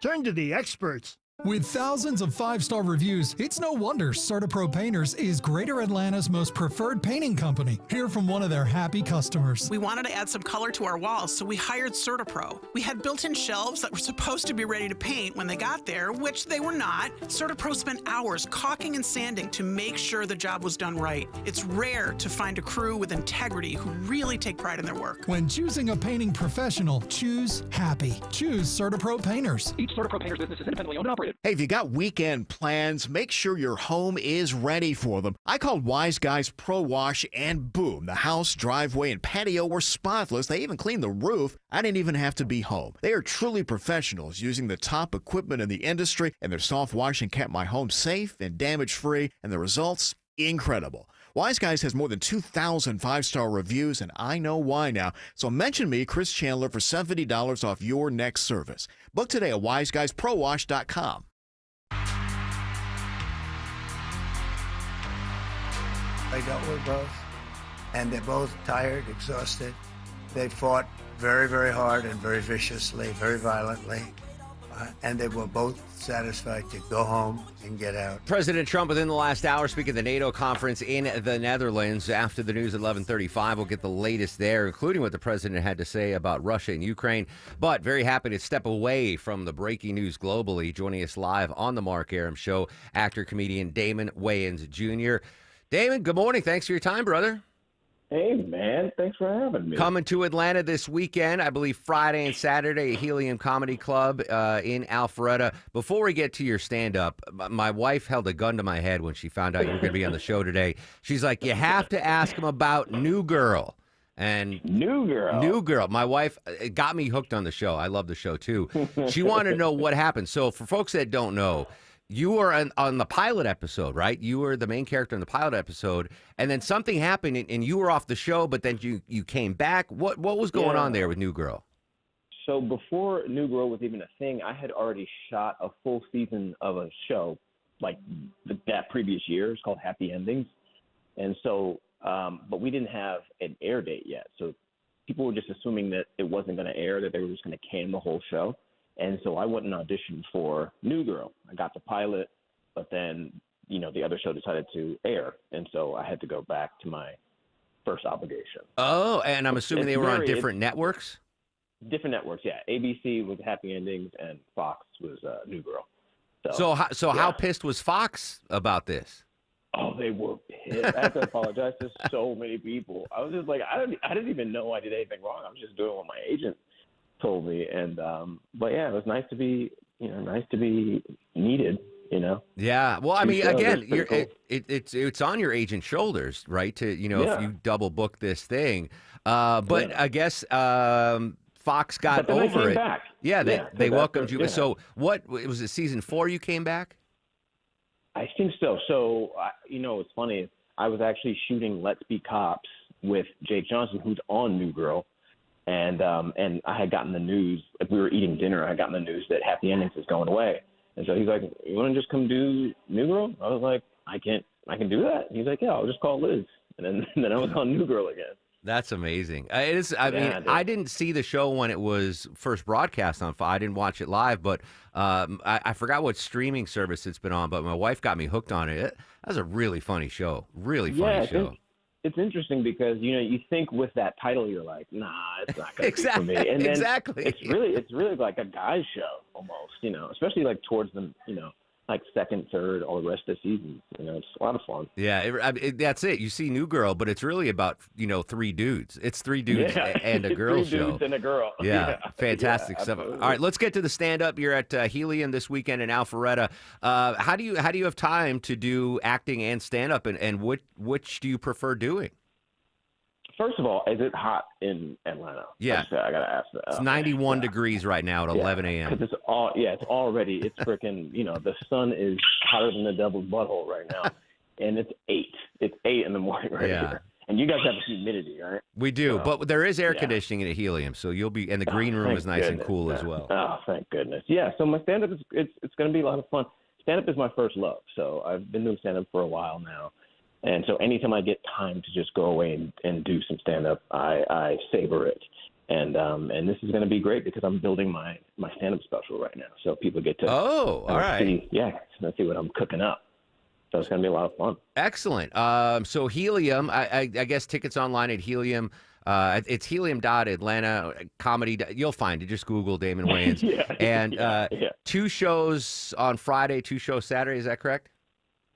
Turn to the experts. With thousands of 5-star reviews, it's no wonder CertaPro Painters is Greater Atlanta's most preferred painting company. Hear from one of their happy customers. We wanted to add some color to our walls, so we hired CertaPro. We had built-in shelves that were supposed to be ready to paint when they got there, which they were not. CertaPro spent hours caulking and sanding to make sure the job was done right. It's rare to find a crew with integrity who really take pride in their work. When choosing a painting professional, choose happy. Choose CertaPro Painters. Each CertaPro Painters business is independently owned and operated. Hey, if you got weekend plans, make sure your home is ready for them. I called Wise Guys Pro Wash and boom, the house, driveway, and patio were spotless. They even cleaned the roof. I didn't even have to be home. They are truly professionals using the top equipment in the industry, and their soft washing kept my home safe and damage-free, and the results, incredible. Wise Guys has more than 2,000 5-star reviews, and I know why now. So mention me, Chris Chandler, for $70 off your next service. Book today at wiseguysprowash.com. I dealt with both, and they're both tired, exhausted. They fought very, very hard and very viciously, very violently, and they were both satisfied to go home and get out. President Trump, within the last hour, speaking at the NATO conference in the Netherlands. After the news at 11:35, we'll get the latest there, including what the president had to say about Russia and Ukraine. But very happy to step away from the breaking news globally. Joining us live on the Mark Arum Show, actor-comedian Damon Wayans Jr. Damon, good morning. Thanks for your time, brother. Hey, man. Thanks for having me. Coming to Atlanta this weekend, I believe Friday and Saturday at Helium Comedy Club in Alpharetta. Before we get to your stand-up, my wife held a gun to my head when she found out you were going to be on the show today. She's like, you have to ask him about New Girl. And New Girl. My wife got me hooked on the show. I love the show, too. She wanted to know what happened. So for folks that don't know, you were on the pilot episode, right? You were the main character in the pilot episode, and then something happened, and you were off the show, but then you came back. What was going on there with New Girl? So before New Girl was even a thing, I had already shot a full season of a show, like that previous year. It's called Happy Endings. And so, but we didn't have an air date yet. So people were just assuming that it wasn't going to air, that they were just going to can the whole show. And so I went and auditioned for New Girl. I got the pilot, but then, the other show decided to air. And so I had to go back to my first obligation. Oh, and I'm assuming they were on different networks? Different networks, yeah. ABC was Happy Endings, and Fox was New Girl. So how pissed was Fox about this? Oh, they were pissed. I have to apologize to so many people. I was just like, I didn't even know I did anything wrong. I was just doing what my agent told me. And but yeah, it was nice to be needed. Yeah. Well, I mean, again, it's on your agent's shoulders, right? To if you double book this thing, but I guess Fox got over it. Back. Yeah, they welcomed you. Yeah. So what was it? Season 4 you came back? I think so. So what's funny, I was actually shooting Let's Be Cops with Jake Johnson, who's on New Girl. And I had gotten the news, like we were eating dinner, I had gotten the news that Happy Endings is going away. And so he's like, you want to just come do New Girl? I was like, I can do that. He's like, yeah, I'll just call Liz. And then I was on New Girl again. That's amazing. It is. I mean, I didn't see the show when it was first broadcast on Fox. I didn't watch it live, but I forgot what streaming service it's been on, but my wife got me hooked on it. That was a really funny show. Really funny show. It's interesting because you think with that title you're like, nah, it's not going to be for me. And then exactly. It's really like a guy's show almost, especially like towards the like second, third, all the rest of the season. It's a lot of fun. Yeah, that's it. You see New Girl, but it's really about, three dudes. It's three dudes and a girl three show. Dudes and a girl. Yeah, fantastic stuff. Absolutely. All right, let's get to the stand-up. You're at Helium this weekend in Alpharetta. How do you have time to do acting and stand-up, and which do you prefer doing? First of all, is it hot in Atlanta? Yeah. I got to ask that. It's 91 degrees right now at 11 a.m. Because it's freaking, the sun is hotter than the devil's butthole right now. And it's 8. It's 8 in the morning here. And you guys have humidity, right? We do, but there is air conditioning at Helium, so you'll be, and the green room is nice and cool as well. Oh, thank goodness. Yeah, so my stand-up, it's going to be a lot of fun. Stand-up is my first love, so I've been doing stand-up for a while now. And so anytime I get time to just go away and do some stand-up, I savor it. And this is going to be great because I'm building my stand-up special right now. So people get to all right. see what I'm cooking up. So it's going to be a lot of fun. Excellent. So Helium, I guess tickets online at Helium. It's helium.atlanta comedy. You'll find it. Just Google Damon Wayans. And 2 shows on Friday, 2 shows Saturday. Is that correct?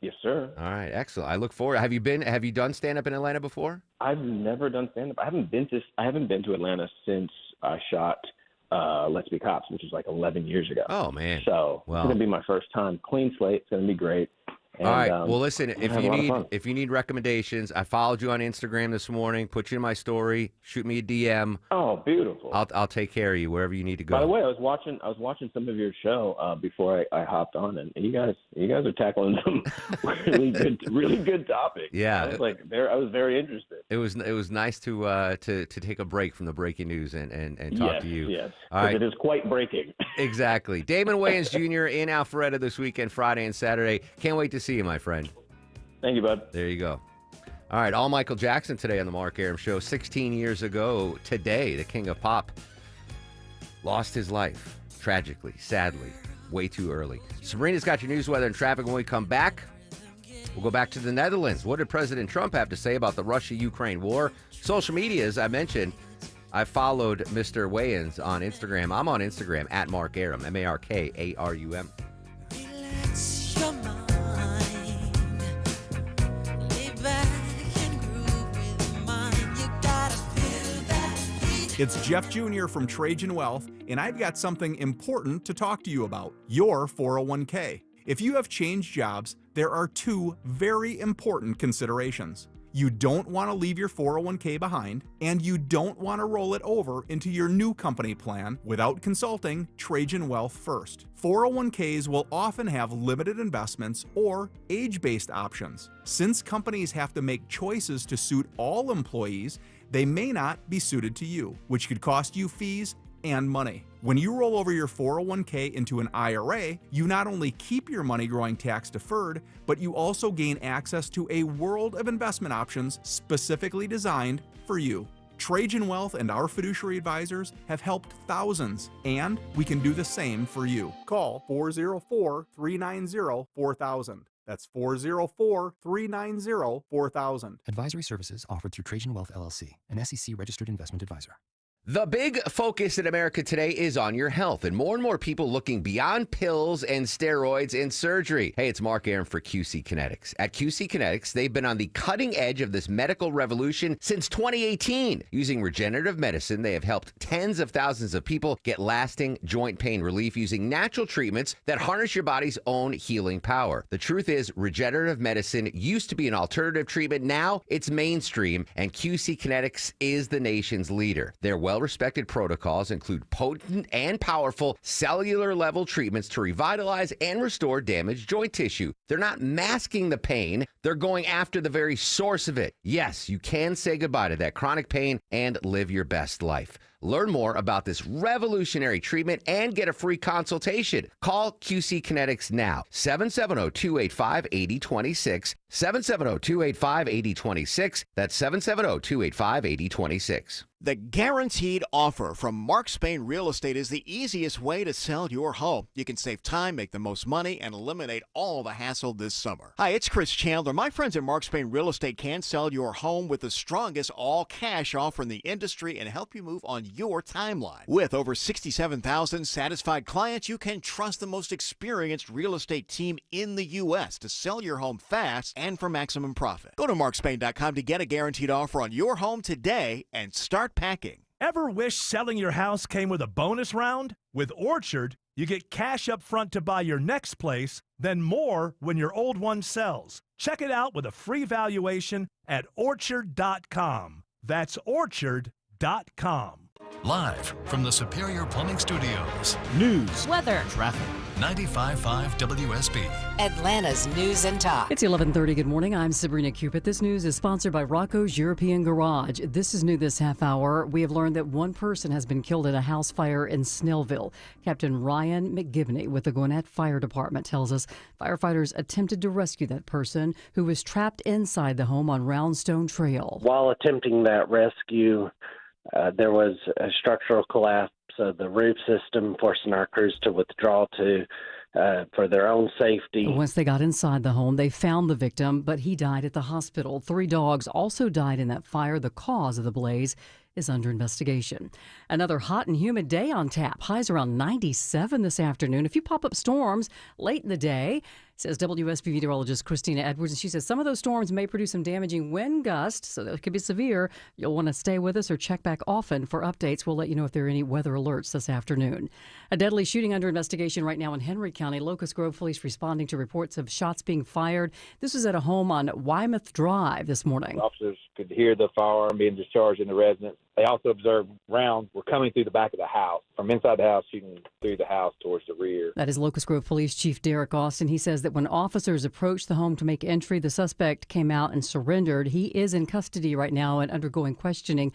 Yes, sir. All right, excellent. I look forward. Have you done stand-up in Atlanta before? I've never done stand-up. I haven't been to Atlanta since I shot Let's Be Cops, which was like 11 years ago. Oh man. So it's gonna be my first time. Clean slate. It's gonna be great. And, all right. Well, listen. If you need recommendations, I followed you on Instagram this morning. Put you in my story. Shoot me a DM. Oh, beautiful. I'll take care of you wherever you need to go. By the way, I was watching some of your show before I hopped on, and you guys are tackling some really good topics. Yeah. I was very interested. It was nice to take a break from the breaking news and talk to you. Yes. All right. It is quite breaking. Exactly. Damon Wayans Jr. in Alpharetta this weekend, Friday and Saturday. Can't wait to see you, my friend. Thank you, bud. There you go. All right, all Michael Jackson today on the Mark Arum Show. 16 years ago today, the king of pop lost his life, tragically, sadly, way too early. Sabrina's got your news, weather, and traffic. When we come back, we'll go back to the Netherlands. What did President Trump have to say about the Russia-Ukraine war? Social media, as I mentioned, I followed Mr. Wayans on Instagram. I'm on Instagram at Mark Arum, MarkArum. It's Jeff Jr. from Trajan Wealth, and I've got something important to talk to you about, your 401k. If you have changed jobs, there are 2 very important considerations. You don't want to leave your 401k behind, and you don't want to roll it over into your new company plan without consulting Trajan Wealth first. 401ks will often have limited investments or age-based options. Since companies have to make choices to suit all employees, they may not be suited to you, which could cost you fees and money. When you roll over your 401k into an IRA, you not only keep your money growing tax deferred, but you also gain access to a world of investment options specifically designed for you. Trajan Wealth and our fiduciary advisors have helped thousands, and we can do the same for you. Call 404-390-4000. That's 404-390-4000. Advisory services offered through Trajan Wealth LLC, an SEC registered investment advisor. The big focus in America today is on your health, and more people looking beyond pills and steroids and surgery. Hey, it's Mark Arum for QC Kinetics. At QC Kinetics, they've been on the cutting edge of this medical revolution since 2018. Using regenerative medicine, they have helped tens of thousands of people get lasting joint pain relief using natural treatments that harness your body's own healing power. The truth is, regenerative medicine used to be an alternative treatment. Now it's mainstream, and QC Kinetics is the nation's leader. They're well-respected protocols include potent and powerful cellular-level treatments to revitalize and restore damaged joint tissue. They're not masking the pain. They're going after the very source of it. Yes, you can say goodbye to that chronic pain and live your best life. Learn more about this revolutionary treatment and get a free consultation. Call QC Kinetics now. 770-285-8026. 770-285-8026. That's 770-285-8026. The guaranteed offer from Mark Spain Real Estate is the easiest way to sell your home. You can save time, make the most money, and eliminate all the hassle this summer. Hi, it's Chris Chandler. My friends at Mark Spain Real Estate can sell your home with the strongest all-cash offer in the industry and help you move on your timeline. With over 67,000 satisfied clients, you can trust the most experienced real estate team in the U.S. to sell your home fast and for maximum profit. Go to markspain.com to get a guaranteed offer on your home today and start packing. Ever wish selling your house came with a bonus round? With Orchard, you get cash up front to buy your next place, then more when your old one sells. Check it out with a free valuation at Orchard.com. That's Orchard.com. Live from the Superior Plumbing Studios. News, weather, traffic. 95.5 WSB. Atlanta's News and Talk. It's 11:30. Good morning. I'm Sabrina Cupid. This news is sponsored by Rocco's European Garage. This is new this half hour. We have learned that one person has been killed in a house fire in Snellville. Captain Ryan McGivney with the Gwinnett Fire Department tells us firefighters attempted to rescue that person who was trapped inside the home on Roundstone Trail. While attempting that rescue, there was a structural collapse of the roof system, forcing our crews to withdraw for their own safety. Once they got inside the home, they found the victim, but he died at the hospital. 3 dogs also died in that fire. The cause of the blaze is under investigation. Another hot and humid day on tap. Highs around 97 this afternoon. A few pop-up storms late in the day, says WSB meteorologist Christina Edwards. And she says some of those storms may produce some damaging wind gusts, so that could be severe. You'll want to stay with us or check back often for updates. We'll let you know if there are any weather alerts this afternoon. A deadly shooting under investigation right now in Henry County. Locust Grove police responding to reports of shots being fired. This was at a home on Wymoth Drive this morning. Officers could hear the firearm being discharged in the residence. They also observed rounds were coming through the back of the house, from inside the house, shooting through the house towards the rear. That is Locust Grove Police Chief Derek Austin. He says that when officers approached the home to make entry, the suspect came out and surrendered. He is in custody right now and undergoing questioning.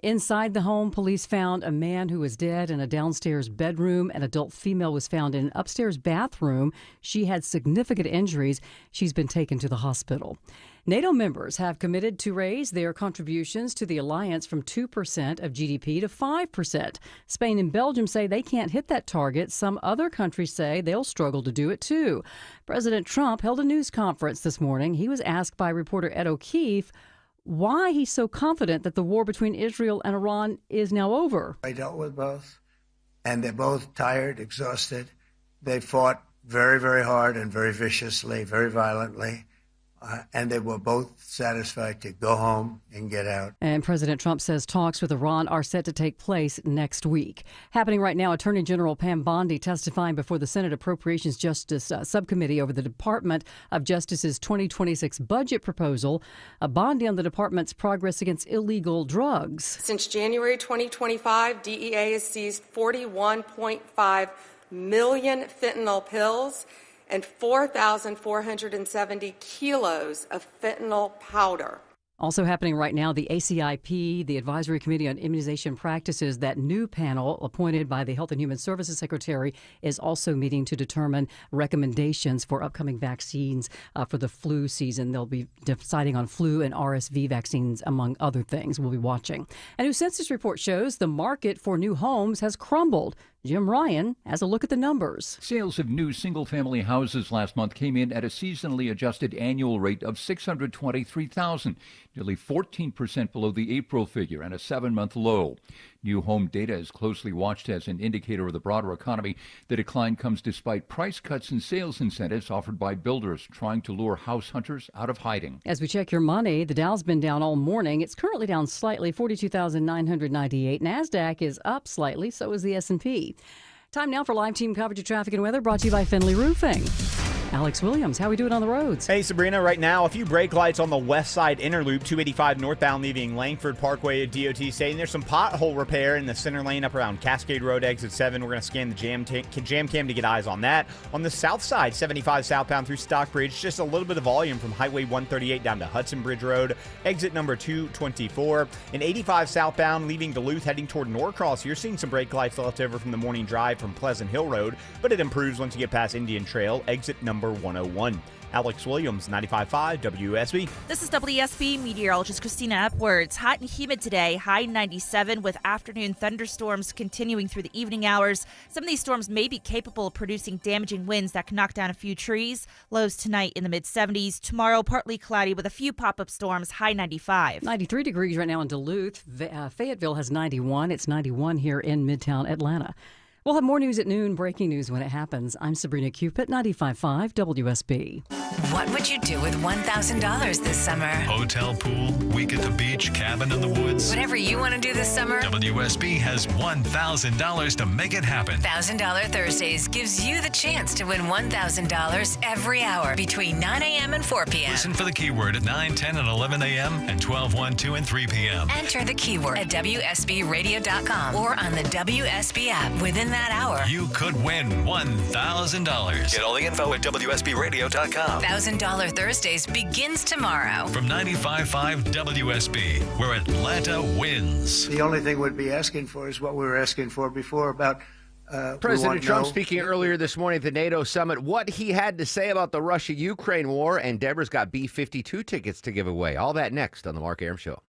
Inside the home, police found a man who was dead in a downstairs bedroom. An adult female was found in an upstairs bathroom. She had significant injuries. She's been taken to the hospital. NATO members have committed to raise their contributions to the alliance from 2% of GDP to 5%. Spain and Belgium say they can't hit that target. Some other countries say they'll struggle to do it too. President Trump held a news conference this morning. He was asked by reporter Ed O'Keefe why he's so confident that the war between Israel and Iran is now over. I dealt with both, and they're both tired, exhausted. They fought very, very hard and very viciously, very violently. And they were both satisfied to go home and get out. And President Trump says talks with Iran are set to take place next week. Happening right now, Attorney General Pam Bondi testifying before the Senate Appropriations Justice Subcommittee over the Department of Justice's 2026 budget proposal. Bondi on the department's progress against illegal drugs. Since January 2025, DEA has seized 41.5 million fentanyl pills and 4,470 kilos of fentanyl powder. Also happening right now, the ACIP, the Advisory Committee on Immunization Practices, that new panel appointed by the Health and Human Services Secretary is also meeting to determine recommendations for upcoming vaccines for the flu season. They'll be deciding on flu and RSV vaccines, among other things. We'll be watching. A new census report shows the market for new homes has crumbled. Jim Ryan has a look at the numbers. Sales of new single-family houses last month came in at a seasonally adjusted annual rate of 623,000, nearly 14% below the April figure and a 7-month low. New home data is closely watched as an indicator of the broader economy. The decline comes despite price cuts and sales incentives offered by builders trying to lure house hunters out of hiding. As we check your money, the Dow's been down all morning. It's currently down slightly, 42,998. NASDAQ is up slightly, so is the S&P. Time now for live team coverage of traffic and weather brought to you by Finley Roofing. Alex Williams, how are we doing on the roads? Hey, Sabrina, right now, a few brake lights on the west side inner loop, 285 northbound leaving Langford Parkway at DOT saying there's some pothole repair in the center lane up around Cascade Road, exit 7. We're going to scan the jam cam to get eyes on that. On the south side, 75 southbound through Stockbridge, just a little bit of volume from Highway 138 down to Hudson Bridge Road, exit number 224. And 85 southbound leaving Duluth heading toward Norcross. You're seeing some brake lights left over from the morning drive from Pleasant Hill Road, but it improves once you get past Indian Trail, exit number number 101. Alex Williams, 95.5 WSB. This is WSB meteorologist Christina Epwords. Hot and humid today, high 97 with afternoon thunderstorms continuing through the evening hours. Some of these storms may be capable of producing damaging winds that can knock down a few trees. Lows tonight in the mid-70s. Tomorrow, partly cloudy with a few pop-up storms, high 95. 93 degrees right now in Duluth. Fayetteville has 91. It's 91 here in Midtown Atlanta. We'll have more news at noon, breaking news when it happens. I'm Sabrina Cupid, 95.5 WSB. What would you do with $1,000 this summer? Hotel, pool, week at the beach, cabin in the woods. Whatever you want to do this summer, WSB has $1,000 to make it happen. $1,000 Thursdays gives you the chance to win $1,000 every hour between 9 a.m. and 4 p.m. Listen for the keyword at 9, 10, and 11 a.m. and 12, 1, 2, and 3 p.m. Enter the keyword at WSBradio.com or on the WSB app. Within that hour, You could win $1,000. Get all the info at WSBradio.com. $1,000 Thursdays begins tomorrow. From 95.5 WSB, where Atlanta wins. The only thing we'd be asking for is what we were asking for before about President Trump speaking earlier this morning at the NATO summit, what he had to say about the Russia-Ukraine war, and Deborah's got B-52 tickets to give away. All that next on the Mark Arum Show.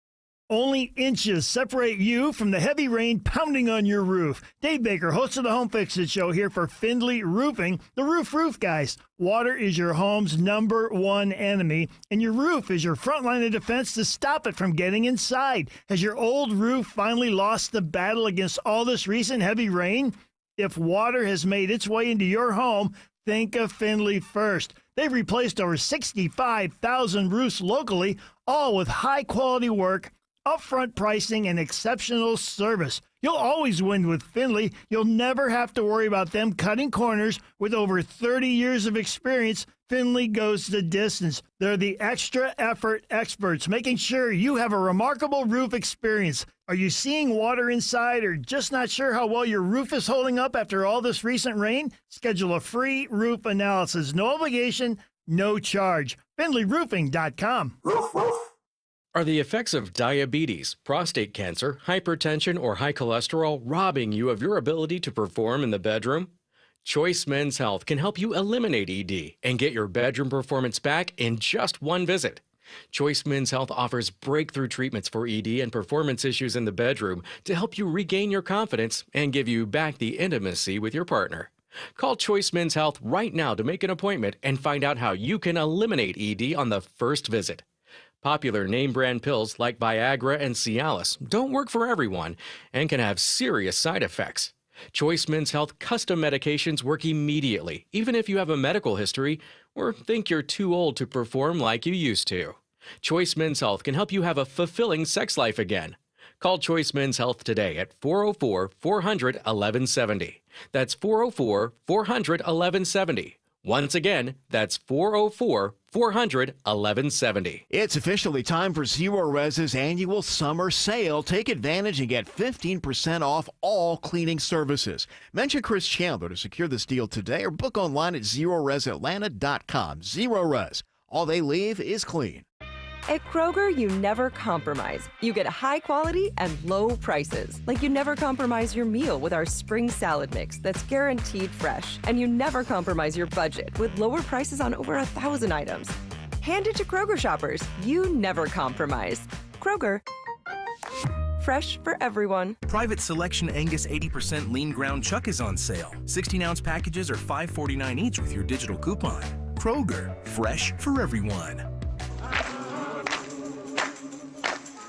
Only inches separate you from the heavy rain pounding on your roof. Dave Baker, host of the Home Fix It Show here for Findlay Roofing, the roof guys. Water is your home's number one enemy, and your roof is your front line of defense to stop it from getting inside. Has your old roof finally lost the battle against all this recent heavy rain? If water has made its way into your home, think of Findlay first. They've replaced over 65,000 roofs locally, all with high-quality work, upfront pricing, and exceptional service. You'll always win with Findlay. You'll never have to worry about them cutting corners. With over 30 years of experience, Findlay goes the distance. They're the extra effort experts, making sure you have a remarkable roof experience. Are you seeing water inside or just not sure how well your roof is holding up after all this recent rain? Schedule a free roof analysis. No obligation, no charge. FindlayRoofing.com. Are the effects of diabetes, prostate cancer, hypertension, or high cholesterol robbing you of your ability to perform in the bedroom? Choice Men's Health can help you eliminate ED and get your bedroom performance back in just one visit. Choice Men's Health offers breakthrough treatments for ED and performance issues in the bedroom to help you regain your confidence and give you back the intimacy with your partner. Call Choice Men's Health right now to make an appointment and find out how you can eliminate ED on the first visit. Popular name brand pills like Viagra and Cialis don't work for everyone and can have serious side effects. Choice Men's Health custom medications work immediately, even if you have a medical history or think you're too old to perform like you used to. Choice Men's Health can help you have a fulfilling sex life again. Call Choice Men's Health today at 404-400-1170. That's 404-400-1170. Once again, that's 404-400-1170. It's officially time for Zero Res's annual summer sale. Take advantage and get 15% off all cleaning services. Mention Chris Chandler to secure this deal today or book online at ZeroResAtlanta.com. Zero Res. All they leave is clean. At Kroger, you never compromise. You get high quality and low prices. Like you never compromise your meal with our spring salad mix that's guaranteed fresh. And you never compromise your budget with lower prices on over 1,000 items. Hand it to Kroger shoppers. You never compromise. Kroger. Fresh for everyone. Private Selection Angus 80% lean ground chuck is on sale. 16-ounce packages are $5.49 each with your digital coupon. Kroger, fresh for everyone.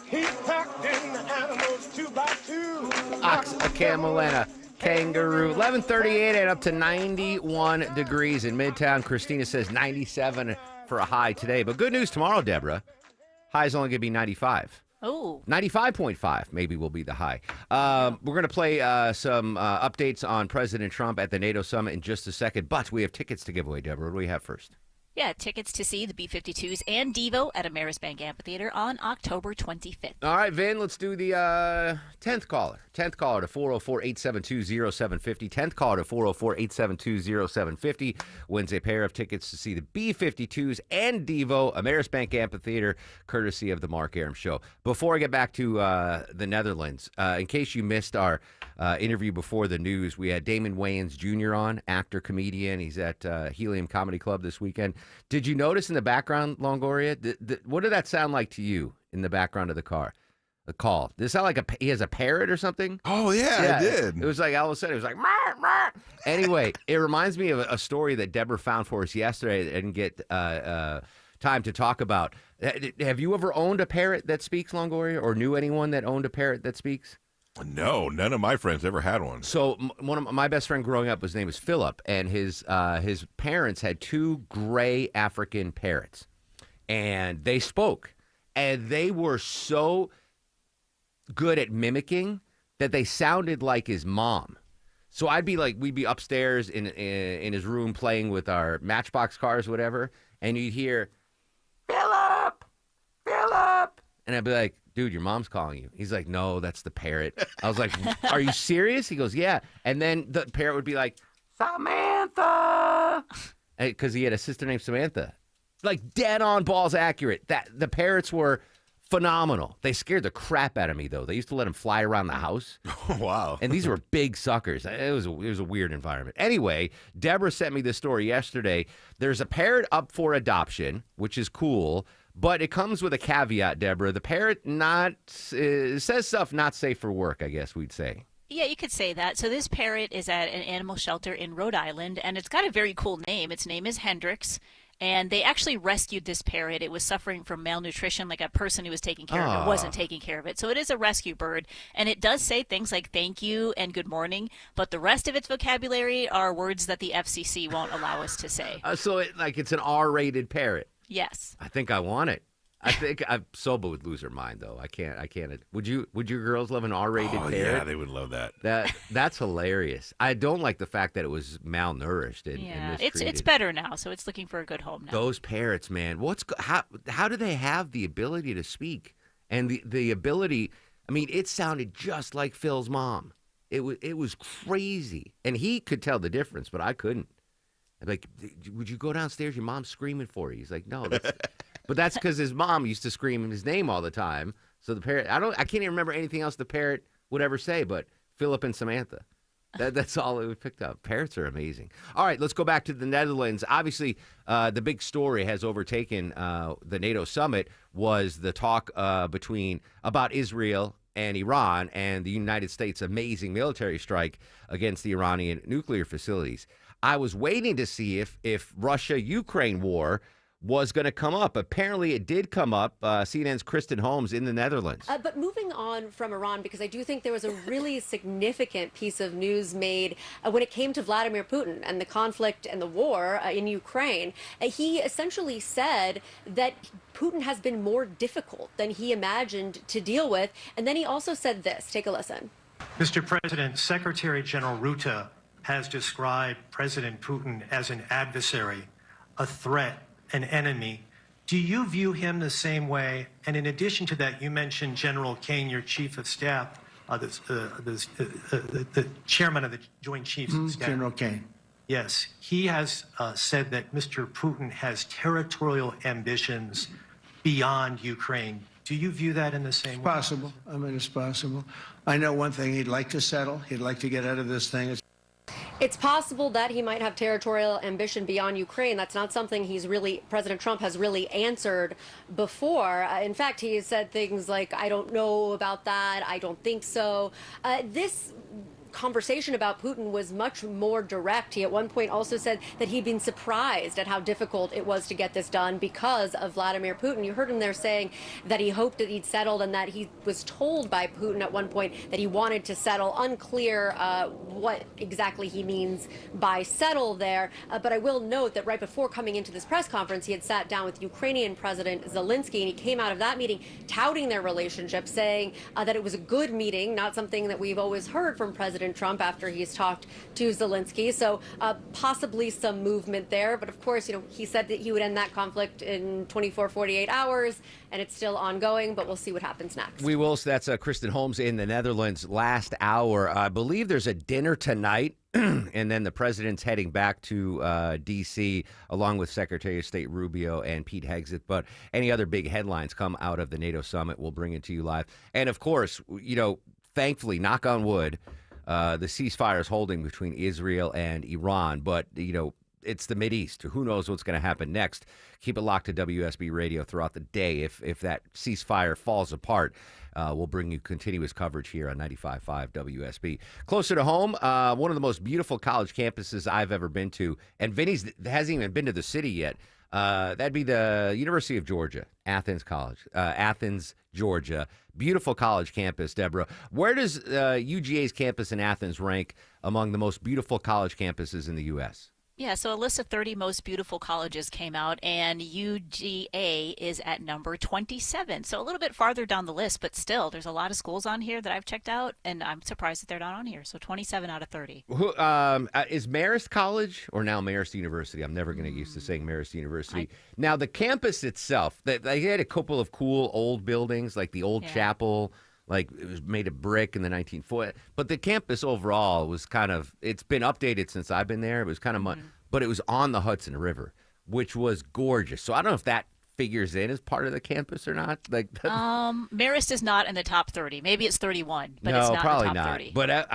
He packed in the animals 2 by 2. Ox, a camel, and a kangaroo. 11:38 and up to 91 degrees in Midtown. Christina says 97 for a high today. But good news tomorrow, Deborah. High's only going to be 95. Oh. 95.5 maybe will be the high. We're going to play some updates on President Trump at the NATO summit in just a second. But we have tickets to give away, Deborah. What do we have first? Yeah, tickets to see the B-52s and Devo at Amerisbank Amphitheater on October 25th. All right, Vin, let's do the 10th caller. 10th caller to 404-872-0750. 10th caller to 404-872-0750 wins a pair of tickets to see the B-52s and Devo, Amerisbank Amphitheater, courtesy of the Mark Arum Show. Before I get back to the Netherlands, in case you missed our interview before the news, we had Damon Wayans Jr. on, actor, comedian. He's at Helium Comedy Club this weekend. Did you notice in the background, Longoria? What did that sound like to you in the background of the car? The call. Did it sound like he has a parrot or something? Oh, yeah, it did. It was like all of a sudden, it was like, "Mah, mah." Anyway, it reminds me of a story that Deborah found for us yesterday that I didn't get time to talk about. Have you ever owned a parrot that speaks, Longoria, or knew anyone that owned a parrot that speaks? No, none of my friends ever had one. So one of my best friend growing up, his name was Philip, and his parents had 2 gray African parrots, and they spoke, and they were so good at mimicking that they sounded like his mom. So we'd be upstairs in his room playing with our Matchbox cars, whatever, and you'd hear, Philip, and I'd be like, dude, your mom's calling you. He's like, no, that's the parrot. I was like, are you serious? He goes, yeah. And then the parrot would be like, Samantha, because he had a sister named Samantha. Like dead on balls accurate. The parrots were phenomenal. They scared the crap out of me, though. They used to let them fly around the house. Oh, wow. And these were big suckers. It was a weird environment. Anyway, Deborah sent me this story yesterday. There's a parrot up for adoption, which is cool. But it comes with a caveat, Deborah. The parrot says stuff not safe for work, I guess we'd say. Yeah, you could say that. So this parrot is at an animal shelter in Rhode Island, and it's got a very cool name. Its name is Hendrix, and they actually rescued this parrot. It was suffering from malnutrition, like a person who was taking care of it wasn't taking care of it. So it is a rescue bird, and it does say things like thank you and good morning, but the rest of its vocabulary are words that the FCC won't allow us to say. So it's an R-rated parrot. Yes. I think I want it. I think Soba would lose her mind, though. I can't. Would your girls love an R-rated parrot? Yeah, they would love that. That's hilarious. I don't like the fact that it was malnourished and mistreated. It's better now, so it's looking for a good home now. Those parrots, man. How do they have the ability to speak and the ability? I mean, it sounded just like Phil's mom. It was crazy, and he could tell the difference, but I couldn't. I'm like, would you go downstairs? Your mom's screaming for you. He's like, no. But that's because his mom used to scream his name all the time. So the parrot, I can't even remember anything else the parrot would ever say, but Philip and Samantha. That's all it picked up. Parrots are amazing. All right, let's go back to the Netherlands. Obviously, the big story has overtaken the NATO summit was the talk about Israel and Iran and the United States' amazing military strike against the Iranian nuclear facilities. I was waiting to see if Russia-Ukraine war was going to come up. Apparently, it did come up. CNN's Kristen Holmes in the Netherlands. But moving on from Iran, because I do think there was a really significant piece of news made when it came to Vladimir Putin and the conflict and the war in Ukraine. He essentially said that Putin has been more difficult than he imagined to deal with. And then he also said this. Take a listen. Mr. President, Secretary General Rutte has described President Putin as an adversary, a threat, an enemy. Do you view him the same way? And in addition to that, you mentioned General Kane, your chief of staff, the chairman of the Joint Chiefs of Staff. General Kane. Yes, he has said that Mr. Putin has territorial ambitions beyond Ukraine. Do you view that in the same way? Possible. I mean, it's possible. I know one thing. He'd like to settle. He'd like to get out of this thing. It's possible that he might have territorial ambition beyond Ukraine. That's not something President Trump has really answered before. In fact, he has said things like, I don't know about that. I don't think so. This conversation about Putin was much more direct. He at one point also said that he'd been surprised at how difficult it was to get this done because of Vladimir Putin. You heard him there saying that he hoped that he'd settled and that he was told by Putin at one point that he wanted to settle. Unclear what exactly he means by settle there. But I will note that right before coming into this press conference, he had sat down with Ukrainian President Zelensky, and he came out of that meeting touting their relationship, saying that it was a good meeting, not something that we've always heard from President President Trump after he's talked to Zelensky. So possibly some movement there. But of course, he said that he would end that conflict in 24, 48 hours, and it's still ongoing, but we'll see what happens next. We will. So that's Kristen Holmes in the Netherlands. Last hour. I believe there's a dinner tonight, and then the president's heading back to D.C. along with Secretary of State Rubio and Pete Hegseth. But any other big headlines come out of the NATO summit, we'll bring it to you live. And of course, thankfully, knock on wood, the ceasefire is holding between Israel and Iran. But, it's the Mideast. Who knows what's going to happen next? Keep it locked to WSB Radio throughout the day. If that ceasefire falls apart, we'll bring you continuous coverage here on 95.5 WSB. Closer to home, one of the most beautiful college campuses I've ever been to, and Vinny's hasn't even been to the city yet. That'd be the University of Georgia, Athens College, Athens, Georgia. Beautiful college campus, Deborah. Where does UGA's campus in Athens rank among the most beautiful college campuses in the U.S.? Yeah, so a list of 30 most beautiful colleges came out, and UGA is at number 27. So a little bit farther down the list, but still, there's a lot of schools on here that I've checked out, and I'm surprised that they're not on here. So 27 out of 30. Is Marist College, or now Marist University? I'm never going to get used to saying Marist University. Now, the campus itself, they had a couple of cool old buildings, like the old chapel. Like, it was made of brick in the 1940s. But the campus overall was it's been updated since I've been there. It was kind of but it was on the Hudson River, which was gorgeous. So I don't know if that figures in as part of the campus or not. Marist is not in the top 30. Maybe it's 31, but no, it's not probably in the top not. 30. But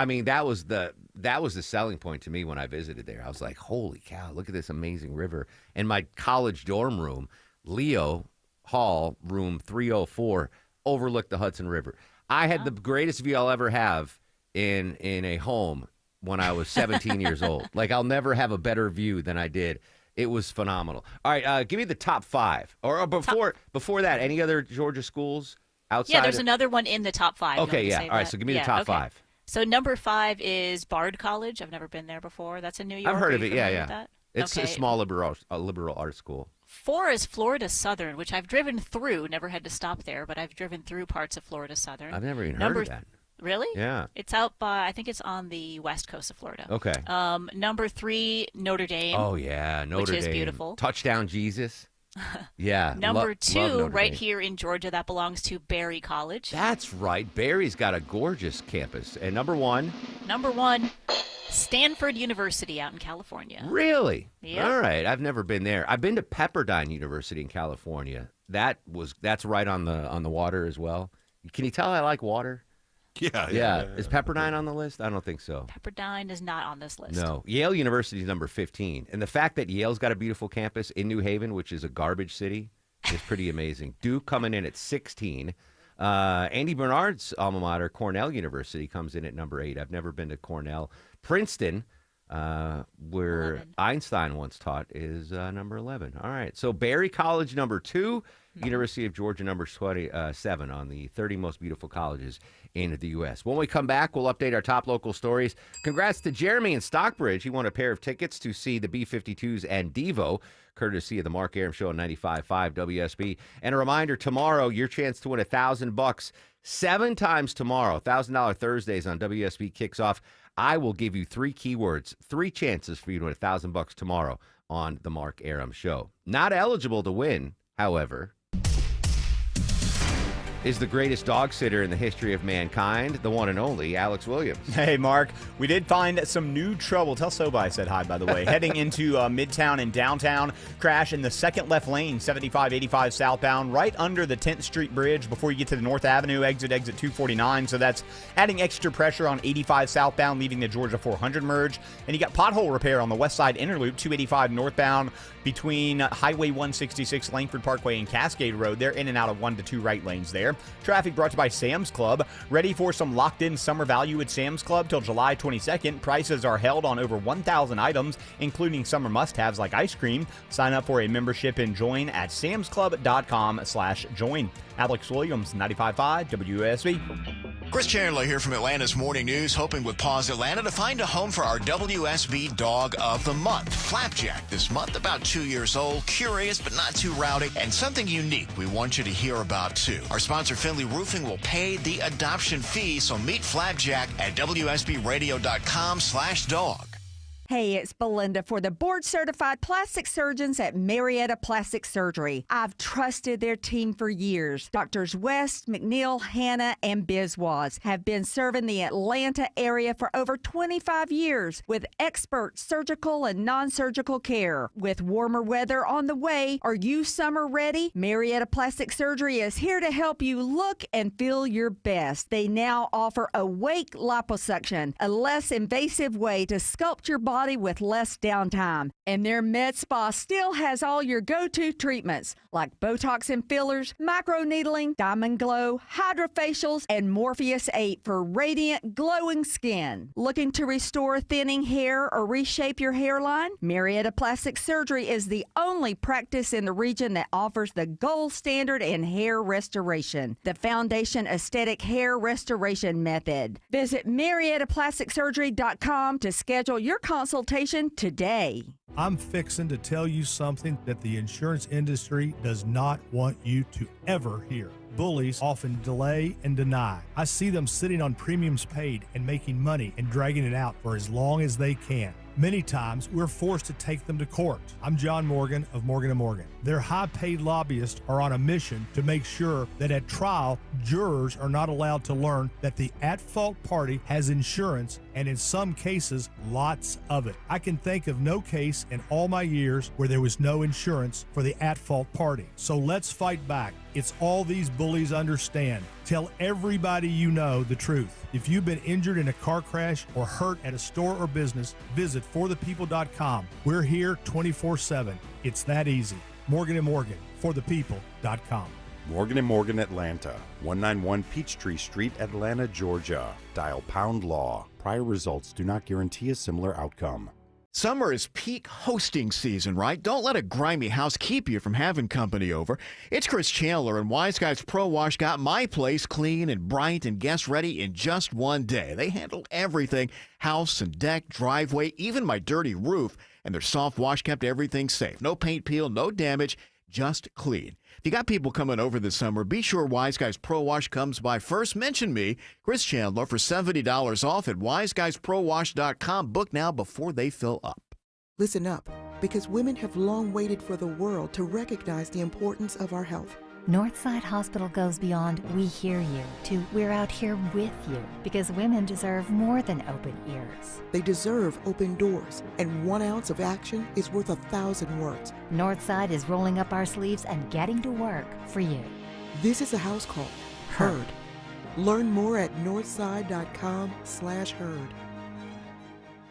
that was the selling point to me when I visited there. I was like, holy cow, look at this amazing river. And my college dorm room, Leo Hall, room 304, overlooked the Hudson River. I had the greatest view I'll ever have in a home when I was 17 years old. Like, I'll never have a better view than I did. It was phenomenal. All right, give me the top 5. Or before that, any other Georgia schools outside? Yeah, there's another one in the top 5. Okay, yeah. All right, so give me the top 5. So number 5 is Bard College. I've never been there before. That's in New York. I've heard of it, yeah. That? It's a small liberal arts school. 4 is Florida Southern, which I've driven through. Never had to stop there, but I've driven through parts of Florida Southern. I've never even heard of that. Really? Yeah. It's out by, I think it's on the west coast of Florida. Okay. Number 3, Notre Dame. Oh, yeah, Notre Dame. Which is beautiful. Touchdown Jesus. Yeah. Number 2, right Dame. here in Georgia, that belongs to Berry College. That's right. Berry's got a gorgeous campus. And number 1? Number 1, Stanford University out in California. Really? Yep. All right. I've never been there. I've been to Pepperdine University in California. That's right on the water as well. Can you tell I like water? Yeah. Is Pepperdine on the list? I don't think so. Pepperdine is not on this list. No. Yale University is number 15. And the fact that Yale's got a beautiful campus in New Haven, which is a garbage city, is pretty amazing. Duke coming in at 16. Andy Bernard's alma mater, Cornell University, comes in at number 8. I've never been to Cornell. Princeton, where 11. Einstein once taught, is number 11. All right. So Berry College, number 2. University of Georgia, number 27 on the 30 most beautiful colleges in the U.S. When we come back, we'll update our top local stories. Congrats to Jeremy in Stockbridge. He won a pair of tickets to see the B-52s and Devo, courtesy of the Mark Arum Show on 95.5 WSB. And a reminder, tomorrow, your chance to win $1,000 7 times tomorrow. $1,000 Thursdays on WSB kicks off. I will give you 3 keywords, 3 chances for you to win $1,000 tomorrow on the Mark Arum Show. Not eligible to win, however, is the greatest dog sitter in the history of mankind, the one and only Alex Williams. Hey, Mark. We did find some new trouble. Tell Soba I said hi, by the way. Heading into Midtown and downtown. Crash in the second left lane, 7585 southbound, right under the 10th Street Bridge before you get to the North Avenue exit 249. So that's adding extra pressure on 85 southbound, leaving the Georgia 400 merge. And you got pothole repair on the west side inner loop, 285 northbound between Highway 166, Langford Parkway, and Cascade Road. They're in and out of 1 to 2 right lanes there. Traffic brought to you by Sam's Club. Ready for some locked-in summer value at Sam's Club till July 22nd. Prices are held on over 1,000 items, including summer must-haves like ice cream. Sign up for a membership and join at samsclub.com/join. Alex Williams, 95.5 WSB. Chris Chandler here from Atlanta's Morning News, hoping with Paws Atlanta to find a home for our WSB Dog of the Month. Flapjack this month, about 2 years old, curious but not too rowdy, and something unique we want you to hear about too. Our sponsor sponsor Finley Roofing will pay the adoption fee, so meet Flapjack at WSBRadio.com/dog. Hey, it's Belinda for the board-certified plastic surgeons at Marietta Plastic Surgery. I've trusted their team for years. Doctors West, McNeil, Hanna, and Biswas have been serving the Atlanta area for over 25 years with expert surgical and non-surgical care. With warmer weather on the way, are you summer ready? Marietta Plastic Surgery is here to help you look and feel your best. They now offer Awake Liposuction, a less invasive way to sculpt your body with less downtime. And their med spa still has all your go-to treatments like Botox and fillers, microneedling, Diamond Glow, hydrofacials, and Morpheus 8 for radiant, glowing skin. Looking to restore thinning hair or reshape your hairline? Marietta Plastic Surgery is the only practice in the region that offers the gold standard in hair restoration, the Foundation Aesthetic Hair Restoration Method. Visit MariettaPlasticSurgery.com to schedule your consultation today. I'm fixing to tell you something that the insurance industry does not want you to ever hear. Bullies often delay and deny. I see them sitting on premiums paid and making money and dragging it out for as long as they can. Many times, we're forced to take them to court. I'm John Morgan of Morgan & Morgan. Their high-paid lobbyists are on a mission to make sure that at trial, jurors are not allowed to learn that the at-fault party has insurance, and in some cases, lots of it. I can think of no case in all my years where there was no insurance for the at-fault party. So let's fight back. It's all these bullies understand. Tell everybody you know the truth. If you've been injured in a car crash or hurt at a store or business, visit forthepeople.com. We're here 24/7. It's that easy. Morgan & Morgan, forthepeople.com. Morgan & Morgan Atlanta, 191 Peachtree Street, Atlanta, Georgia. Dial # law. Prior results do not guarantee a similar outcome. Summer is peak hosting season, right? Don't let a grimy house keep you from having company over. It's Chris Chandler, and Wise Guys Pro Wash got my place clean and bright and guest ready in just one day. They handle everything, house and deck, driveway, even my dirty roof, and their soft wash kept everything safe. No paint peel, no damage, just clean. If you got people coming over this summer, be sure Wise Guys Pro Wash comes by first. Mention me, Chris Chandler, for $70 off at wiseguysprowash.com. Book now before they fill up. Listen up, because women have long waited for the world to recognize the importance of our health. Northside Hospital goes beyond "we hear you" to "we're out here with you," because women deserve more than open ears. They deserve open doors, and 1 ounce of action is worth 1,000 words. Northside is rolling up our sleeves and getting to work for you. This is a house call. Heard. Learn more at northside.com/heard.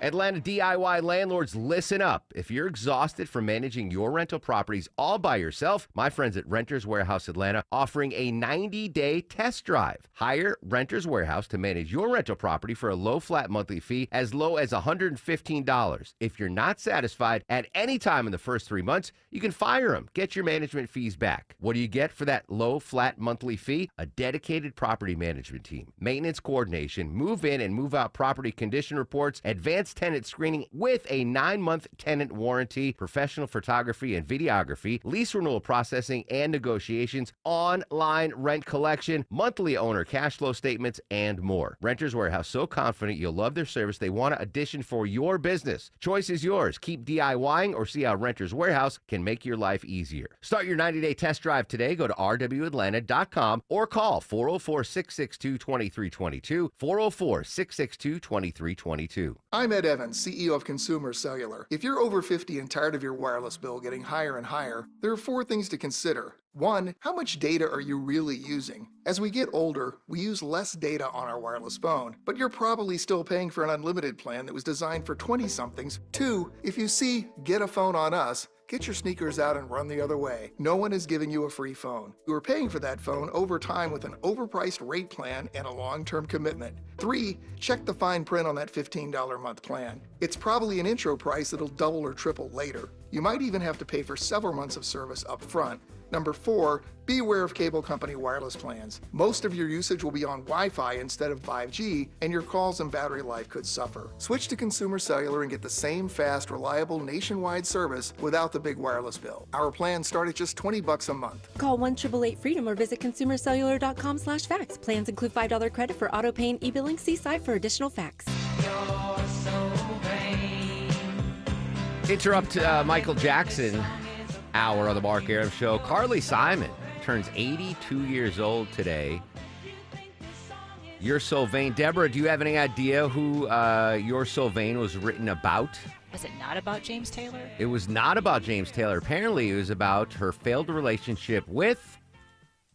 Atlanta DIY landlords, listen up. If you're exhausted from managing your rental properties all by yourself, my friends at Renters Warehouse Atlanta offering a 90-day test drive. Hire Renters Warehouse to manage your rental property for a low flat monthly fee as low as $115. If you're not satisfied at any time in the first 3 months, you can fire them. Get your management fees back. What do you get for that low flat monthly fee? A dedicated property management team, maintenance coordination, move in and move out property condition reports, advanced tenant screening with a 9-month tenant warranty, professional photography and videography, lease renewal processing and negotiations, online rent collection, monthly owner cash flow statements, and more. Renters Warehouse, so confident you'll love their service, they want an addition for your business. Choice is yours. Keep DIYing or see how Renters Warehouse can make your life easier. Start your 90-day test drive today. Go to rwatlanta.com or call 404-662-2322, 404-662-2322. I'm Ed Evans, CEO of Consumer Cellular. If you're over 50 and tired of your wireless bill getting higher and higher, there are 4 things to consider. 1, how much data are you really using? As we get older, we use less data on our wireless phone, but you're probably still paying for an unlimited plan that was designed for 20-somethings. 2, if you see "Get a Phone on Us," get your sneakers out and run the other way. No one is giving you a free phone. You are paying for that phone over time with an overpriced rate plan and a long-term commitment. 3, check the fine print on that $15 a month plan. It's probably an intro price that'll double or triple later. You might even have to pay for several months of service up front. Number 4, be aware of cable company wireless plans. Most of your usage will be on Wi-Fi instead of 5G, and your calls and battery life could suffer. Switch to Consumer Cellular and get the same fast, reliable nationwide service without the big wireless bill. Our plans start at just $20 a month. Call 1-888-FREEDOM or visit consumercellular.com/facts. Plans include $5 credit for auto pay and e-billing. See site for additional facts. Interrupt Michael Jackson hour on the Mark Arum Show. Carly Simon turns 82 years old today. You're So Vain. Deborah, do you have any idea who You're So Vain was written about? Was it not about James Taylor? It was not about James Taylor. Apparently, it was about her failed relationship with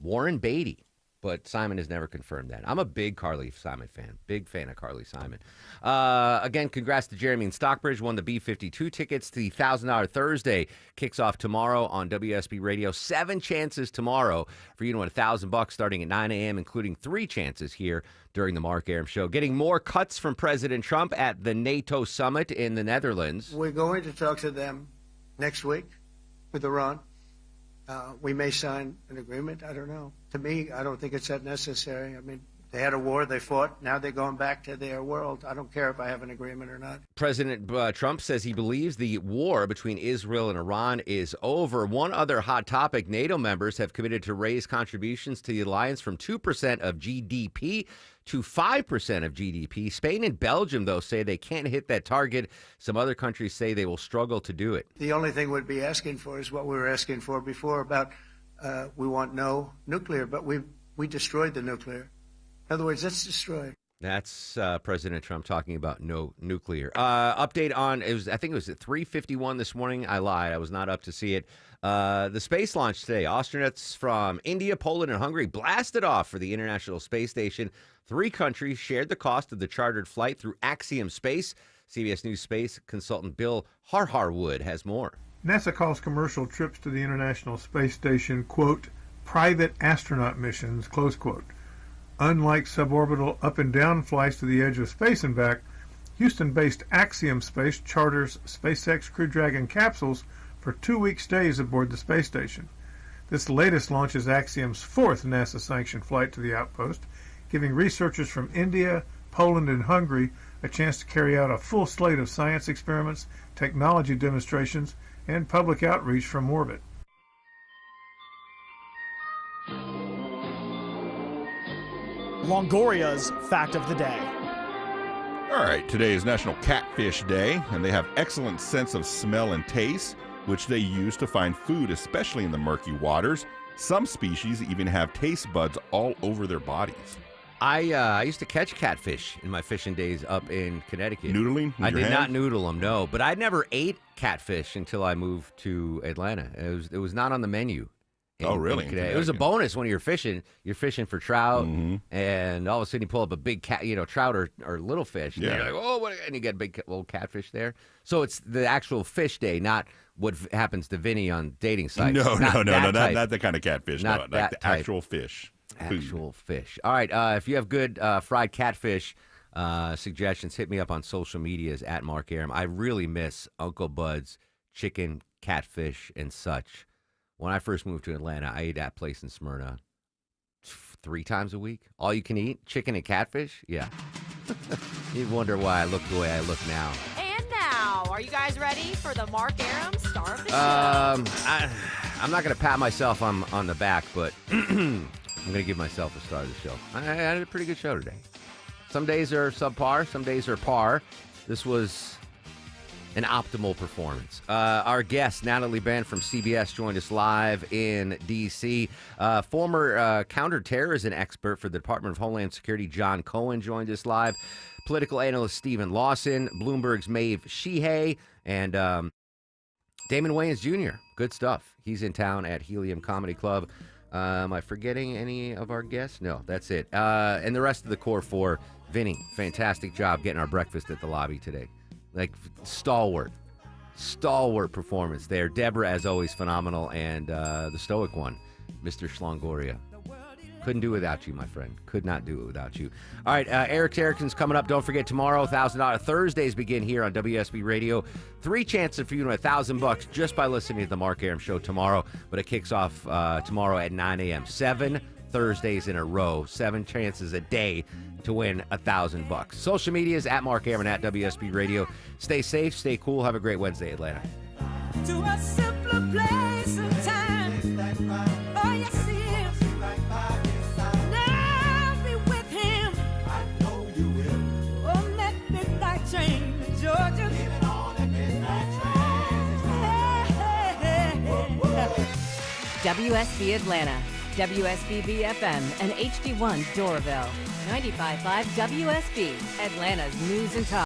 Warren Beatty. But Simon has never confirmed that. I'm a big Carly Simon fan. Big fan of Carly Simon. Again, congrats to Jeremy in Stockbridge. Won the B-52 tickets. The $1,000 Thursday kicks off tomorrow on WSB Radio. 7 chances tomorrow for you to win $1,000 starting at 9 a.m., including 3 chances here during the Mark Arum Show. Getting more cuts from President Trump at the NATO summit in the Netherlands. We're going to talk to them next week with Iran. We may sign an agreement. I don't know. To me, I don't think it's that necessary. I mean, they had a war, they fought. Now they're going back to their world. I don't care if I have an agreement or not. President Trump says he believes the war between Israel and Iran is over. One other hot topic, NATO members have committed to raise contributions to the alliance from 2% of GDP to 5% of GDP. Spain and Belgium, though, say they can't hit that target. Some other countries say they will struggle to do it. The only thing we'd be asking for is what we were asking for before about we want no nuclear, but we destroyed the nuclear. In other words, it's destroyed. That's President Trump talking about no nuclear. Update on, I think it was at 3:51 this morning. I lied. I was not up to see it. The space launch today. Astronauts from India, Poland, and Hungary blasted off for the International Space Station. 3 countries shared the cost of the chartered flight through Axiom Space. CBS News space consultant Bill Harharwood has more. NASA calls commercial trips to the International Space Station, quote, private astronaut missions, close quote. Unlike suborbital up and down flights to the edge of space and back, Houston-based Axiom Space charters SpaceX Crew Dragon capsules for 2-week stays aboard the space station. This latest launch is Axiom's 4th NASA-sanctioned flight to the outpost, giving researchers from India, Poland, and Hungary a chance to carry out a full slate of science experiments, technology demonstrations, and public outreach from orbit. Longoria's Fact of the Day. All right, today is National Catfish Day, and they have excellent sense of smell and taste, which they use to find food, especially in the murky waters. Some species even have taste buds all over their bodies. I used to catch catfish in my fishing days up in Connecticut. Noodling? I did not noodle them, no. But I never ate catfish until I moved to Atlanta. It was not on the menu. Oh, really? It was a bonus when you're fishing. You're fishing for trout, Mm-hmm. and all of a sudden you pull up a big trout or little fish. And Yeah. you're like, oh, what? And you get a big old catfish there. So it's the actual fish day, not what happens to Vinny on dating sites. No, not not the kind of catfish. Not no, like that the type. actual fish. Actual fish. All right. If you have good fried catfish suggestions, hit me up on social medias at Mark Arum. I really miss Uncle Bud's chicken, catfish, and such. When I first moved to Atlanta, I ate that place in Smyrna 3 times a week. All you can eat, chicken and catfish. Yeah. You wonder why I look the way I look now. And now, are you guys ready for the Mark Arum Star of the Show? I'm not going to pat myself on the back, but I'm going to give myself a star of the show. I had a pretty good show today. Some days are subpar, some days are par. This was an optimal performance. Our guest, Natalie Brand from CBS, joined us live in D.C. Former counterterrorism expert for the Department of Homeland Security, John Cohen, joined us live. Political analyst Stephen Lawson, Bloomberg's Maeve Sheehay, and Damon Wayans Jr. Good stuff. He's in town at Helium Comedy Club. Am I forgetting any of our guests? No, that's it. And the rest of the core 4. Vinny, fantastic job getting our breakfast at the lobby today. Like, stalwart performance there. Deborah, as always, phenomenal. And the stoic one, Mr. Schlongoria. Couldn't do it without you, my friend. Could not do it without you. All right, Eric Erickson's coming up. Don't forget tomorrow, $1,000 Thursdays begin here on WSB Radio. 3 chances for you to win $1,000 just by listening to the Mark Arum Show tomorrow. But it kicks off tomorrow at 9 a.m. 7 Thursdays in a row. 7 chances a day to win $1,000. Social media is at Mark Arum, at WSB Radio. Stay safe, stay cool. Have a great Wednesday, Atlanta. To a simpler place and time. Oh, yes, he is. Now be with him. I know you will. On that midnight train to Georgia. Even on that midnight train. WSB Atlanta, WSBB FM, and HD1 Doraville. 95.5 WSB, Atlanta's News and Talk.